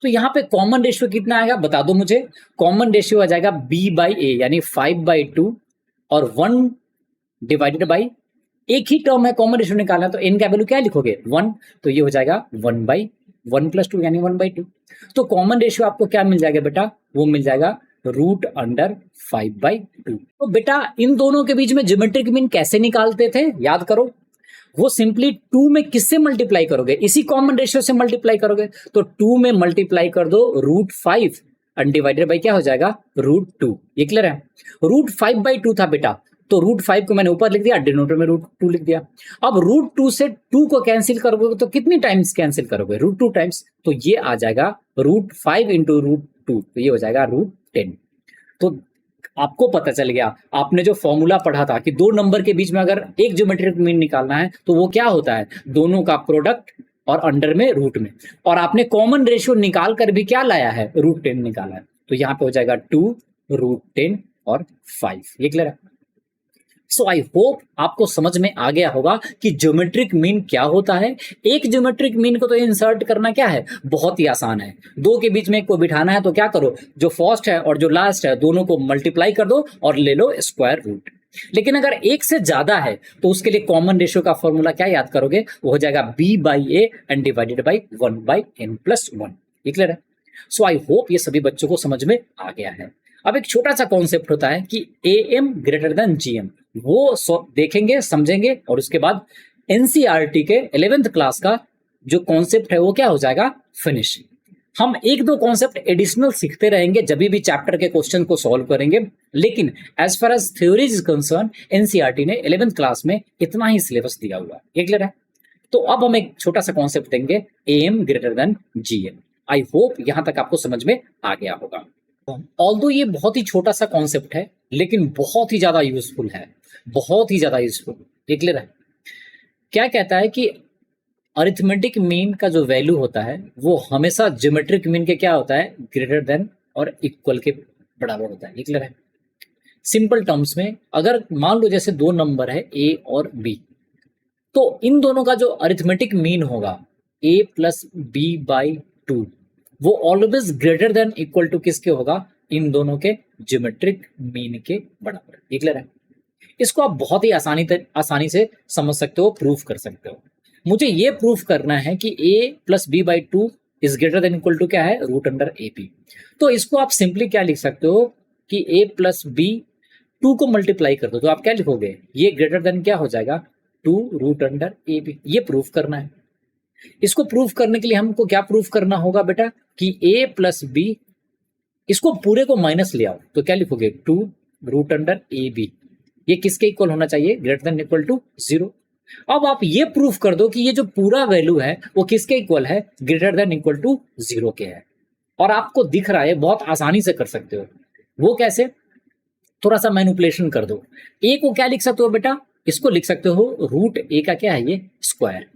तो यहाँ पे कॉमन रेशियो कितना आएगा बता दो मुझे, कॉमन रेशियो आ जाएगा b/a यानी 5/2 और 1 डिवाइडेड बाई, एक ही टर्म है कॉमन रेशियो निकालना, तो n का वैल्यू क्या लिखोगे 1, तो ये हो जाएगा 1/1 + 2 यानी 1/2, तो कॉमन रेशियो आपको क्या मिल जाएगा बेटा, वो मिल जाएगा √5/2। तो बेटा इन दोनों के बीच में ज्योमेट्रिक मीन कैसे निकालते थे, याद करो, वो सिंपली 2 में किससे मल्टीप्लाई करोगे, इसी कॉमन रेशियो से मल्टीप्लाई करोगे, तो 2 में मल्टीप्लाई कर दो √5 अनडिवाइडेड बाई क्या हो जाएगा √2। ये क्लियर है। √5/2 था बेटा, तो √5 को मैंने ऊपर लिख दिया, डिनोमिनेटर में √2 लिख दिया। अब √2 से 2 को कैंसिल करोगे तो कितनी टाइम्स कैंसिल करोगे, √2 टाइम्स, तो ये आ जाएगा √5 × √2, तो ये हो जाएगा √10। तो आपको पता चल गया, आपने जो फॉर्मूला पढ़ा था कि दो नंबर के बीच में अगर एक ज्योमेट्रिक मीन निकालना है तो वो क्या होता है, दोनों का प्रोडक्ट और अंडर में रूट में, और आपने कॉमन रेशियो निकाल कर भी क्या लाया है √10 निकाला है, तो यहाँ पे हो जाएगा 2 √10 और 5। ये क्लियर है। सो आई होप आपको समझ में आ गया होगा कि ज्योमेट्रिक मीन क्या होता है। एक ज्योमेट्रिक मीन को तो इंसर्ट करना क्या है, बहुत ही आसान है। दो के बीच में को बिठाना है तो क्या करो, जो फर्स्ट है और जो लास्ट है दोनों को मल्टीप्लाई कर दो और ले लो स्क्वायर रूट। लेकिन अगर एक से ज्यादा है तो उसके लिए कॉमन रेशियो का फॉर्मूला क्या याद करोगे, वो हो जाएगा b by A and divided by 1 by n plus 1। ये क्लियर है? सो आई होप ये सभी बच्चों को समझ में आ गया है। अब एक छोटा सा कॉन्सेप्ट होता है कि am ग्रेटर देन gm, वो देखेंगे समझेंगे और उसके बाद एनसीईआरटी के 11th क्लास का जो कॉन्सेप्ट है वो क्या हो जाएगा, फिनिश। हम एक दो कॉन्सेप्ट एडिशनल सीखते रहेंगे जब भी चैप्टर के क्वेश्चन को सॉल्व करेंगे, लेकिन as far as theory is concern NCERT ने 11th क्लास में इतना ही सिलेबस दिया हुआ है। ये क्लियर है? तो अब हम एक छोटा सा कॉन्सेप्ट देंगे, am greater than gm। I hope यहां तक आपको समझ में आ गया होगा। ऑल्दो ये बहुत ही छोटा सा कॉन्सेप्ट है लेकिन बहुत ही ज्यादा यूजफुल है, बहुत ही ज्यादा यूजफुल। ये क्लियर है? क्या कहता है कि अरिथमेटिक मीन का जो वैल्यू होता है वो हमेशा ज्योमेट्रिक मीन के क्या होता है, ग्रेटर देन और इक्वल के बराबर होता है। ये क्लियर है? सिंपल टर्म्स में अगर मान लो जैसे दो नंबर है a और b, तो इन दोनों का जो अरिथमेटिक मीन होगा a प्लस बी बाई 2, वो always greater than equal to किसके होगा, इन दोनों के ज्योमेट्रिक मीन के बराबर। ये क्लियर है? इसको आप बहुत ही आसानी से समझ सकते हो, प्रूफ कर सकते हो। मुझे ये प्रूफ करना है कि a plus B by 2 is greater than equal to क्या है, रूट अंडर ए बी। तो इसको आप सिंपली क्या लिख सकते हो कि a प्लस बी 2 को मल्टीप्लाई कर दो तो आप क्या लिखोगे, ये ग्रेटर देन क्या हो जाएगा, 2 रूट अंडर ए बी। ये प्रूफ करना है। इसको प्रूफ करने के लिए हमको क्या प्रूफ करना होगा बेटा कि a प्लस बी, इसको पूरे को माइनस ले आओ तो क्या लिखोगे, 2 रूट अंडर ए बी। ये किसके इक्वल होना चाहिए, ग्रेटर देन इक्वल टू 0। अब आप ये प्रूफ कर दो कि ये जो पूरा वैल्यू है वो किसके इक्वल है, ग्रेटर देन इक्वल टू 0 के है। और आपको दिख रहा है, बहुत आसानी से कर सकते हो। वो कैसे, थोड़ा सा मैनिपुलेशन कर दो। ए को क्या लिख सकते हो बेटा, इसको लिख सकते हो रूट ए का क्या है, ये स्क्वायर।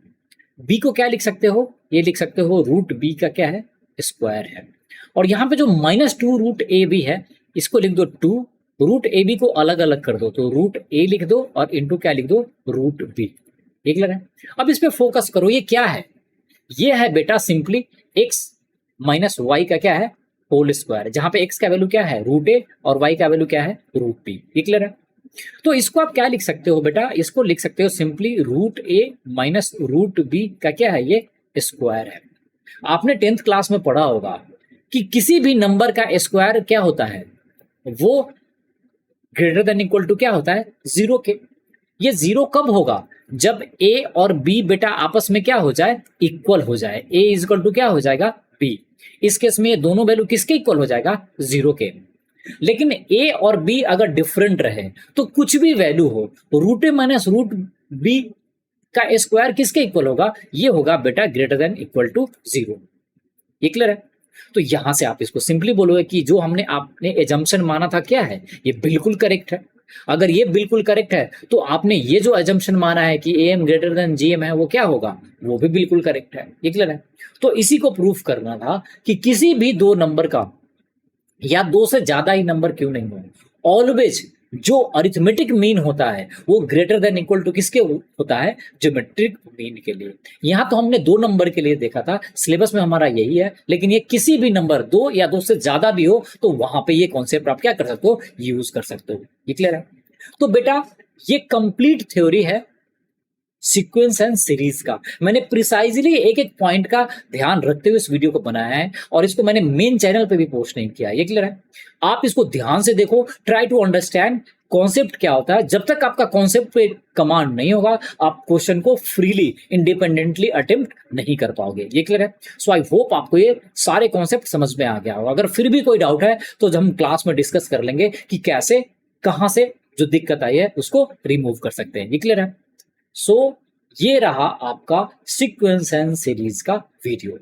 बी को क्या लिख सकते हो, ये लिख सकते हो रूट बी का क्या है, स्क्वायर है। और यहाँ पे जो -2 रूट ए बी है इसको लिख दो 2, रूट ए बी को अलग अलग कर दो तो रूट ए लिख दो और इंटू क्या लिख दो, रूट बी। ये क्लियर है? अब इस पे फोकस करो, ये क्या है, ये है बेटा सिंपली x माइनस वाई का क्या है, होल स्क्वायर, जहां पे x का वैल्यू क्या है, रूट ए, और y का वैल्यू क्या है, रूट बी। ये क्लियर है? तो इसको आप क्या लिख सकते हो बेटा, इसको लिख सकते हो सिंपली रूट ए माइनस रूट बी का क्या है, ये स्क्वायर है। आपने 10th क्लास में पढ़ा होगा कि किसी भी नंबर का स्क्वायर क्या होता है, वो ग्रेटर देन इक्वल टू क्या होता है, 0 के। ये 0 कब होगा, जब a और b बेटा आपस में क्या हो जाए, इक्वल हो जाए। a इज इक्वल टू क्या हो जाएगा, b। इस केस में ये दोनों वैल्यू किसके इक्वल हो जाएगा, 0 के। लेकिन a और b अगर डिफरेंट रहे तो कुछ भी वैल्यू हो, रूट ए माइनस रूट बी का स्क्वायर किसके इक्वल होगा, ये होगा बेटा ग्रेटर देन इक्वल टू 0। ये क्लियर है? तो यहां से आप इसको सिंपली बोलोगे कि जो हमने आपने एजम्पशन माना था क्या है, ये बिल्कुल करेक्ट है। अगर ये बिल्कुल करेक्ट है तो आपने ये जो एजम्पशन माना है कि am ग्रेटर देन gm है वो क्या होगा, वो भी बिल्कुल करेक्ट है। ये क्लियर है? तो इसी को प्रूफ करना था कि किसी भी दो नंबर का या दो से ज्यादा ही नंबर क्यों नहीं हो, ऑलवेज जो अरिथमेटिक मीन होता है वो ग्रेटर देन इक्वल टू किसके होता है, ज्योमेट्रिक मीन के लिए। यहां तो हमने दो नंबर के लिए देखा था, सिलेबस में हमारा यही है, लेकिन ये किसी भी नंबर, दो या दो से ज्यादा भी हो तो वहां पे ये कॉन्सेप्ट आप क्या कर सकते हो, यूज कर सकते हो। ये क्लियर है? तो बेटा ये कंप्लीट थ्योरी है सीक्वेंस एंड सीरीज का। मैंने प्रिसाइजली एक एक पॉइंट का ध्यान रखते हुए इस वीडियो को बनाया है और इसको मैंने मेन चैनल पे भी पोस्ट नहीं किया। ये क्लियर है? आप इसको ध्यान से देखो, ट्राई टू अंडरस्टैंड कॉन्सेप्ट क्या होता है। जब तक आपका कॉन्सेप्ट पे कमांड नहीं होगा आप क्वेश्चन को फ्रीली इंडिपेंडेंटली अटेम्प्ट नहीं कर पाओगे। ये क्लियर है? सो आई होप आपको ये सारे कॉन्सेप्ट समझ में आ गया होगा। अगर फिर भी कोई डाउट है तो जब हम क्लास में डिस्कस कर लेंगे कि कैसे, कहां से जो दिक्कत आई है उसको रिमूव कर सकते हैं। ये क्लियर है? सो ये रहा आपका सीक्वेंस एंड सीरीज का वीडियो।